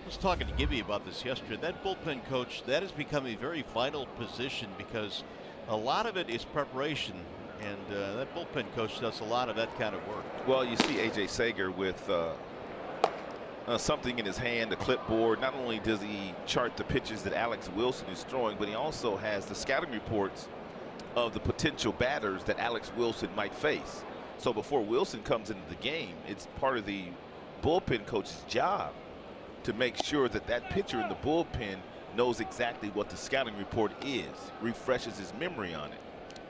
I was talking to Gibby about this yesterday. That bullpen coach, that has become a very vital position because a lot of it is preparation. And that bullpen coach does a lot of that kind of work. Well, you see A.J. Sager with something in his hand, a clipboard. Not only does he chart the pitches that Alex Wilson is throwing, but he also has the scouting reports of the potential batters that Alex Wilson might face. So before Wilson comes into the game, it's part of the bullpen coach's job to make sure that that pitcher in the bullpen knows exactly what the scouting report is, refreshes his memory on it.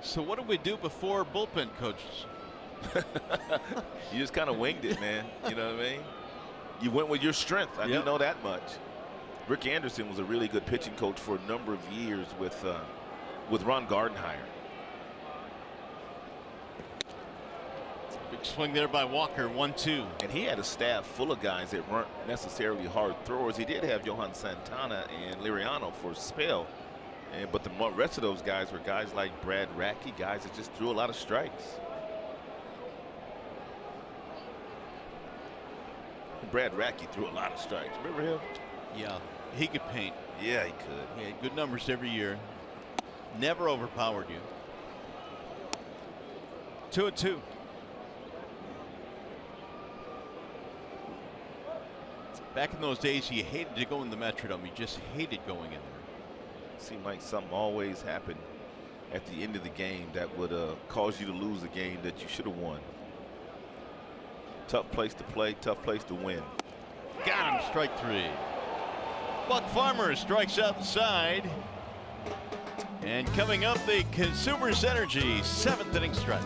So what do we do before bullpen coaches? You just kind of winged it, man. You know what I mean? You went with your strength. I do know that much. Rick Anderson was a really good pitching coach for a number of years with Ron Gardenhire. Big swing there by Walker, 1-2. And he had a staff full of guys that weren't necessarily hard throwers. He did have Johan Santana and Liriano for a spell. But the rest of those guys were guys like Brad Radke, guys that just threw a lot of strikes. Brad Radke threw a lot of strikes. Remember him? Yeah, he could paint. Yeah, he could. He had good numbers every year. Never overpowered you. 2-2. Back in those days, you hated to go in the Metrodome. You just hated going in there. Seemed like something always happened at the end of the game that would cause you to lose a game that you should have won. Tough place to play, tough place to win. Got him, strike 3. Buck Farmer strikes out the side. And coming up, the Consumers Energy 7th inning stretch.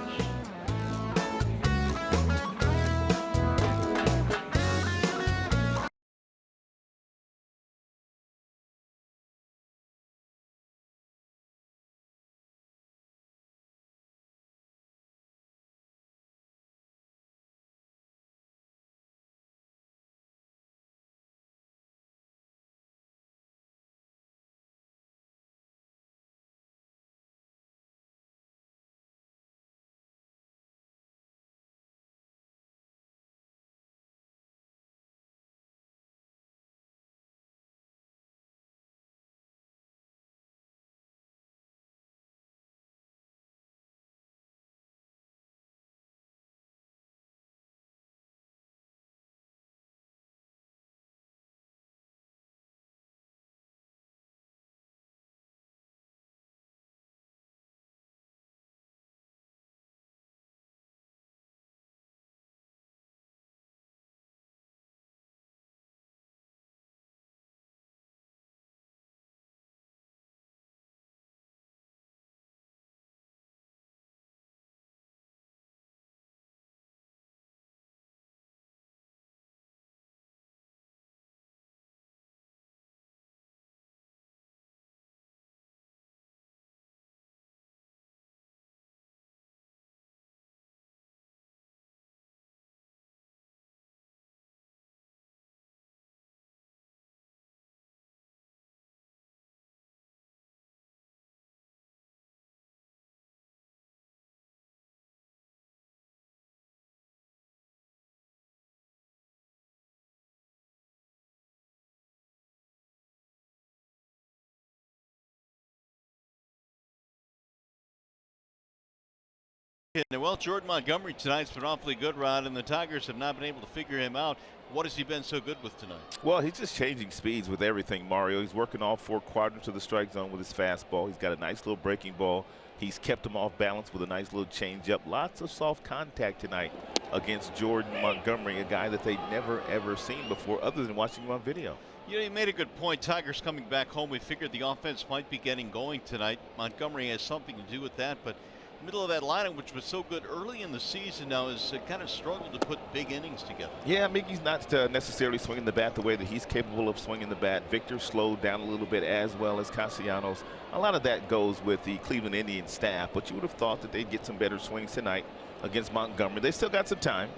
Well, Jordan Montgomery tonight's been awfully good, Rod, and the Tigers have not been able to figure him out. What has he been so good with tonight? Well, he's just changing speeds with everything, Mario. He's working all 4 quadrants of the strike zone with his fastball. He's got a nice little breaking ball. He's kept him off balance with a nice little changeup. Lots of soft contact tonight against Jordan Montgomery, a guy that they'd never, ever seen before other than watching him on video. You know, you made a good point. Tigers coming back home. We figured the offense might be getting going tonight. Montgomery has something to do with that, but middle of that lineup, which was so good early in the season, now has kind of struggled to put big innings together. Yeah, Mickey's not necessarily swinging the bat the way that he's capable of swinging the bat. Victor slowed down a little bit, as well as Castellanos. A lot of that goes with the Cleveland Indians staff, but you would have thought that they'd get some better swings tonight against Montgomery. They still got some time.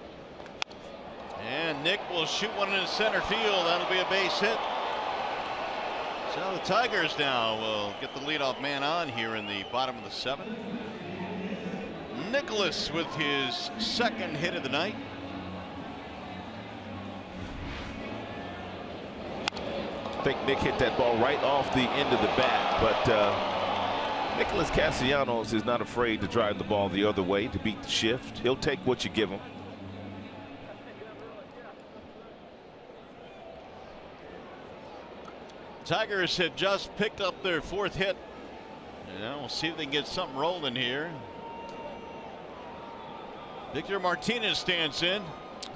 Nick will shoot one into center field. That'll be a base hit. So the Tigers now will get the leadoff man on here in the bottom of the 7th. Nicholas with his 2nd hit of the night. I think Nick hit that ball right off the end of the bat, but Nicholas Castellanos is not afraid to drive the ball the other way to beat the shift. He'll take what you give him. Tigers have just picked up their 4th hit. And we'll see if they can get something rolling here. Victor Martinez stands in.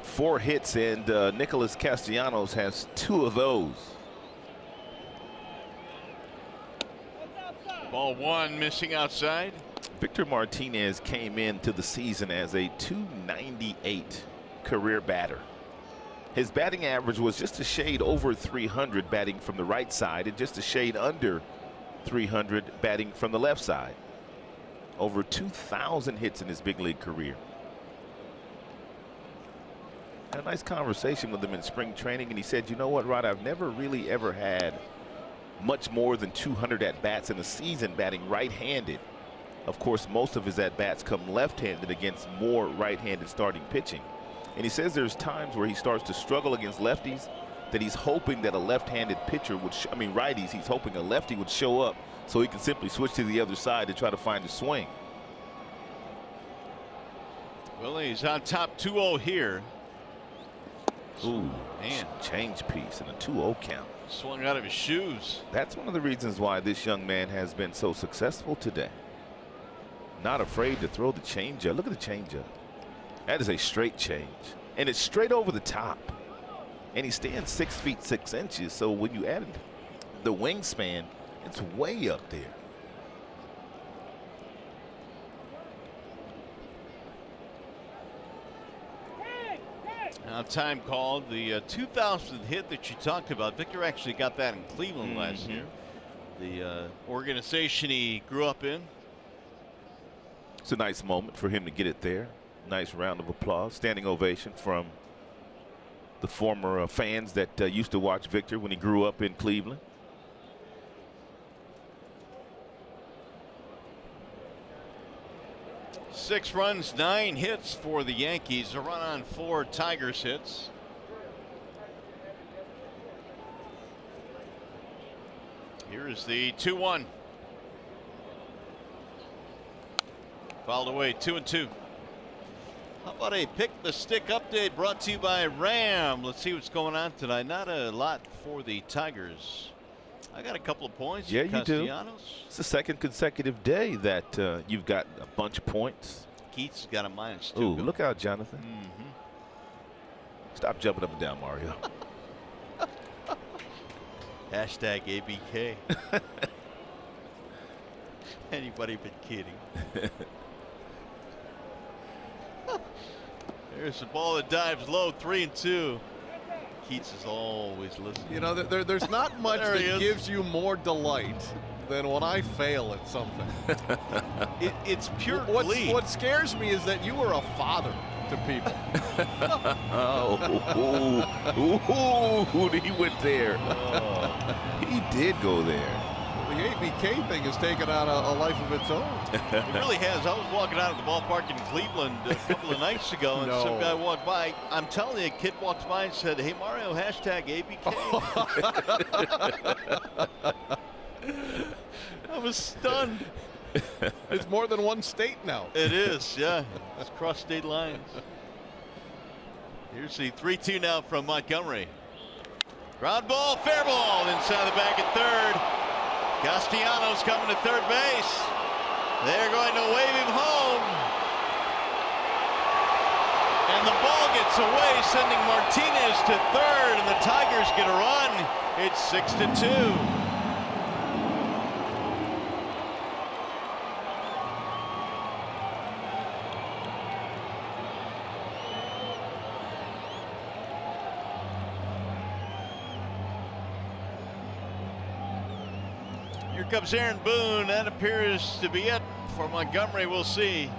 4 hits, and Nicholas Castellanos has 2 of those. Ball 1 missing outside. Victor Martinez came into the season as a .298 career batter. His batting average was just a shade over 300 batting from the right side and just a shade under 300 batting from the left side. Over 2,000 hits in his big league career. Had a nice conversation with him in spring training, and he said, you know what, Rod, I've never really ever had much more than 200 at-bats in a season batting right-handed. Of course, most of his at-bats come left-handed against more right-handed starting pitching. And he says there's times where he starts to struggle against lefties that he's hoping that a left-handed pitcher would, righties, he's hoping a lefty would show up so he can simply switch to the other side to try to find a swing. Well, he's on top 2-0 here. Ooh, man. Change piece and a 2-0 count. Swung out of his shoes. That's one of the reasons why this young man has been so successful today. Not afraid to throw the changeup. Look at the changeup. That is a straight change, and it's straight over the top. And he stands 6 feet 6 inches, so when you add the wingspan, it's way up there. Now time called. The 2000th hit that you talked about, Victor actually got that in Cleveland last year. The organization he grew up in. It's a nice moment for him to get it there. Nice round of applause, standing ovation from the former fans that used to watch Victor when he grew up in Cleveland. Six runs, 9 hits for the Yankees. A run on 4 Tigers hits. Here is the 2-1. Fouled away, 2-2. How about a pick the stick update brought to you by Ram? Let's see what's going on tonight. Not a lot for the Tigers. I got a couple of points. Yeah, you do. It's the 2nd consecutive day that you've got a bunch of points. Keith's got a -2. Ooh, look out, Jonathan. Stop jumping up and down, Mario. Hashtag ABK. Anybody but kidding. There's the ball that dives low, 3-2. Keats is always listening. You know, there's not much that gives you more delight than when I fail at something. It's pure glee. What scares me is that you are a father to people. He went there. He did go there. The ABK thing has taken on a life of its own. It really has. I was walking out of the ballpark in Cleveland a couple of nights ago, and some guy walked by. I'm telling you, a kid walked by and said, "Hey, Mario, hashtag ABK." I was stunned. It's more than one state now. It is, yeah. It's crossed state lines. Here's the 3-2 now from Montgomery. Ground ball, fair ball inside the bag at third. Castellanos coming to third base. They're going to wave him home. And the ball gets away, sending Martinez to third, and the Tigers get a run. It's 6-2. Here comes Aaron Boone. That appears to be it for Montgomery. We'll see.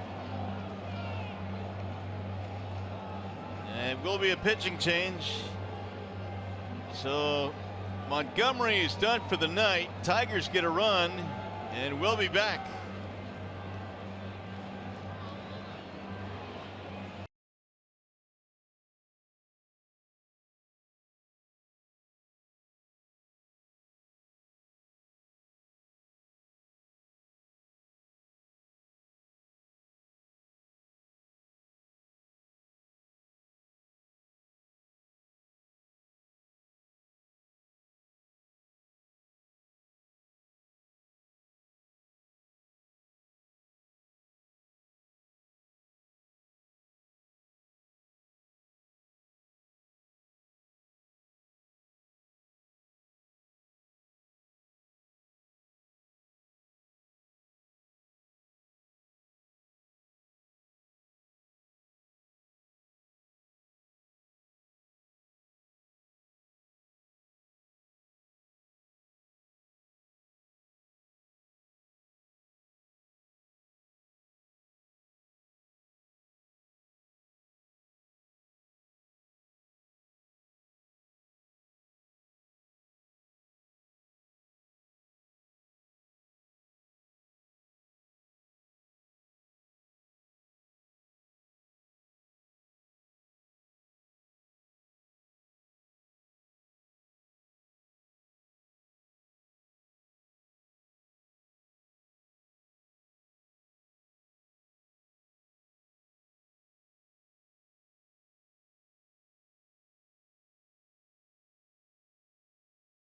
And will be a pitching change. So Montgomery is done for the night. Tigers get a run, and we'll be back.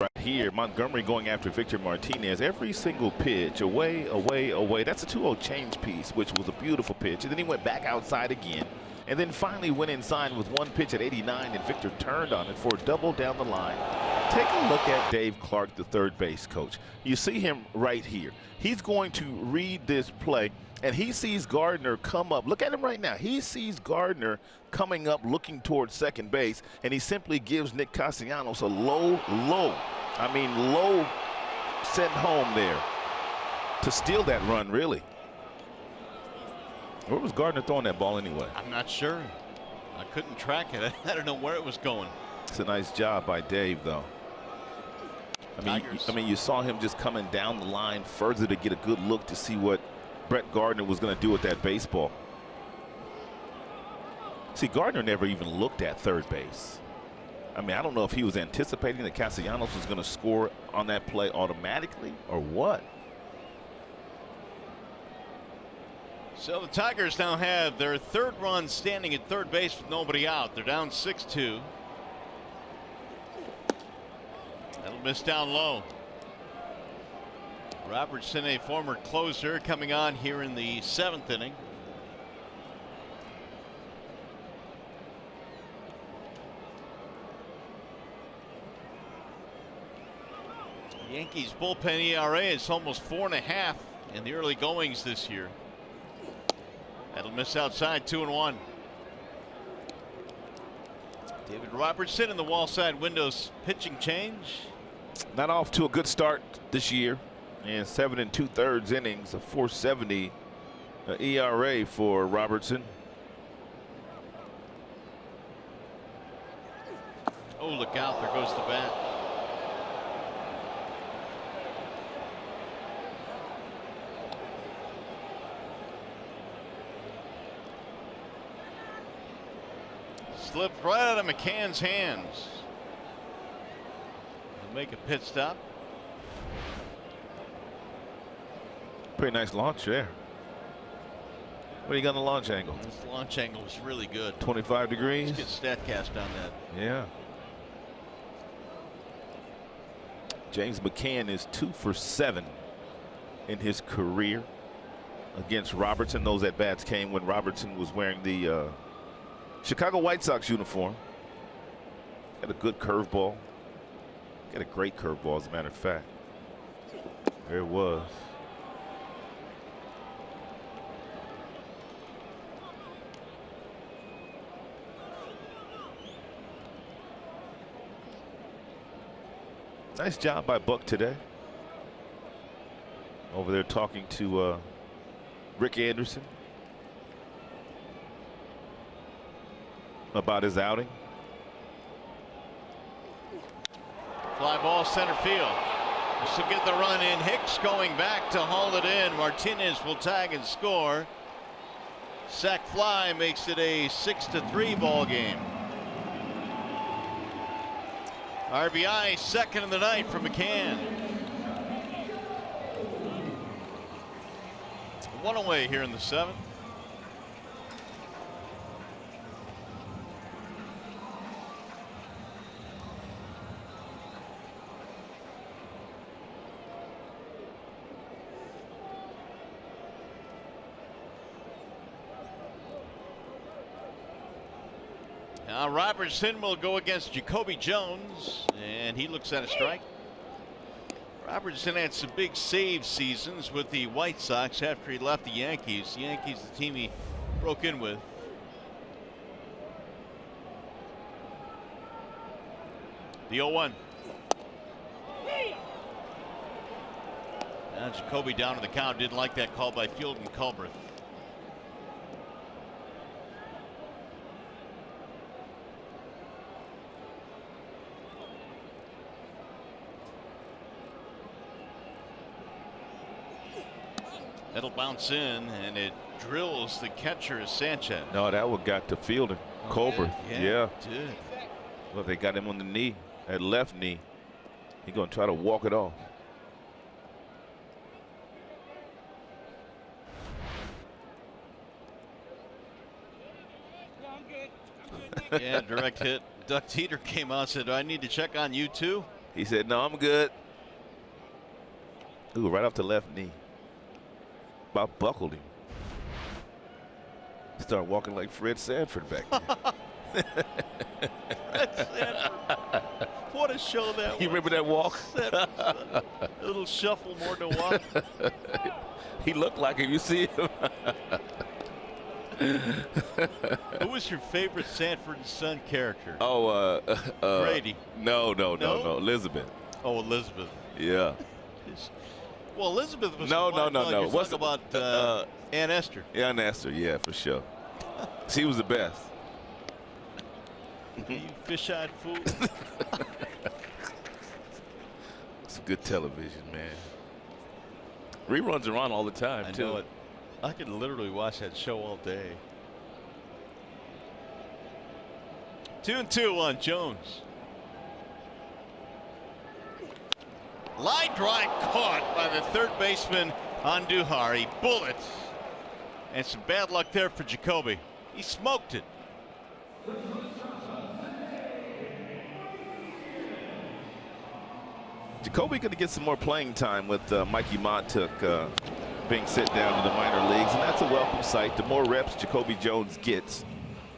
Right here, Montgomery going after Victor Martinez. Every single pitch, away, away, away. That's a 2-0 change piece, which was a beautiful pitch. And then he went back outside again. And then finally went inside with one pitch at 89, and Victor turned on it for a double down the line. Take a look at Dave Clark, the third base coach. You see him right here. He's going to read this play, and he sees Gardner come up. Look at him right now. He sees Gardner coming up looking towards second base, and he simply gives Nick Castellanos a low send home there to steal that run, really. Where was Gardner throwing that ball anyway? I'm not sure. I couldn't track it. I don't know where it was going. It's a nice job by Dave, though. I mean, you saw him just coming down the line further to get a good look to see what Brett Gardner was going to do with that baseball. See, Gardner never even looked at third base. I mean, I don't know if he was anticipating that Castellanos was going to score on that play automatically or what. So the Tigers now have their third run standing at third base with nobody out. They're down 6-2. That'll miss down low. Robertson, a former closer, coming on here in the 7th inning. Yankees bullpen ERA is almost 4.5 in the early goings this year. That'll miss outside, 2-1. David Robertson in the wall side windows pitching change. Not off to a good start this year. And 7 2/3 innings, a 4.70 ERA for Robertson. Oh, look out, there goes the bat. Slipped right out of McCann's hands. He'll make a pit stop. Pretty nice launch there. What do you got on the launch angle? This launch angle was really good. 25 degrees. Let's get StatCast on that. Yeah. James McCann is 2 for 7 in his career against Robertson. Those at bats came when Robertson was wearing the Chicago White Sox uniform. Got a good curveball. Got a great curveball, as a matter of fact. There it was. Nice job by Buck today. Over there talking to Rick Anderson. about his outing. Fly ball center field. This will get the run in. Hicks going back to haul it in. Martinez will tag and score. Sac fly makes it a 6-3 ball game. RBI second of the night for McCann. One away here in the 7th. Now Robertson will go against Jacoby Jones, and he looks at a strike. Robertson had some big save seasons with the White Sox after he left the Yankees. The Yankees, the team he broke in with. The 0-1. Now Jacoby down to the count. Didn't like that call by Field and Culbreth. That'll bounce in, and it drills the catcher Sanchez. No, that one got to Field and Culbreth. Yeah. It did. Well, they got him on the knee, that left knee. He's going to try to walk it off. Yeah, direct hit. Duck Teeter came out and said, "Do I need to check on you too?" He said, "No, I'm good." Ooh, right off the left knee. About buckled him. Start walking like Fred Sanford back there. Fred Sanford. What a show that was. You remember that walk? A little shuffle more than a walk. He looked like him. You see him? Who was your favorite Sanford and Son character? Oh, Brady. No, Elizabeth. Oh, Elizabeth. Yeah. Well, Elizabeth was No. What's about Aunt Esther? Yeah, Aunt Esther. Yeah, for sure. She was the best. You fish-eyed fool. It's good television, man. Reruns are on all the time, I too. know it. I could literally watch that show all day. 2-2 on Jones. Line drive caught by the third baseman Andujar. He bullets. And some bad luck there for Jacoby. He smoked it. Jacoby going to get some more playing time with Mikey Montook being sent down to the minor leagues, and that's a welcome sight. The more reps Jacoby Jones gets,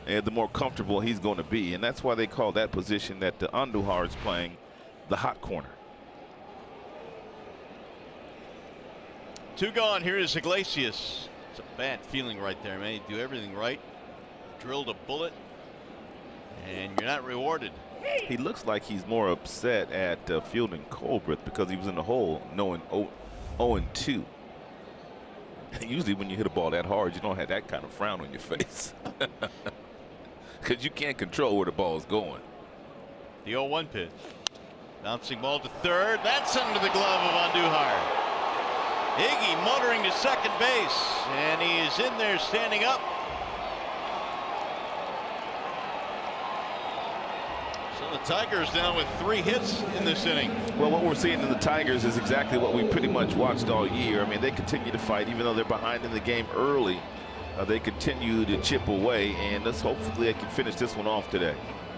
and the more comfortable he's going to be, and that's why they call that position that Andujar is playing the hot corner. 2 gone. Here is Iglesias. It's a bad feeling right there, man. You do everything right. Drilled a bullet, and you're not rewarded. He looks like he's more upset at Field and Culbreth because he was in the hole knowing 0-2. Usually when you hit a ball that hard, you don't have that kind of frown on your face. Because you can't control where the ball is going. The 0-1 pitch. Bouncing ball to third. That's under the glove of Andujar. Iggy motoring to second base, and he is in there standing up. So the Tigers now with 3 hits in this inning. Well, what we're seeing in the Tigers is exactly what we pretty much watched all year. I mean, they continue to fight even though they're behind in the game early. They continue to chip away, and let's hopefully they can finish this one off today.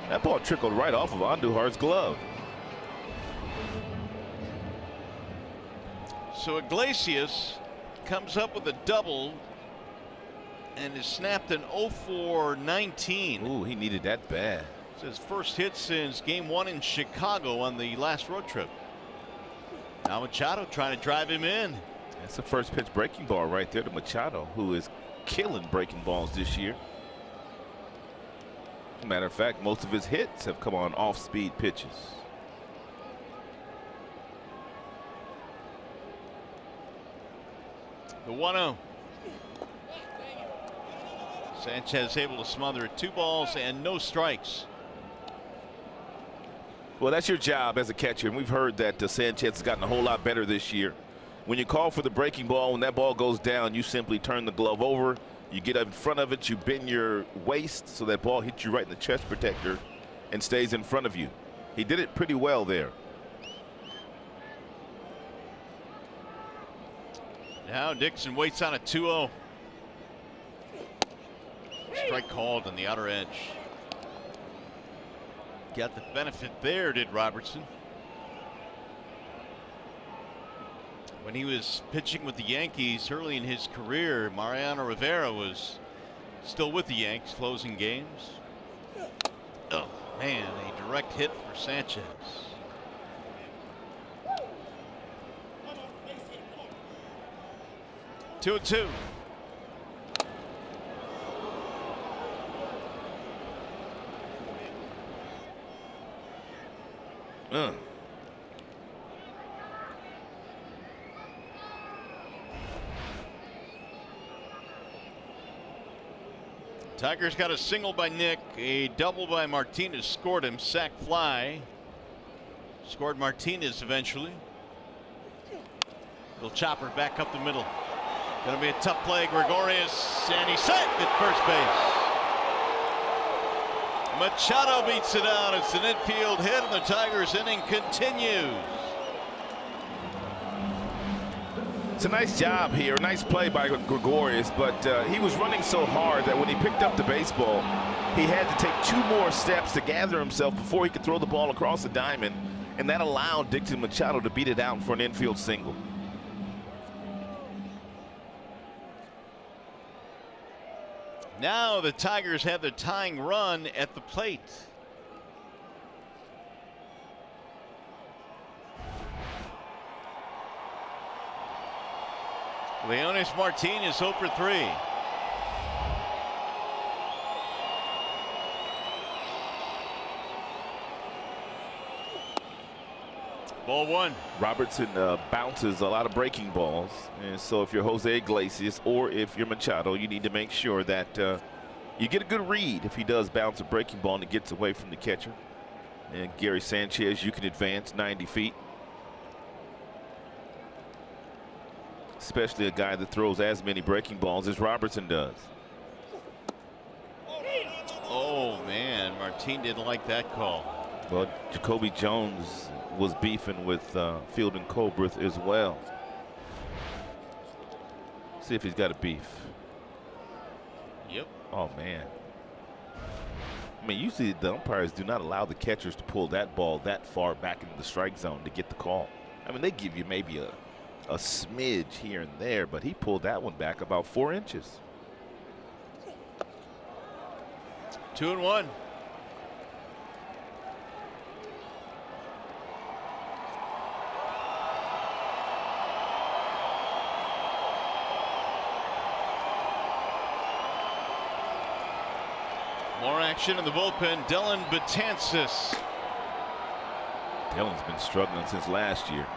That ball trickled right off of Andujar's glove. So Iglesias comes up with a double and is snapped an 0-for-19. Ooh, he needed that bad. It's his first hit since game 1 in Chicago on the last road trip. Now Machado trying to drive him in. That's the first pitch breaking ball right there to Machado, who is killing breaking balls this year. As a matter of fact, most of his hits have come on off-speed pitches. The 1-0. Sanchez able to smother it. 2 balls and no strikes. Well, that's your job as a catcher, and we've heard that Sanchez has gotten a whole lot better this year. When you call for the breaking ball, when that ball goes down, you simply turn the glove over, you get up in front of it, you bend your waist so that ball hits you right in the chest protector and stays in front of you. He did it pretty well there. Now Dixon waits on a 2-0. Strike called on the outer edge. Got the benefit there, did Robertson. When he was pitching with the Yankees early in his career, Mariano Rivera was still with the Yanks, closing games. Oh, man, a direct hit for Sanchez. Two and two. Tigers got a single by Nick, a double by Martinez scored him, sac fly. Scored Martinez eventually. Little chopper back up the middle. Gonna be a tough play. Gregorius, and he's safe at first base. Machado beats it out. It's an infield hit, and the Tigers inning continues. It's a nice job here, nice play by Gregorius, but he was running so hard that when he picked up the baseball, he had to take 2 more steps to gather himself before he could throw the ball across the diamond, and that allowed Dixon Machado to beat it out for an infield single. Now the Tigers have the tying run at the plate. Leonis Martinez 0 for 3. Ball 1. Robertson bounces a lot of breaking balls, and so if you're Jose Iglesias or if you're Machado, you need to make sure that you get a good read if he does bounce a breaking ball and it gets away from the catcher. And Gary Sanchez, you can advance 90 feet. Especially a guy that throws as many breaking balls as Robertson does. Oh man, Martin didn't like that call. Well, Jacoby Jones was beefing with Fielding Colbreth as well. See if he's got a beef. Yep. Oh man. I mean, usually the umpires do not allow the catchers to pull that ball that far back into the strike zone to get the call. I mean, they give you maybe a smidge here and there, but he pulled that one back about 4 inches. 2-1. More action in the bullpen. Dylan Betances. Dylan's been struggling since last year.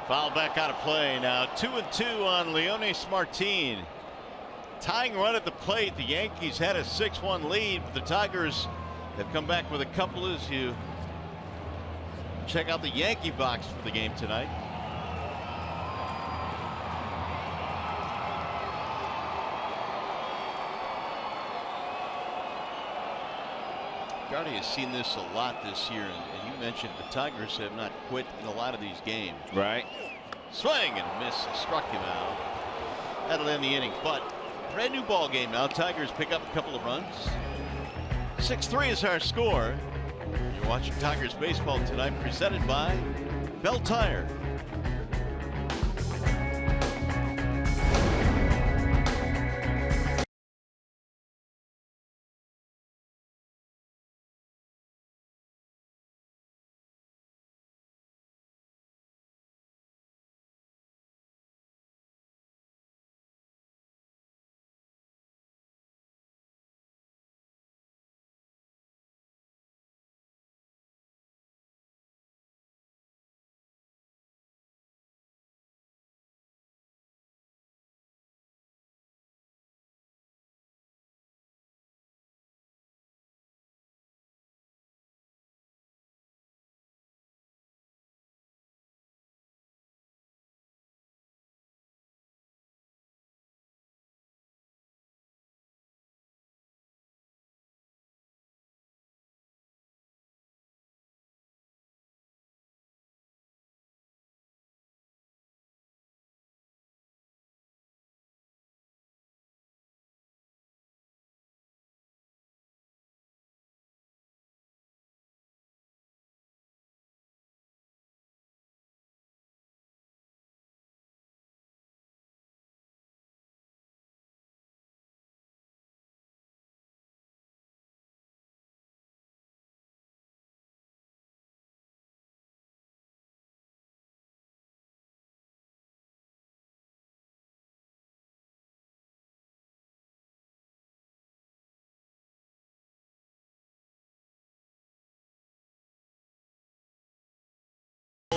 Foul back out of play now. 2-2 on Leonis Martin. Tying run at the plate. The Yankees had a 6-1 lead, but the Tigers have come back with a couple as you check out the Yankee box for the game tonight. Gardy has seen this a lot this year, and you mentioned the Tigers have not quit in a lot of these games. Right. Swing and a miss, struck him out. That'll end the inning, but brand new ball game now. Tigers pick up a couple of runs. 6-3 is our score. You're watching Tigers baseball tonight, presented by Bell Tire.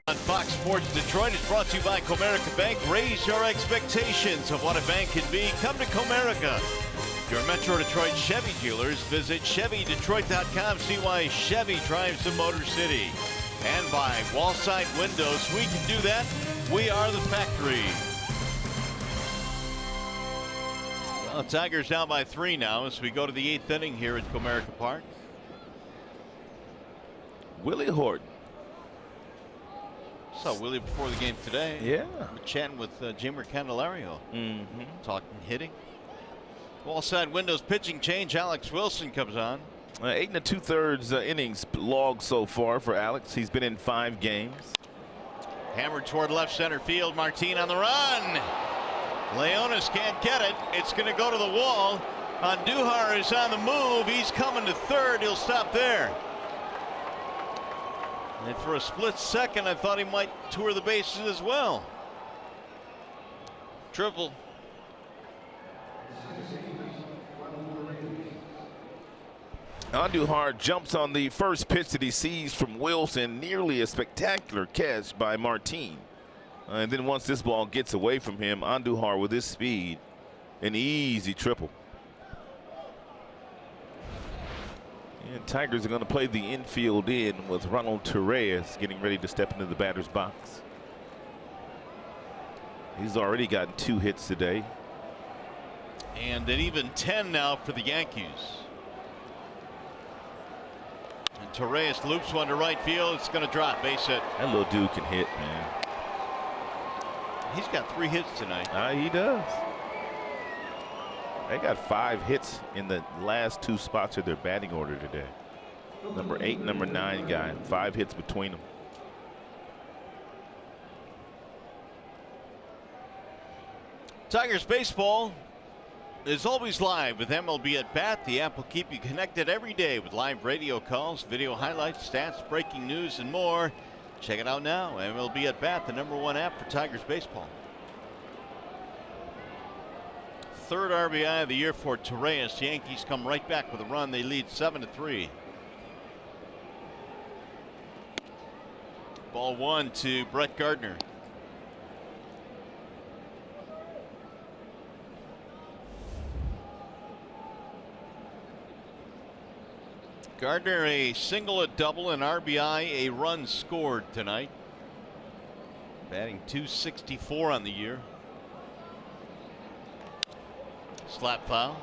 On Fox Sports Detroit is brought to you by Comerica Bank. Raise your expectations of what a bank can be. Come to Comerica. Your Metro Detroit Chevy dealers. Visit ChevyDetroit.com. See why Chevy drives the Motor City. And by Wallside Windows. We can do that. We are the factory. Well, Tigers down by 3 now as we go to the 8th inning here at Comerica Park. Willie Horton. Saw Willie before the game today. Yeah. Chatting with Jamer Candelario. Talking hitting. Wallside Windows pitching change. Alex Wilson comes on. 8 2/3 innings logged so far for Alex. He's been in 5 games. Hammered toward left center field. Martin on the run. Leonis can't get it. It's going to go to the wall. Andujar is on the move. He's coming to third. He'll stop there. And for a split second, I thought he might tour the bases as well. Triple. Andujar jumps on the first pitch that he sees from Wilson. Nearly a spectacular catch by Martin. And then once this ball gets away from him, Andujar with his speed, an easy triple. And Tigers are going to play the infield in with Ronald Torres getting ready to step into the batter's box. He's already gotten 2 hits today. And an even 10 now for the Yankees. And Torres loops one to right field. It's going to drop. Base hit. That little dude can hit, man. He's got 3 hits tonight. He does. They got 5 hits in the last 2 spots of their batting order today. Number 8, number 9 guy, 5 hits between them. Tigers baseball is always live with MLB at Bat. The app will keep you connected every day with live radio calls, video highlights, stats, breaking news, and more. Check it out now. MLB at Bat, the #1 app for Tigers baseball. 3rd RBI of the year for Torres. The Yankees come right back with a run. They lead 7-3. Ball 1 to Brett Gardner. Gardner a single, a double, an RBI, a run scored tonight. Batting .264 on the year. Slap foul.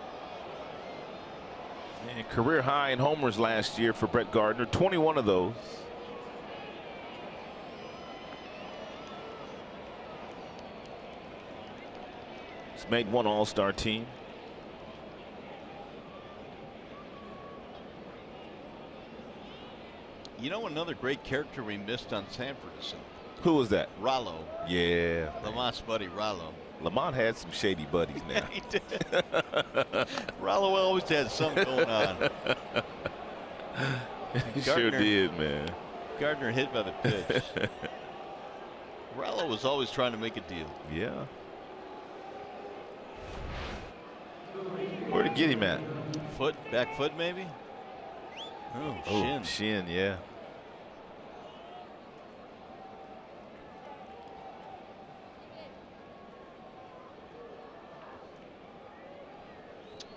And career high in homers last year for Brett Gardner, 21 of those. He's made 1 All-Star team. You know, another great character we missed on Sanford or something. Who was that? Rollo. Yeah. Lamont's buddy Rollo. Lamont had some shady buddies now. He did. Rollo always had something going on. He sure did, man. Gardner hit by the pitch. Rollo was always trying to make a deal. Yeah. Where'd he get him at? Foot, back foot maybe? Oh, shin. Shin, yeah.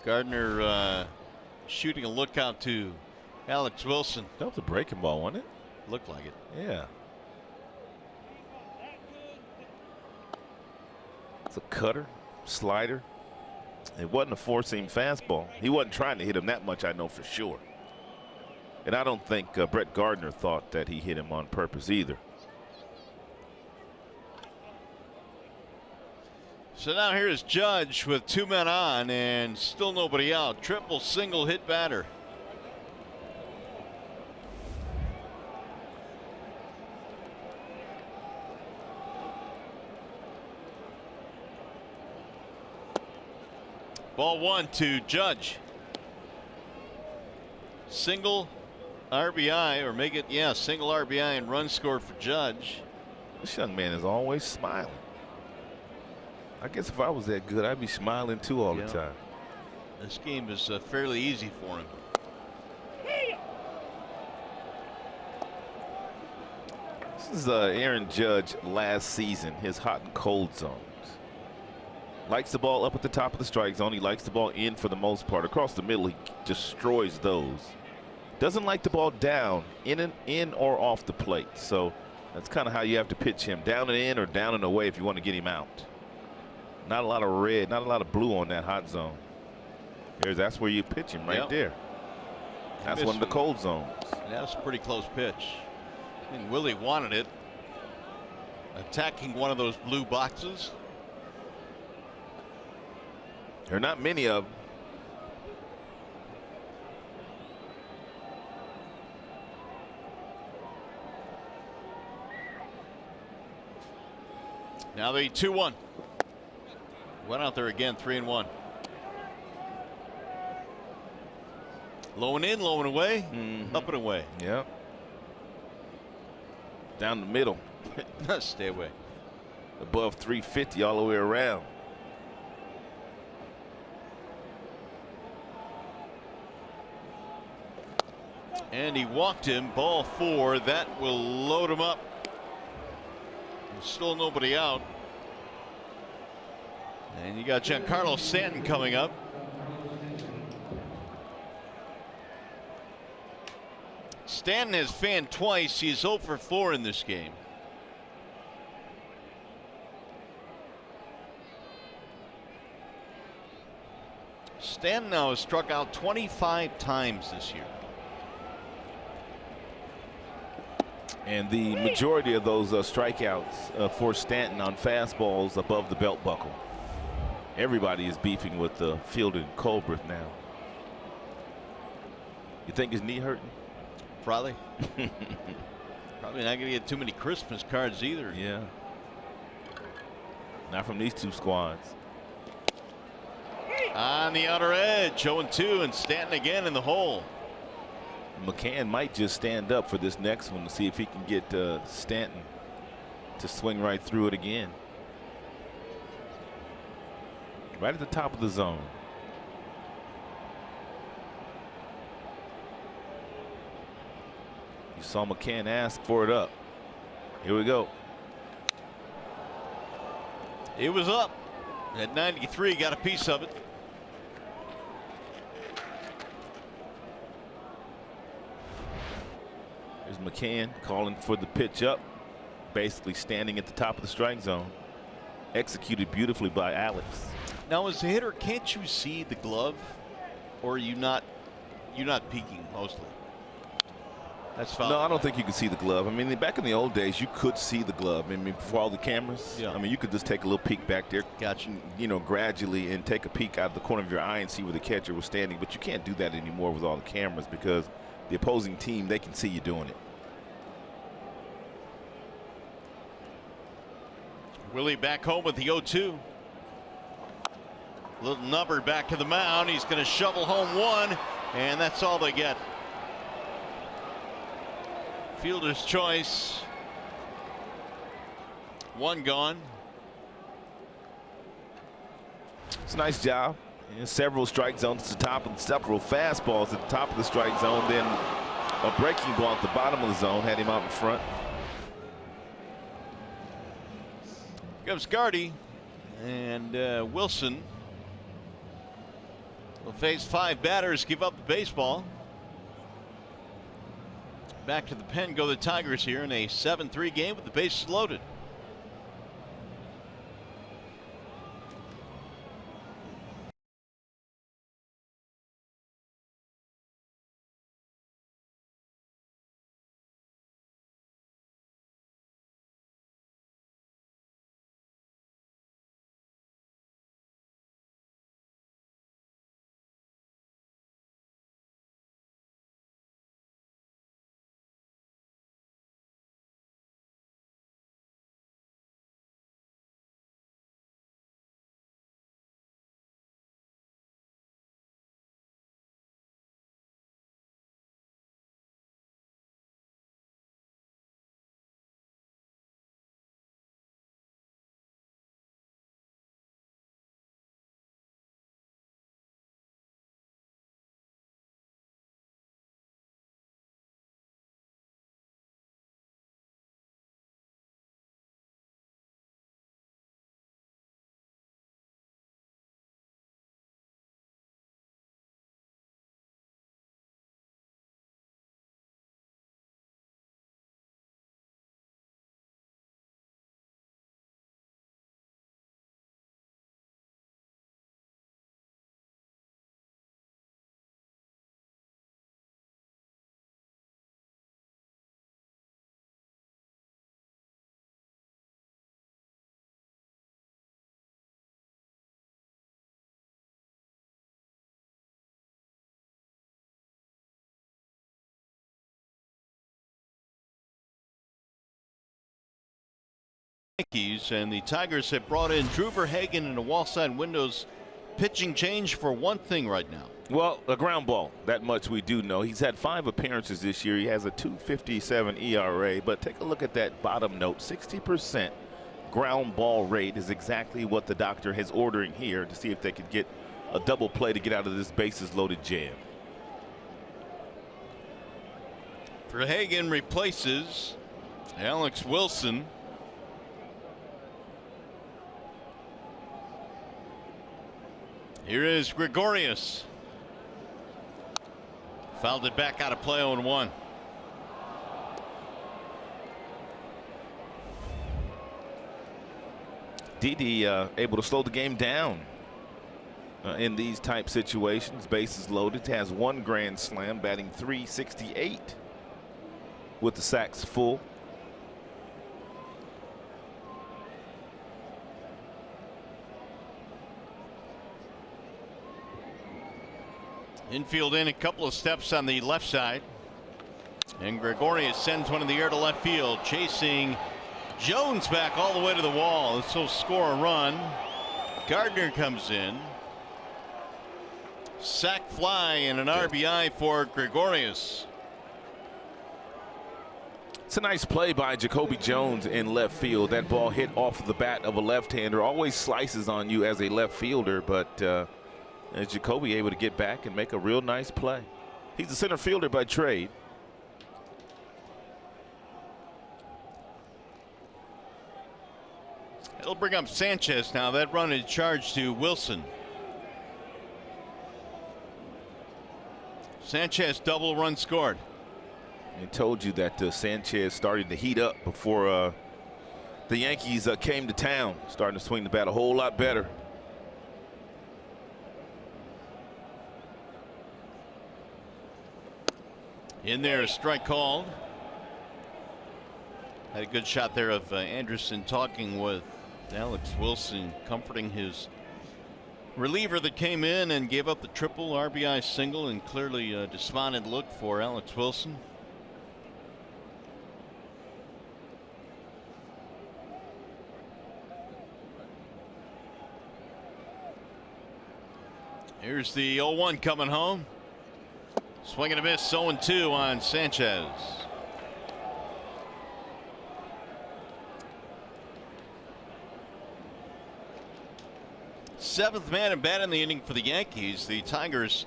Gardner shooting a lookout to Alex Wilson. That was a breaking ball, wasn't it? Looked like it. Yeah. It's a cutter, slider. It wasn't a 4-seam fastball. He wasn't trying to hit him that much, I know for sure. And I don't think Brett Gardner thought that he hit him on purpose either. So now here's Judge with 2 men on and still nobody out. Triple single hit batter. Ball 1 to Judge. Single RBI, or make it, yeah, single RBI and run score for Judge. This young man is always smiling. I guess if I was that good, I'd be smiling too all the time. This game is fairly easy for him. This is Aaron Judge last season, his hot and cold zones. Likes the ball up at the top of the strike zone. He likes the ball in for the most part. Across the middle, he destroys those. Doesn't like the ball down, in or off the plate. So that's kind of how you have to pitch him. Down and in or down and away if you want to get him out. Not a lot of red, not a lot of blue on that hot zone. That's where you pitch him right there. That's one of the cold zones. That's a pretty close pitch. I mean, Willie wanted it. Attacking one of those blue boxes. There are not many of them. Now the 2-1. Went out there again, 3-1. Low and in, low and away, up and away. Yep. Down the middle. Stay away. Above 350 all the way around. And he walked him. Ball 4. That will load him up. There's still nobody out. And you got Giancarlo Stanton coming up. Stanton has fanned twice. He's 0 for 4 in this game. Stanton now has struck out 25 times this year. And the majority of those strikeouts for Stanton on fastballs above the belt buckle. Everybody is beefing with Field and Colbert now. You think his knee hurting? Probably. Probably not going to get too many Christmas cards either. Yeah. Not from these two squads. On the outer edge, 0-2, and Stanton again in the hole. McCann might just stand up for this next one to see if he can get Stanton to swing right through it again. Right at the top of the zone. You saw McCann ask for it up. Here we go. It was up at 93, got a piece of it. There's McCann calling for the pitch up, basically standing at the top of the strike zone. Executed beautifully by Alex. Now, as a hitter, can't you see the glove, or are you're not peeking mostly? That's foul. No, I don't think you can see the glove. I mean, back in the old days, you could see the glove. I mean, before all the cameras. Yeah. I mean, you could just take a little peek back there. Gotcha. You know, gradually, and take a peek out of the corner of your eye and see where the catcher was standing. But you can't do that anymore with all the cameras because the opposing team, they can see you doing it. Willie back home with the 0-2. Little number back to the mound. He's going to shovel home one, and that's all they get. Fielder's choice. One gone. It's a nice job. And several strike zones at the top and several fastballs at the top of the strike zone. Then a breaking ball at the bottom of the zone had him out in front. Comes Gardy, and Wilson will face 5 batters, give up the baseball. Back to the pen go the Tigers here in a 7-3 game with the bases loaded. Yankees, and the Tigers have brought in Drew Verhagen and a wall side windows pitching change for one thing right now. Well, a ground ball. That much we do know. He's had 5 appearances this year. He has a 2.57 ERA. But take a look at that bottom note. 60% ground ball rate is exactly what the doctor is ordering here to see if they could get a double play to get out of this bases loaded jam. Verhagen replaces Alex Wilson. Here is Gregorius. Fouled it back out of play 0-1. Didi able to slow the game down in these type situations. Bases loaded, has 1 grand slam, batting .368 with the sacks full. Infield in a couple of steps on the left side. And Gregorius sends one in the air to left field, chasing Jones back all the way to the wall. This will score a run. Gardner comes in. Sac fly and an RBI for Gregorius. It's a nice play by Jacoby Jones in left field. That ball hit off the bat of a left-hander. Always slices on you as a left fielder, but is Jacoby able to get back and make a real nice play? He's a center fielder by trade. It'll bring up Sanchez now. That run is charged to Wilson. Sanchez double run scored. I told you that Sanchez started to heat up before the Yankees came to town. Starting to swing the bat a whole lot better. In there, a strike called. Had a good shot there of Anderson talking with Alex Wilson, comforting his reliever that came in and gave up the triple RBI single, and clearly a despondent look for Alex Wilson. Here's the 0-1 coming home. Swing and a miss, 0-2 on Sanchez. Seventh man and bat in the inning for the Yankees. The Tigers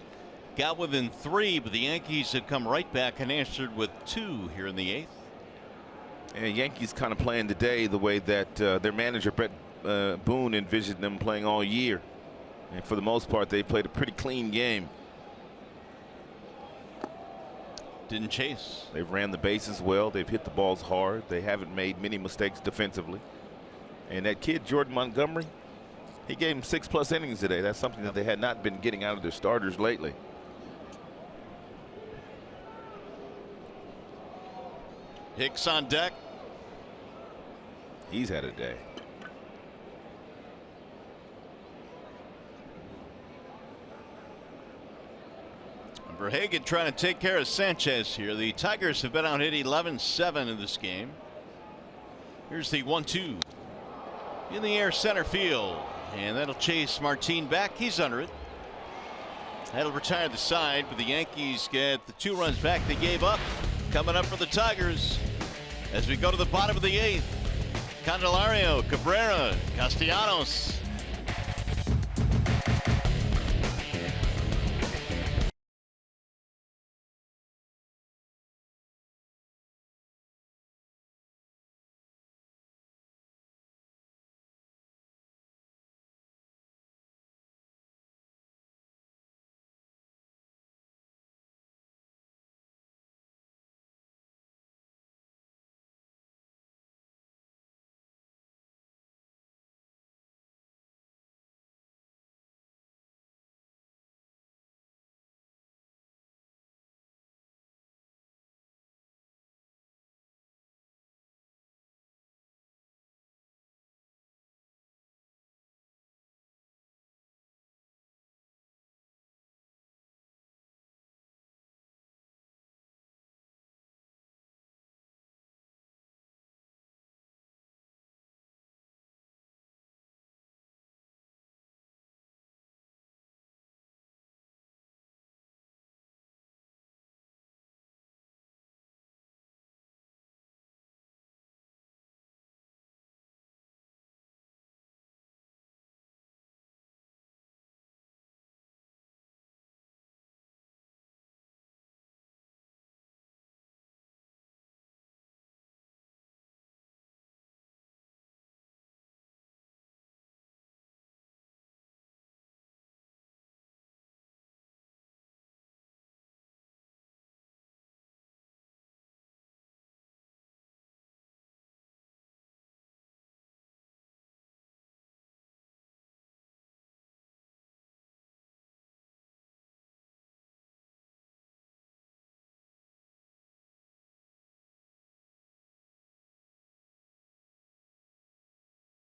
got within 3, but the Yankees have come right back and answered with 2 here in the 8th. And Yankees kind of playing today the way that their manager Brett Boone envisioned them playing all year. And for the most part, they played a pretty clean game. Didn't chase. They've ran the bases well. They've hit the balls hard. They haven't made many mistakes defensively. And that kid, Jordan Montgomery, he gave him 6+ innings today. That's something that they had not been getting out of their starters lately. Hicks on deck. He's had a day. Verhagen trying to take care of Sanchez here. The Tigers have been out hit 11-7 in this game. Here's the 1-2 in the air, center field, and that'll chase Martin back. He's under it. That'll retire the side, but the Yankees get the 2 runs back they gave up. Coming up for the Tigers as we go to the bottom of the 8th. Candelario, Cabrera, Castellanos.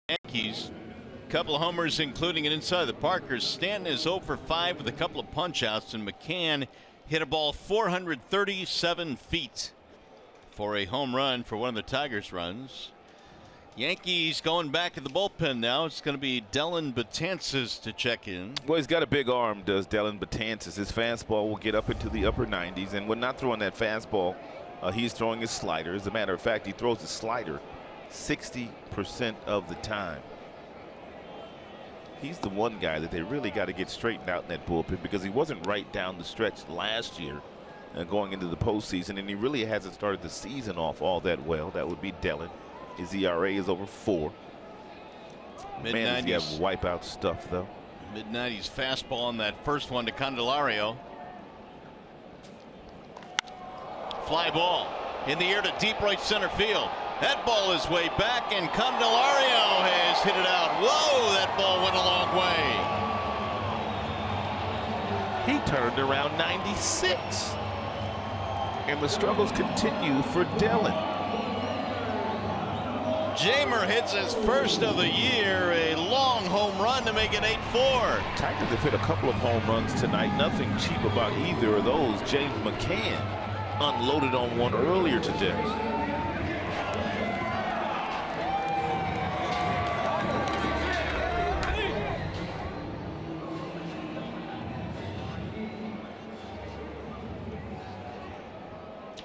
Yankees. A couple of homers, including an inside the Parkers. Stanton is 0 for 5 with a couple of punch-outs, and McCann hit a ball 437 feet for a home run for one of the Tigers' runs. Yankees going back to the bullpen now. It's going to be Dellin Betances to check in. Well, he's got a big arm, does Dellin Betances. His fastball will get up into the upper 90s, and when not throwing that fastball, he's throwing his slider. As a matter of fact, he throws his slider 60% of the time. He's the one guy that they really got to get straightened out in that bullpen, because he wasn't right down the stretch last year going into the postseason, and he really hasn't started the season off all that well. That would be Dellin. His ERA is over 4. Man, does he have wipeout stuff, though. Mid-90s fastball on that first one to Candelario. Fly ball in the air to deep right center field. That ball is way back, and Candelario has hit it out. Whoa, that ball went a long way. He turned around 96. And the struggles continue for Dellin. Jamer hits his first of the year, a long home run to make it 8-4. Tigers have hit a couple of home runs tonight. Nothing cheap about either of those. James McCann unloaded on one earlier today.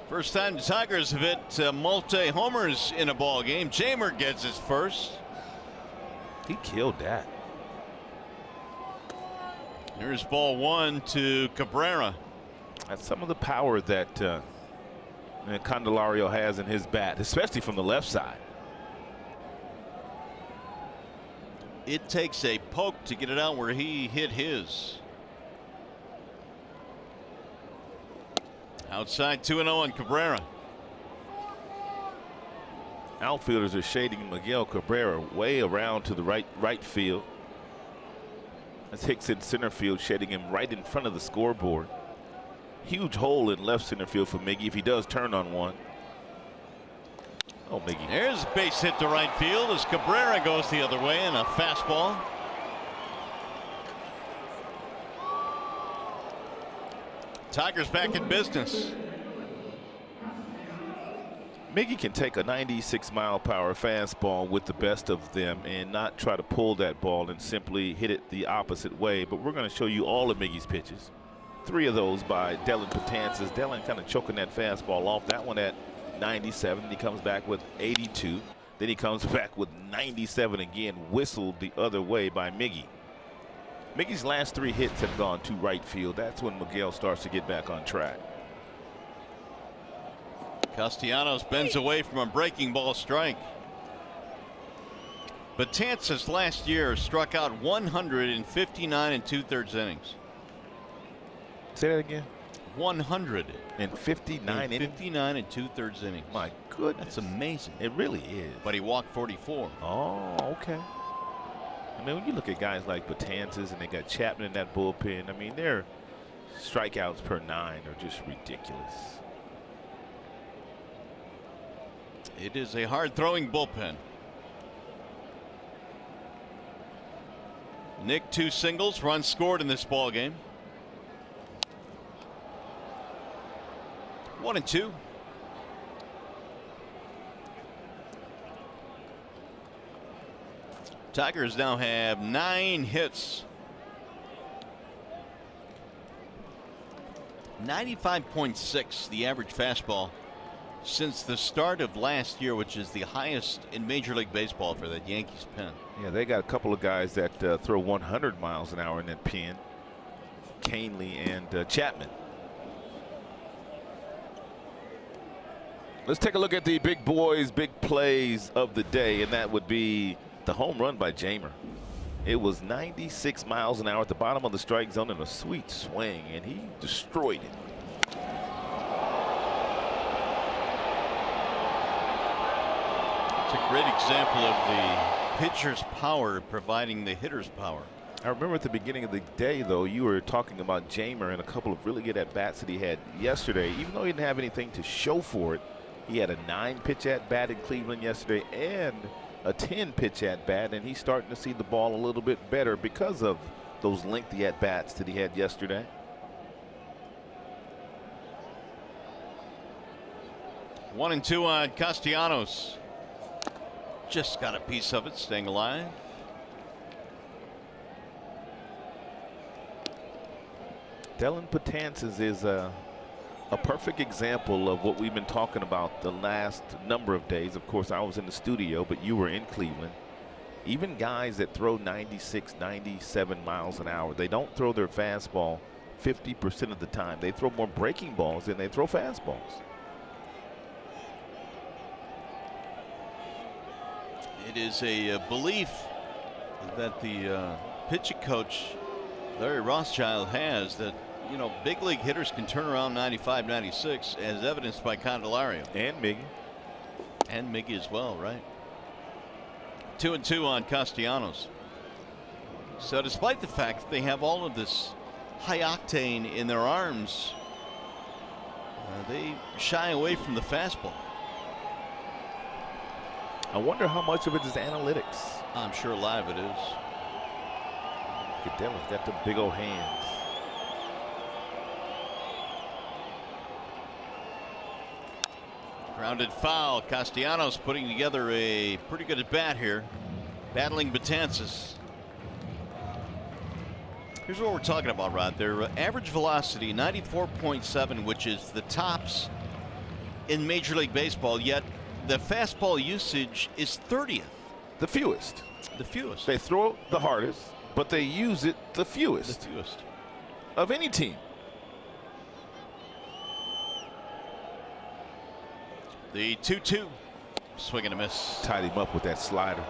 First time the Tigers have hit multi-homers in a ball game. Jamer gets his first. He killed that. Here's ball 1 to Cabrera. That's some of the power that Candelario has in his bat, especially from the left side. It takes a poke to get it out where he hit his. Outside 2-0 on Cabrera. Outfielders are shading Miguel Cabrera way around to the right field. That's Hicks in center field, shading him right in front of the scoreboard. Huge hole in left center field for Miggy if he does turn on one. Oh, Miggy. There's a base hit to right field as Cabrera goes the other way, and a fastball. Tigers back in business. Miggy can take a 96-mile-per-hour fastball with the best of them and not try to pull that ball and simply hit it the opposite way. But we're going to show you all of Miggy's pitches. 3 of those by Dellin Betances. Dellin kind of choking that fastball off. That one at 97. He comes back with 82. Then he comes back with 97 again, whistled the other way by Miggy. Miggy's last 3 hits have gone to right field. That's when Miguel starts to get back on track. Castellanos bends away from a breaking ball strike. Betances last year struck out 159 2/3 innings. Say that again. 159 2/3 innings. My goodness. That's amazing. It really is. But he walked 44. Oh, okay. I mean, when you look at guys like Betances and they got Chapman in that bullpen, I mean, their strikeouts per 9 are just ridiculous. It is a hard throwing bullpen. Nick 2 singles, runs scored in this ball game. 1-2. Tigers now have 9 hits. 95.6 the average fastball since the start of last year, which is the highest in Major League Baseball for that Yankees pen. Yeah, they got a couple of guys that throw 100 miles an hour in that pen. Canely and Chapman. Let's take a look at the big boys, big plays of the day, and that would be the home run by Jamer. It was 96 miles an hour at the bottom of the strike zone and a sweet swing, and he destroyed it. It's a great example of the pitcher's power providing the hitter's power. I remember at the beginning of the day, though, you were talking about Jamer and a couple of really good at-bats that he had yesterday. Even though he didn't have anything to show for it, he had a 9-pitch at-bat in Cleveland yesterday, and a 10-pitch at-bat, and he's starting to see the ball a little bit better because of those lengthy at-bats that he had yesterday. One and two on Castellanos. Just got a piece of it, staying alive. Dellin Betances is a perfect example of what we've been talking about the last number of days. Of course, I was in the studio, but you were in Cleveland. Even guys that throw 96, 97 miles an hour, they don't throw their fastball 50% of the time. They throw more breaking balls than they throw fastballs. It is a belief that the pitching coach Larry Rothschild has, that, you know, big league hitters can turn around 95, 96, as evidenced by Candelario. And Miggy. And Miggy as well, right? 2 and 2 on Castellanos. So despite the fact that they have all of this high octane in their arms, they shy away from the fastball. I wonder how much of it is analytics. I'm sure a lot of it is. Look at them, he's got the big old hands. Grounded foul. Castellanos putting together a pretty good at bat here, battling Betances. Here's what we're talking about, Rod. Their average velocity 94.7, which is the tops in Major League Baseball, yet the fastball usage is 30th. The fewest. The fewest. They throw the hardest, but they use it the fewest. The fewest of any team. The 2-2. Swing and a miss. Tied him up with that slider.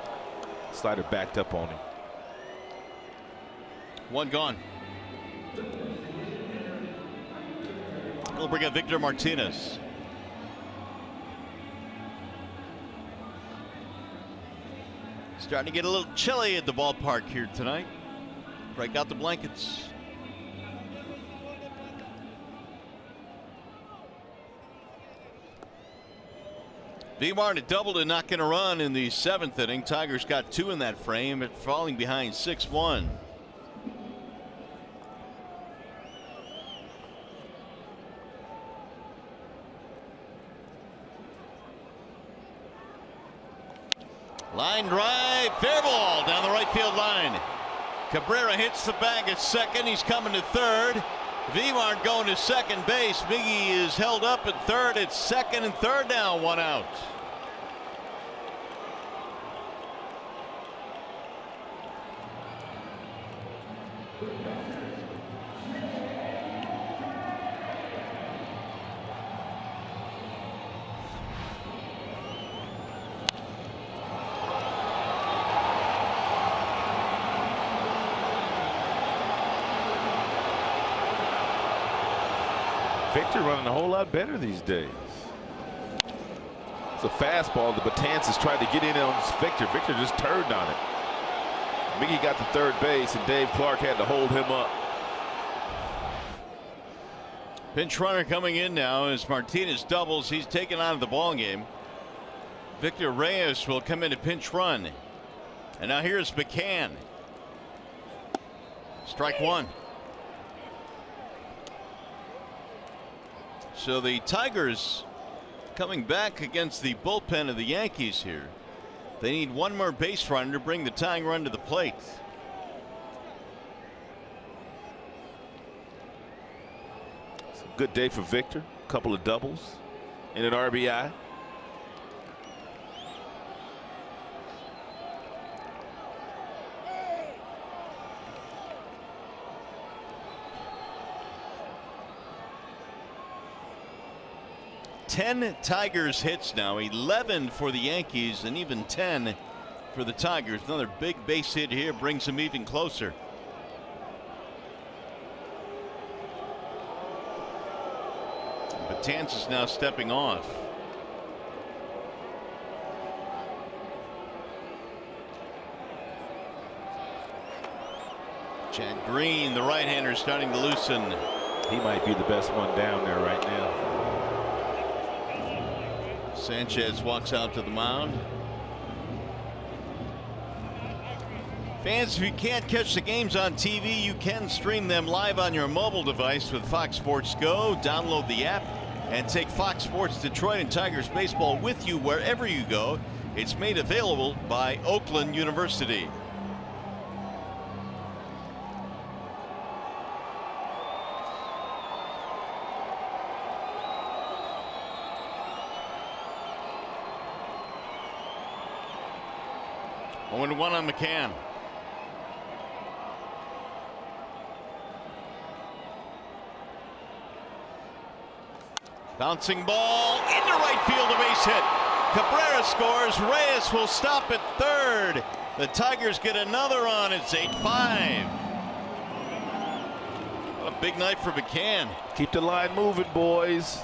Slider backed up on him. One gone. We'll bring up Victor Martinez. Starting to get a little chilly at the ballpark here tonight. Break out the blankets. Vimar to double to not going to run in the 7th inning. Tigers got 2 in that frame, falling behind 6-1. Line drive, fair ball down the right field line. Cabrera hits the bag at second. He's coming to third. Vimar going to second base. Miggy is held up at third. It's second and third now, 1 out. Victor running a whole lot better these days. It's a fastball. The Betances tried to get in on Victor. Victor just turned on it. Miggy got to third base, and Dave Clark had to hold him up. Pinch runner coming in now as Martinez doubles. He's taken out of the ball game. Victor Reyes will come in to pinch run. And now here's McCann. Strike one. So the Tigers coming back against the bullpen of the Yankees here. They need one more base runner to bring the tying run to the plate. It's a good day for Victor. A couple of doubles and an RBI. Ten Tigers hits now, 11 for the Yankees, and even 10 for the Tigers. Another big base hit here brings them even closer. Betances now stepping off. Chad Green, the right-hander, starting to loosen. He might be the best one down there right now. Sanchez walks out to the mound. Fans, if you can't catch the games on TV, you can stream them live on your mobile device with Fox Sports Go. Download the app and take Fox Sports Detroit and Tigers baseball with you wherever you go. It's made available by Oakland University. One on McCann. Bouncing ball into right field, a base hit. Cabrera scores. Reyes will stop at third. The Tigers get another run. It's 8-5. What a big night for McCann. Keep the line moving, boys.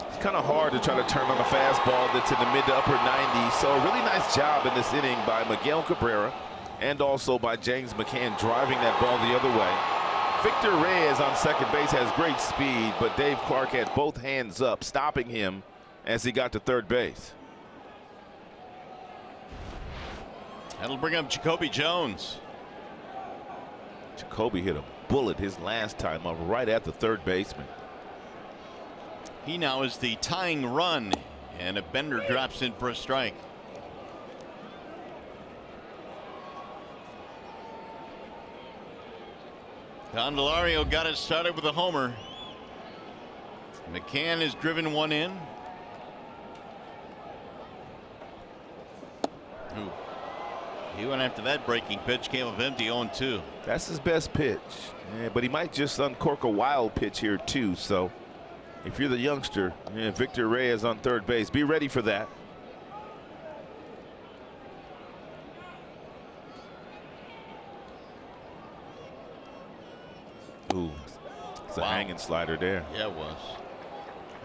It's kind of hard to try to turn on a fastball that's in the mid to upper 90s. So a really nice job in this inning by Miguel Cabrera and also by James McCann driving that ball the other way. Victor Reyes on second base has great speed, but Dave Clark had both hands up, stopping him as he got to third base. That'll bring up Jacoby Jones. Jacoby hit a bullet his last time up right at the third baseman. He now is the tying run, and a Bender drops in for a strike. Candelario got it started with a homer. McCann has driven one in. Ooh. He went after that breaking pitch, came up empty, 0-2. That's his best pitch. Yeah, but he might just uncork a wild pitch here too. So if you're the youngster, Victor Reyes on third base, be ready for that. Ooh, it's a hanging slider there. Yeah, it was.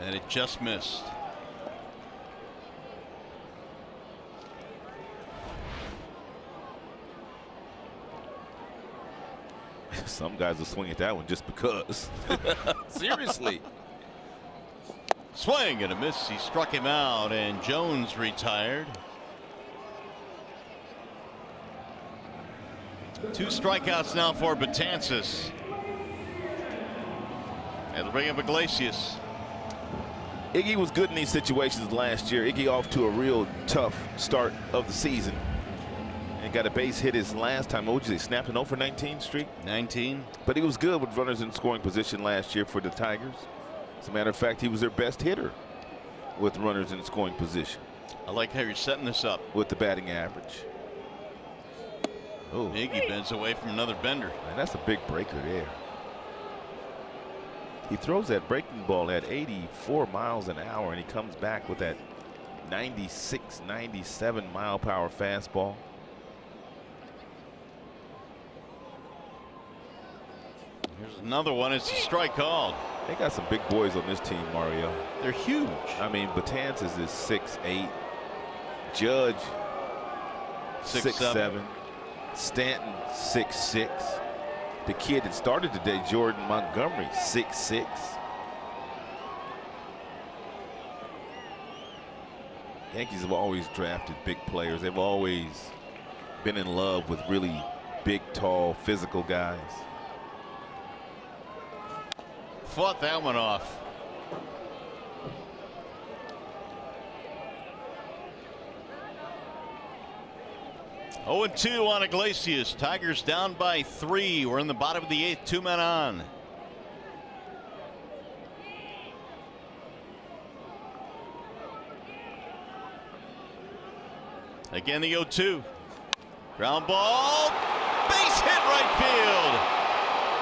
And it just missed. Some guys will swing at that one just because. Seriously. Swing and a miss. He struck him out, and Jones retired. 2 strikeouts now for Betances. And they'll bring up Iglesias. Iggy was good in these situations last year. Iggy off to a real tough start of the season. And got a base hit his last time. What would you say? Snapped an 0 for 19 streak? 19. But he was good with runners in scoring position last year for the Tigers. As a matter of fact, he was their best hitter with runners in scoring position. I like how you're setting this up. With the batting average. Oh, Iggy bends away from another bender. Man, that's a big breaker there. He throws that breaking ball at 84 miles an hour, and he comes back with that 96, 97 mile per hour fastball. Here's another one. It's a strike called. They got some big boys on this team, Mario. They're huge. I mean, Betances is 6'8". Judge 6'7". Stanton 6'6". The kid that started today, Jordan Montgomery, 6'6". Yankees have always drafted big players. They've always been in love with really big, tall, physical guys. Fought that one off. Oh, 2 on Iglesias. Tigers down by 3. We're in the bottom of the 8th. 2 men on. Again, the 0-2. Ground ball. Base hit right field.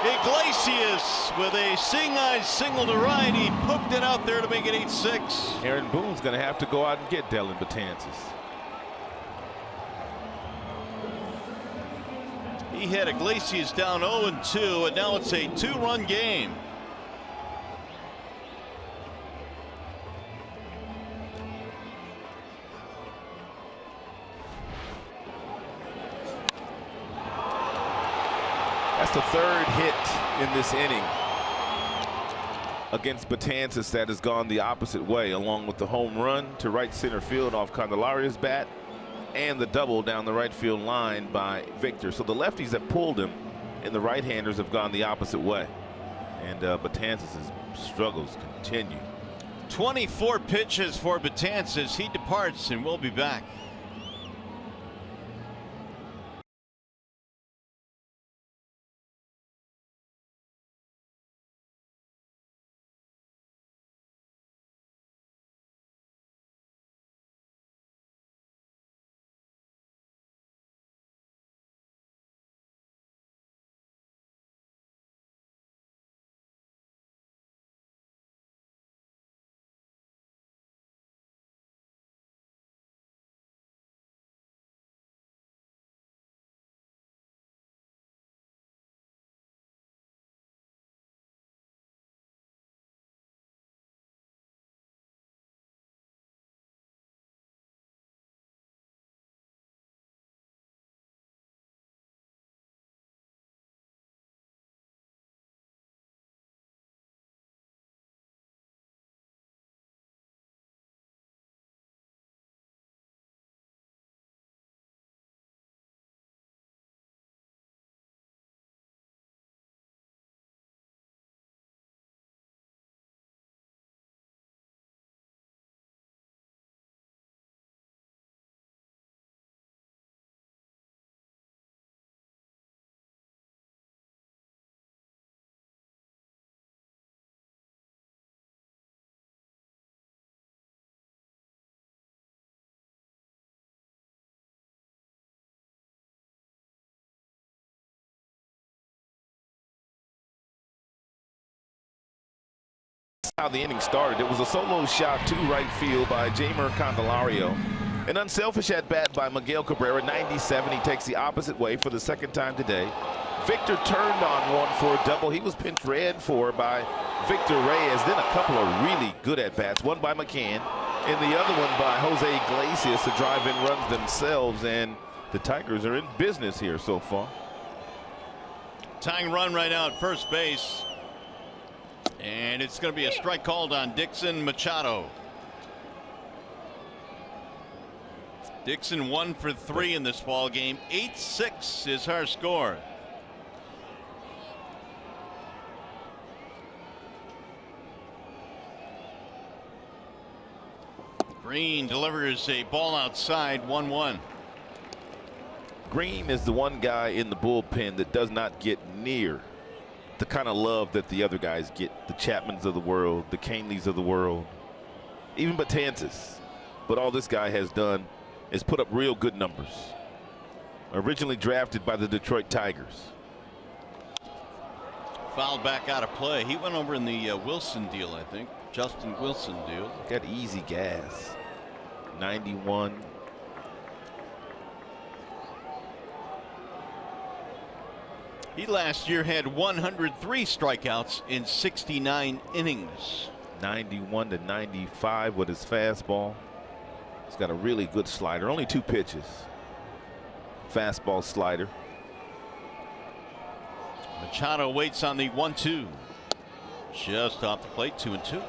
Iglesias with a seeing-eye single to right. He poked it out there to make it 8-6. Aaron Boone's going to have to go out and get Dellin Betances. He had Iglesias down 0-2, and now it's a 2-run game. That's the 3rd hit in this inning. against Betances that has gone the opposite way, along with the home run to right center field off Candelario's bat and the double down the right field line by Victor. So the lefties that pulled him and the right-handers have gone the opposite way. And Betances' struggles continue. 24 pitches for Betances. He departs, and we'll be back. How the inning started. It was a solo shot to right field by Jeimer Candelario. An unselfish at bat by Miguel Cabrera, 97. He takes the opposite way for the second time today. Victor turned on one for a double. He was pinch red for by Victor Reyes. Then a couple of really good at bats. One by McCann and the other one by Jose Iglesias to drive in runs themselves. And the Tigers are in business here so far. Tying run right now at first base. And it's going to be a strike called on Dixon Machado. Dixon 1 for 3 in this ball game. 8-6 is our score. Green delivers a ball outside, 1-1. Green is the one guy in the bullpen that does not get near the kind of love that the other guys get, the Chapmans of the world, the Caneleys of the world, even Betances. But all this guy has done is put up real good numbers. Originally drafted by the Detroit Tigers. Fouled back out of play. He went over in the Wilson deal, I think. Justin Wilson deal. Got easy gas. 91. He last year had 103 strikeouts in 69 innings. 91 to 95 with his fastball. He's got a really good slider. Only 2 pitches. Fastball, slider. Machado waits on the 1-2. Just off the plate, 2-2.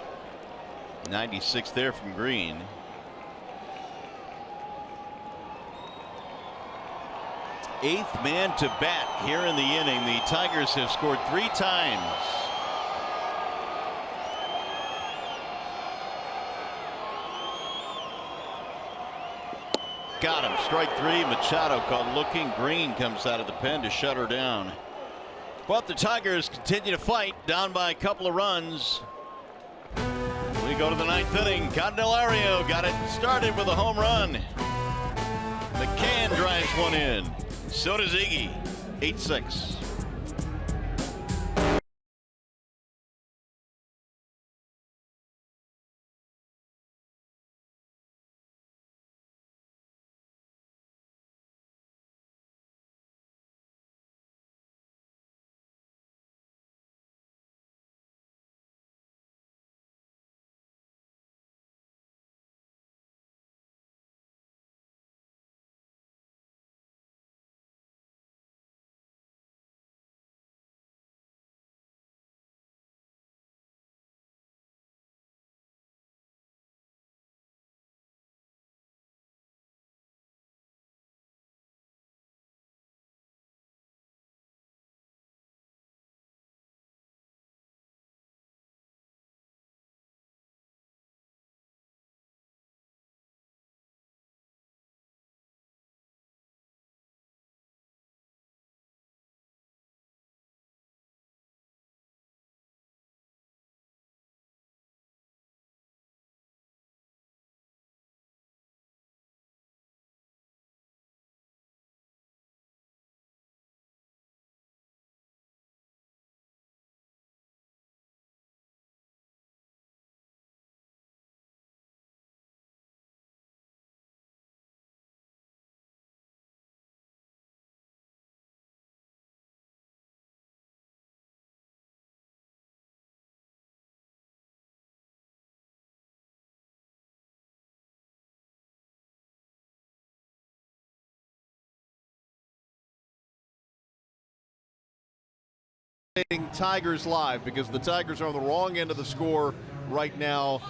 96 there from Green. Eighth man to bat here in the inning. The Tigers have scored 3 times. Got him. Strike 3. Machado caught looking. Green comes out of the pen to shut her down. But the Tigers continue to fight, down by a couple of runs. We go to the 9th inning. Candelario got it started with a home run. McCann drives one in. So does Iggy. 8-6. Tigers live because the Tigers are on the wrong end of the score right now.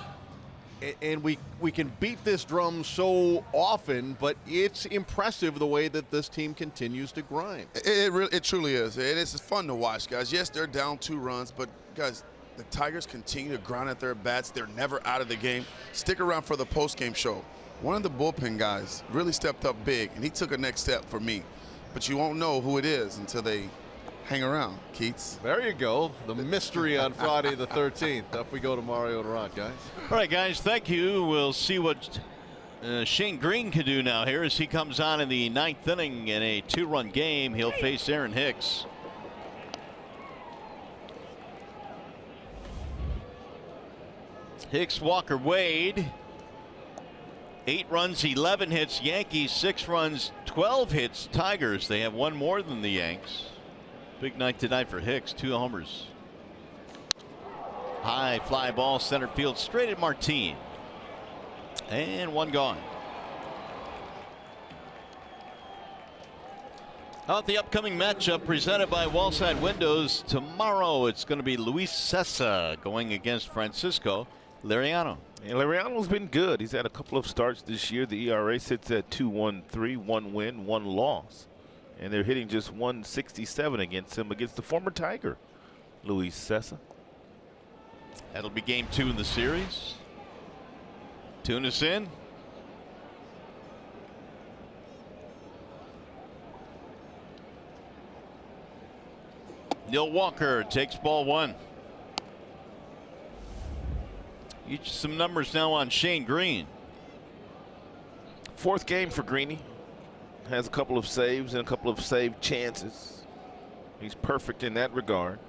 And we can beat this drum so often, but it's impressive the way that this team continues to grind. It truly is. It is fun to watch, guys. Yes, they're down 2 runs, but, guys, the Tigers continue to grind at their bats. They're never out of the game. Stick around for the post-game show. One of the bullpen guys really stepped up big, and he took a next step for me. But you won't know who it is until they hang around, Keats. There you go. The mystery on Friday the 13th. Up we go to Mario and Ron, guys. All right, guys, thank you. We'll see what Shane Green can do now here as he comes on in the 9th inning in a 2-run game. He'll face Aaron Hicks. Hicks, Walker, Wade. 8 runs, 11 hits. Yankees, 6 runs, 12 hits. Tigers, they have 1 more than the Yanks. Big night tonight for Hicks, 2 homers. High fly ball, center field, straight at Martin. And 1 gone. How about the upcoming matchup presented by Wallside Windows? Tomorrow it's going to be Luis Cessa going against Francisco Liriano. And Liriano's been good. He's had a couple of starts this year. The ERA sits at 2.13, 1 win, 1 loss. And they're hitting just 167 against him, against the former Tiger, Luis Cessa. That'll be game 2 in the series. Tune us in. Neil Walker takes ball 1. Some numbers now on Shane Green. 4th game for Greeny. Has a couple of saves and a couple of save chances. He's perfect in that regard.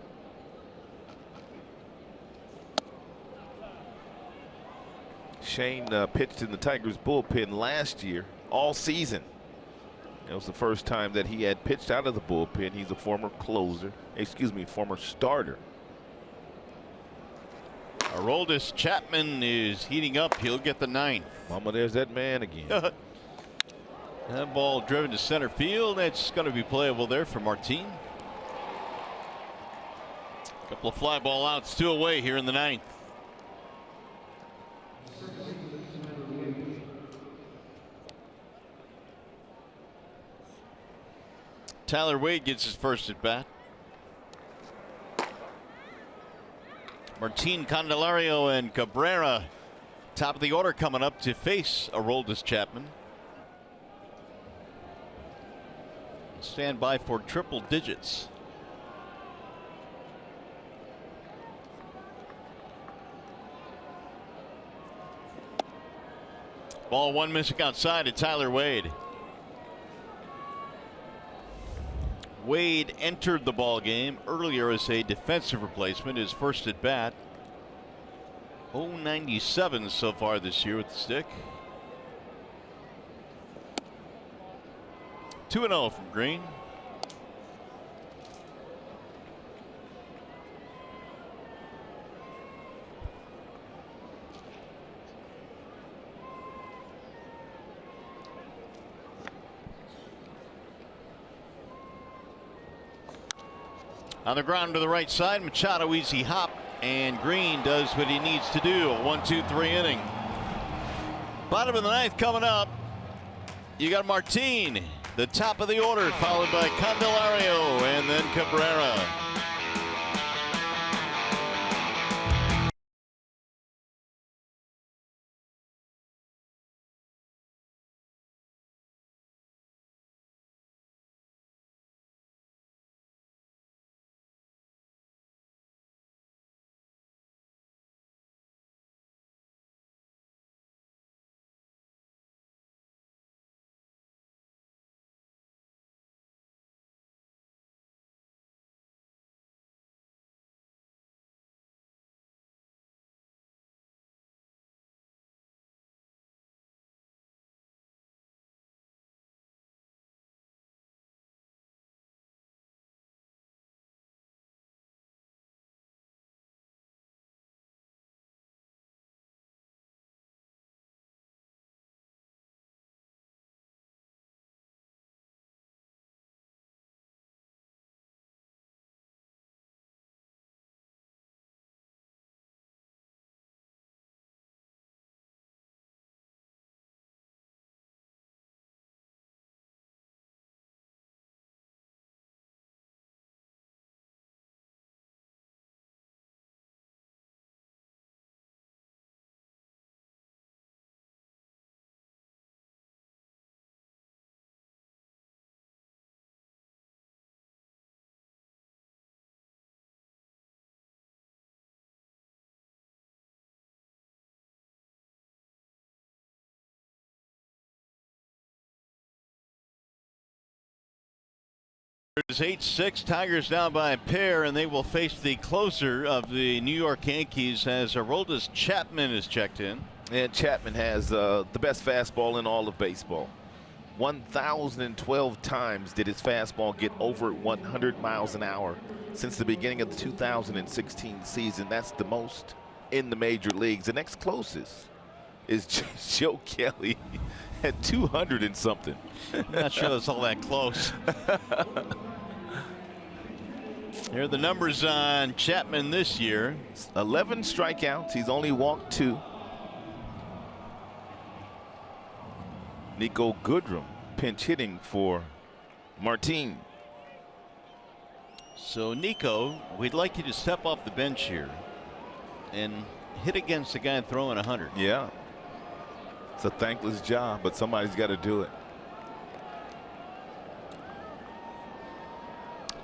Shane pitched in the Tigers bullpen last year, all season. It was the first time that he had pitched out of the bullpen. He's a former former starter. Aroldis Chapman is heating up. He'll get the 9th. Mama, there's that man again. That ball driven to center field. It's going to be playable there for Martin. A couple of fly ball outs, 2 away here in the 9th. Tyler Wade gets his first at bat. Martin, Candelario, and Cabrera, top of the order, coming up to face Aroldis Chapman. Stand by for triple digits. Ball 1 missing outside to Tyler Wade. Wade entered the ball game earlier as a defensive replacement, his first at bat. 097 so far this year with the stick. 2-0 from Green. On the ground to the right side, Machado easy hop, and Green does what he needs to do. A 1-2-3 inning. Bottom of the 9th coming up. You got Martin, the top of the order, followed by Candelario and then Cabrera. It's 8-6. Tigers down by a pair, and they will face the closer of the New York Yankees as Aroldis Chapman is checked in. And Chapman has the best fastball in all of baseball. 1,012 times did his fastball get over 100 miles an hour since the beginning of the 2016 season. That's the most in the major leagues. The next closest is Joe Kelly at 200 and something. I'm not sure that's all that close. Here are the numbers on Chapman this year. 11 strikeouts. He's only walked 2. Nico Goodrum pinch hitting for Martin. So Nico, we'd like you to step off the bench here and hit against the guy throwing 100. Yeah. It's a thankless job, but somebody's got to do it.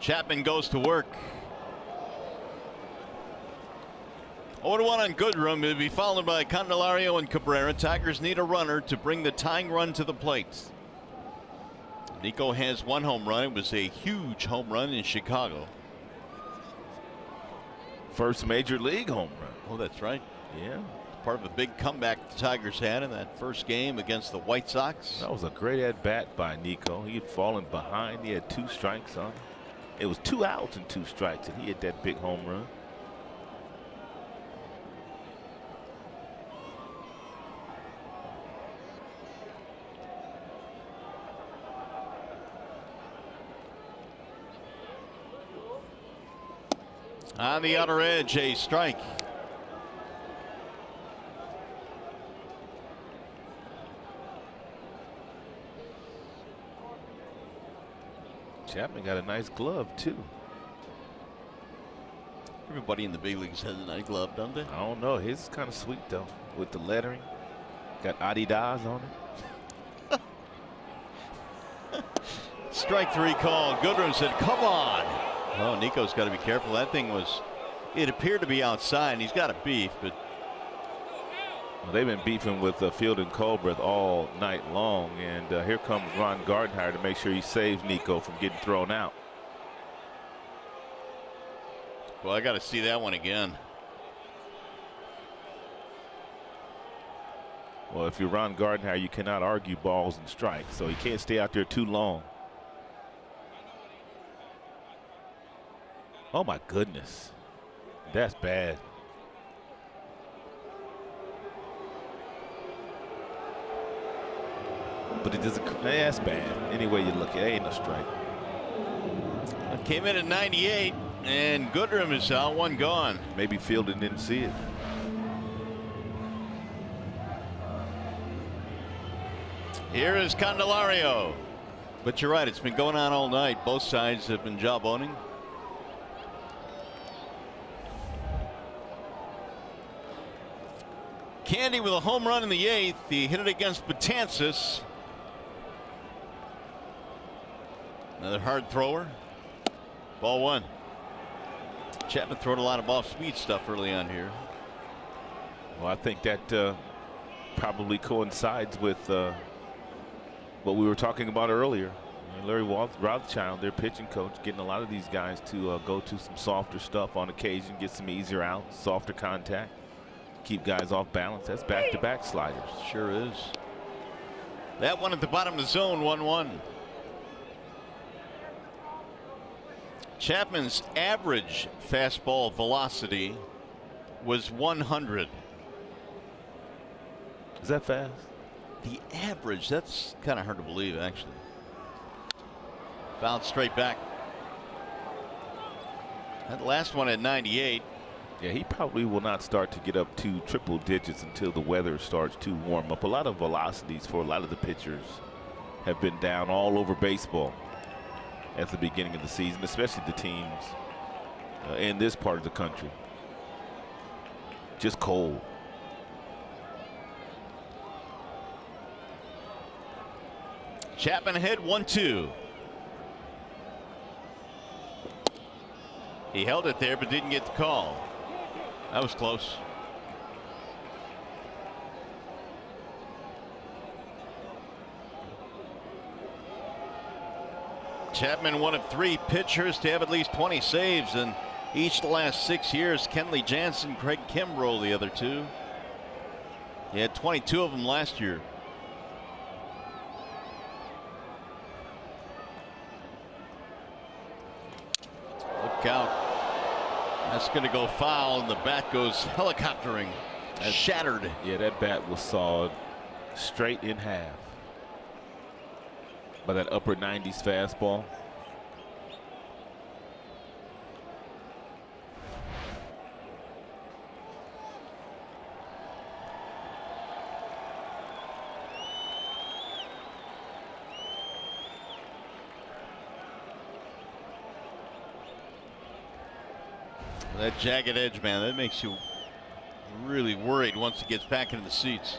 Chapman goes to work. 0-1 on Goodrum. It'll be followed by Candelario and Cabrera. Tigers need a runner to bring the tying run to the plate. Nico has 1 home run. It was a huge home run in Chicago. First major league home run. Oh, that's right. Yeah. Part of a big comeback the Tigers had in that first game against the White Sox. That was a great at-bat by Nico. He had fallen behind. He had 2 strikes on him. It was 2 outs and 2 strikes, and he hit that big home run. On the outer edge, a strike. Chapman got a nice glove, too. Everybody in the big leagues has a nice glove, don't they? I don't know. His is kind of sweet, though, with the lettering. Got Adidas on it. Strike 3 called. Goodrum said, come on. Oh, Nico's got to be careful. That thing was, it appeared to be outside, and he's got a beef, but. Well, they've been beefing with Field and Culbreth all night long, and here comes Ron Gardenhire to make sure he saves Nico from getting thrown out. Well, I got to see that one again. Well, if you're Ron Gardenhire, you cannot argue balls and strikes, so he can't stay out there too long. Oh, my goodness. That's bad. But it doesn't. That's bad. Any way you look at it, ain't no strike. It came in at 98, and Goodrum is out, 1 gone. Maybe Fielding didn't see it. Here is Candelario. But you're right, it's been going on all night. Both sides have been jawboning. Candy with a home run in the 8th. He hit it against Betances. Another hard thrower. Ball 1. Chapman throwing a lot of off-speed stuff early on here. Well, I think that probably coincides with what we were talking about earlier. Larry Rothschild, their pitching coach, getting a lot of these guys to go to some softer stuff on occasion, get some easier outs, softer contact, keep guys off balance. That's back-to-back sliders. Sure is. That one at the bottom of the zone, 1-1. Chapman's average fastball velocity was 100. Is that fast? The average, that's kind of hard to believe, actually. Fouled straight back. That last one at 98. Yeah, he probably will not start to get up to triple digits until the weather starts to warm up. A lot of velocities for a lot of the pitchers have been down all over baseball at the beginning of the season, especially the teams in this part of the country. Just cold. Chapman ahead, 1-2. He held it there but didn't get the call. That was close. Chapman, one of 3 pitchers to have at least 20 saves in each of the last 6 years. Kenley Jansen, Craig Kimbrell, the other 2. He had 22 of them last year. Look out. That's going to go foul, and the bat goes helicoptering. Shattered. Yeah, that bat was sawed straight in half by that upper 90s fastball. That jagged edge, man, that makes you really worried once he gets back into the seats.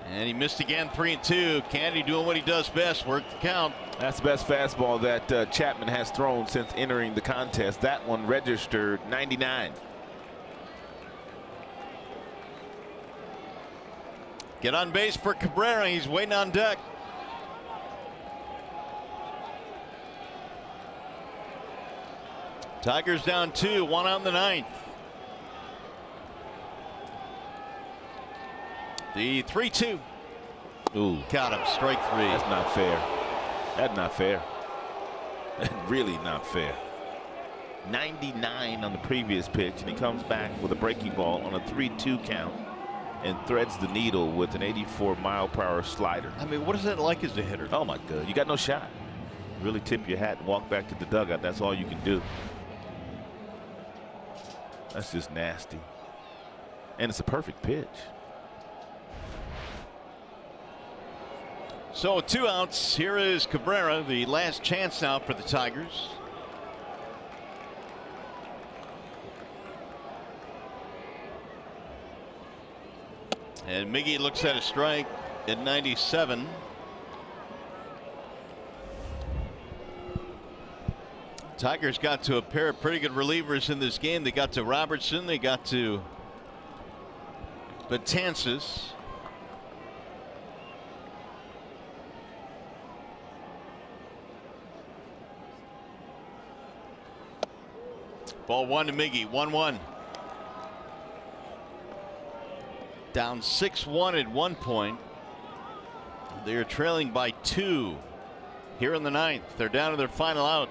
And he missed again, 3-2. Kennedy doing what he does best, work the count. That's the best fastball that Chapman has thrown since entering the contest. That one registered 99. Get on base for Cabrera. He's waiting on deck. Tigers down 2, 1 out in the 9th. The 3-2. Ooh. Got him, strike 3. That's not fair. That's not fair. Really not fair. 99 on the previous pitch, and he comes back with a breaking ball on a 3-2 count and threads the needle with an 84-mile-per-hour slider. I mean, what is that like as a hitter? Oh, my God. You got no shot. Really tip your hat and walk back to the dugout. That's all you can do. That's just nasty. And it's a perfect pitch. So 2 outs. Here is Cabrera, the last chance now for the Tigers. And Miggy looks at a strike at 97. Tigers got to a pair of pretty good relievers in this game. They got to Robertson. They got to Betances. Ball 1 to Miggy, 1-1. Down 6-1 at one point. They are trailing by 2 here in the 9th. They're down to their final out.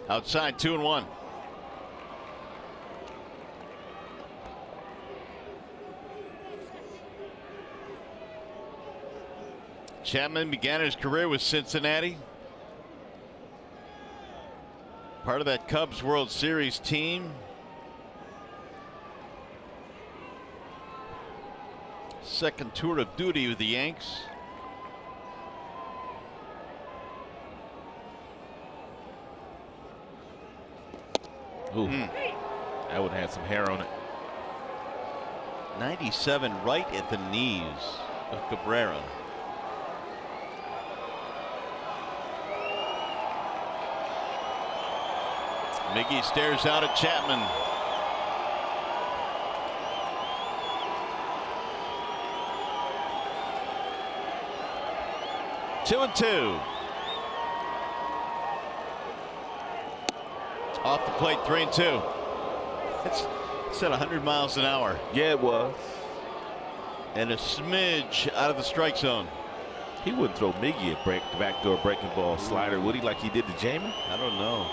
Outside, 2-1. Chapman began his career with Cincinnati. Part of that Cubs World Series team. Second tour of duty with the Yanks. Ooh, that would have had some hair on it. 97 right at the knees of Cabrera. Miggy stares out at Chapman. Two and 2. Off the plate, 3-2. It's at 100 miles an hour. Yeah, it was. And a smidge out of the strike zone. He wouldn't throw Miggy a backdoor breaking ball slider, would he, like he did to Jamer? I don't know.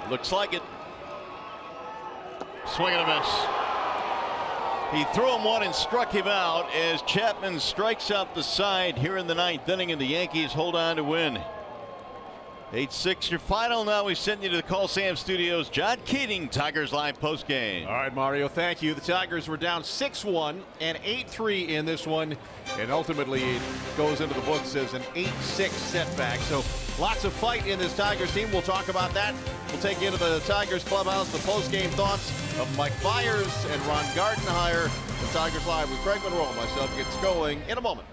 Looks like it. Swing and a miss. He threw him one and struck him out as Chapman strikes out the side here in the 9th inning, and the Yankees hold on to win. 8-6 your final. Now we send you to the Call Sam Studios. John Keating, Tigers Live postgame. All right, Mario, thank you. The Tigers were down 6-1 and 8-3 in this one, and ultimately it goes into the books as an 8-6 setback. So lots of fight in this Tigers team. We'll talk about that. We'll take you into the Tigers clubhouse, the postgame thoughts of Mike Byers and Ron Gardenhire. The Tigers Live with Craig Monroe and myself gets going in a moment.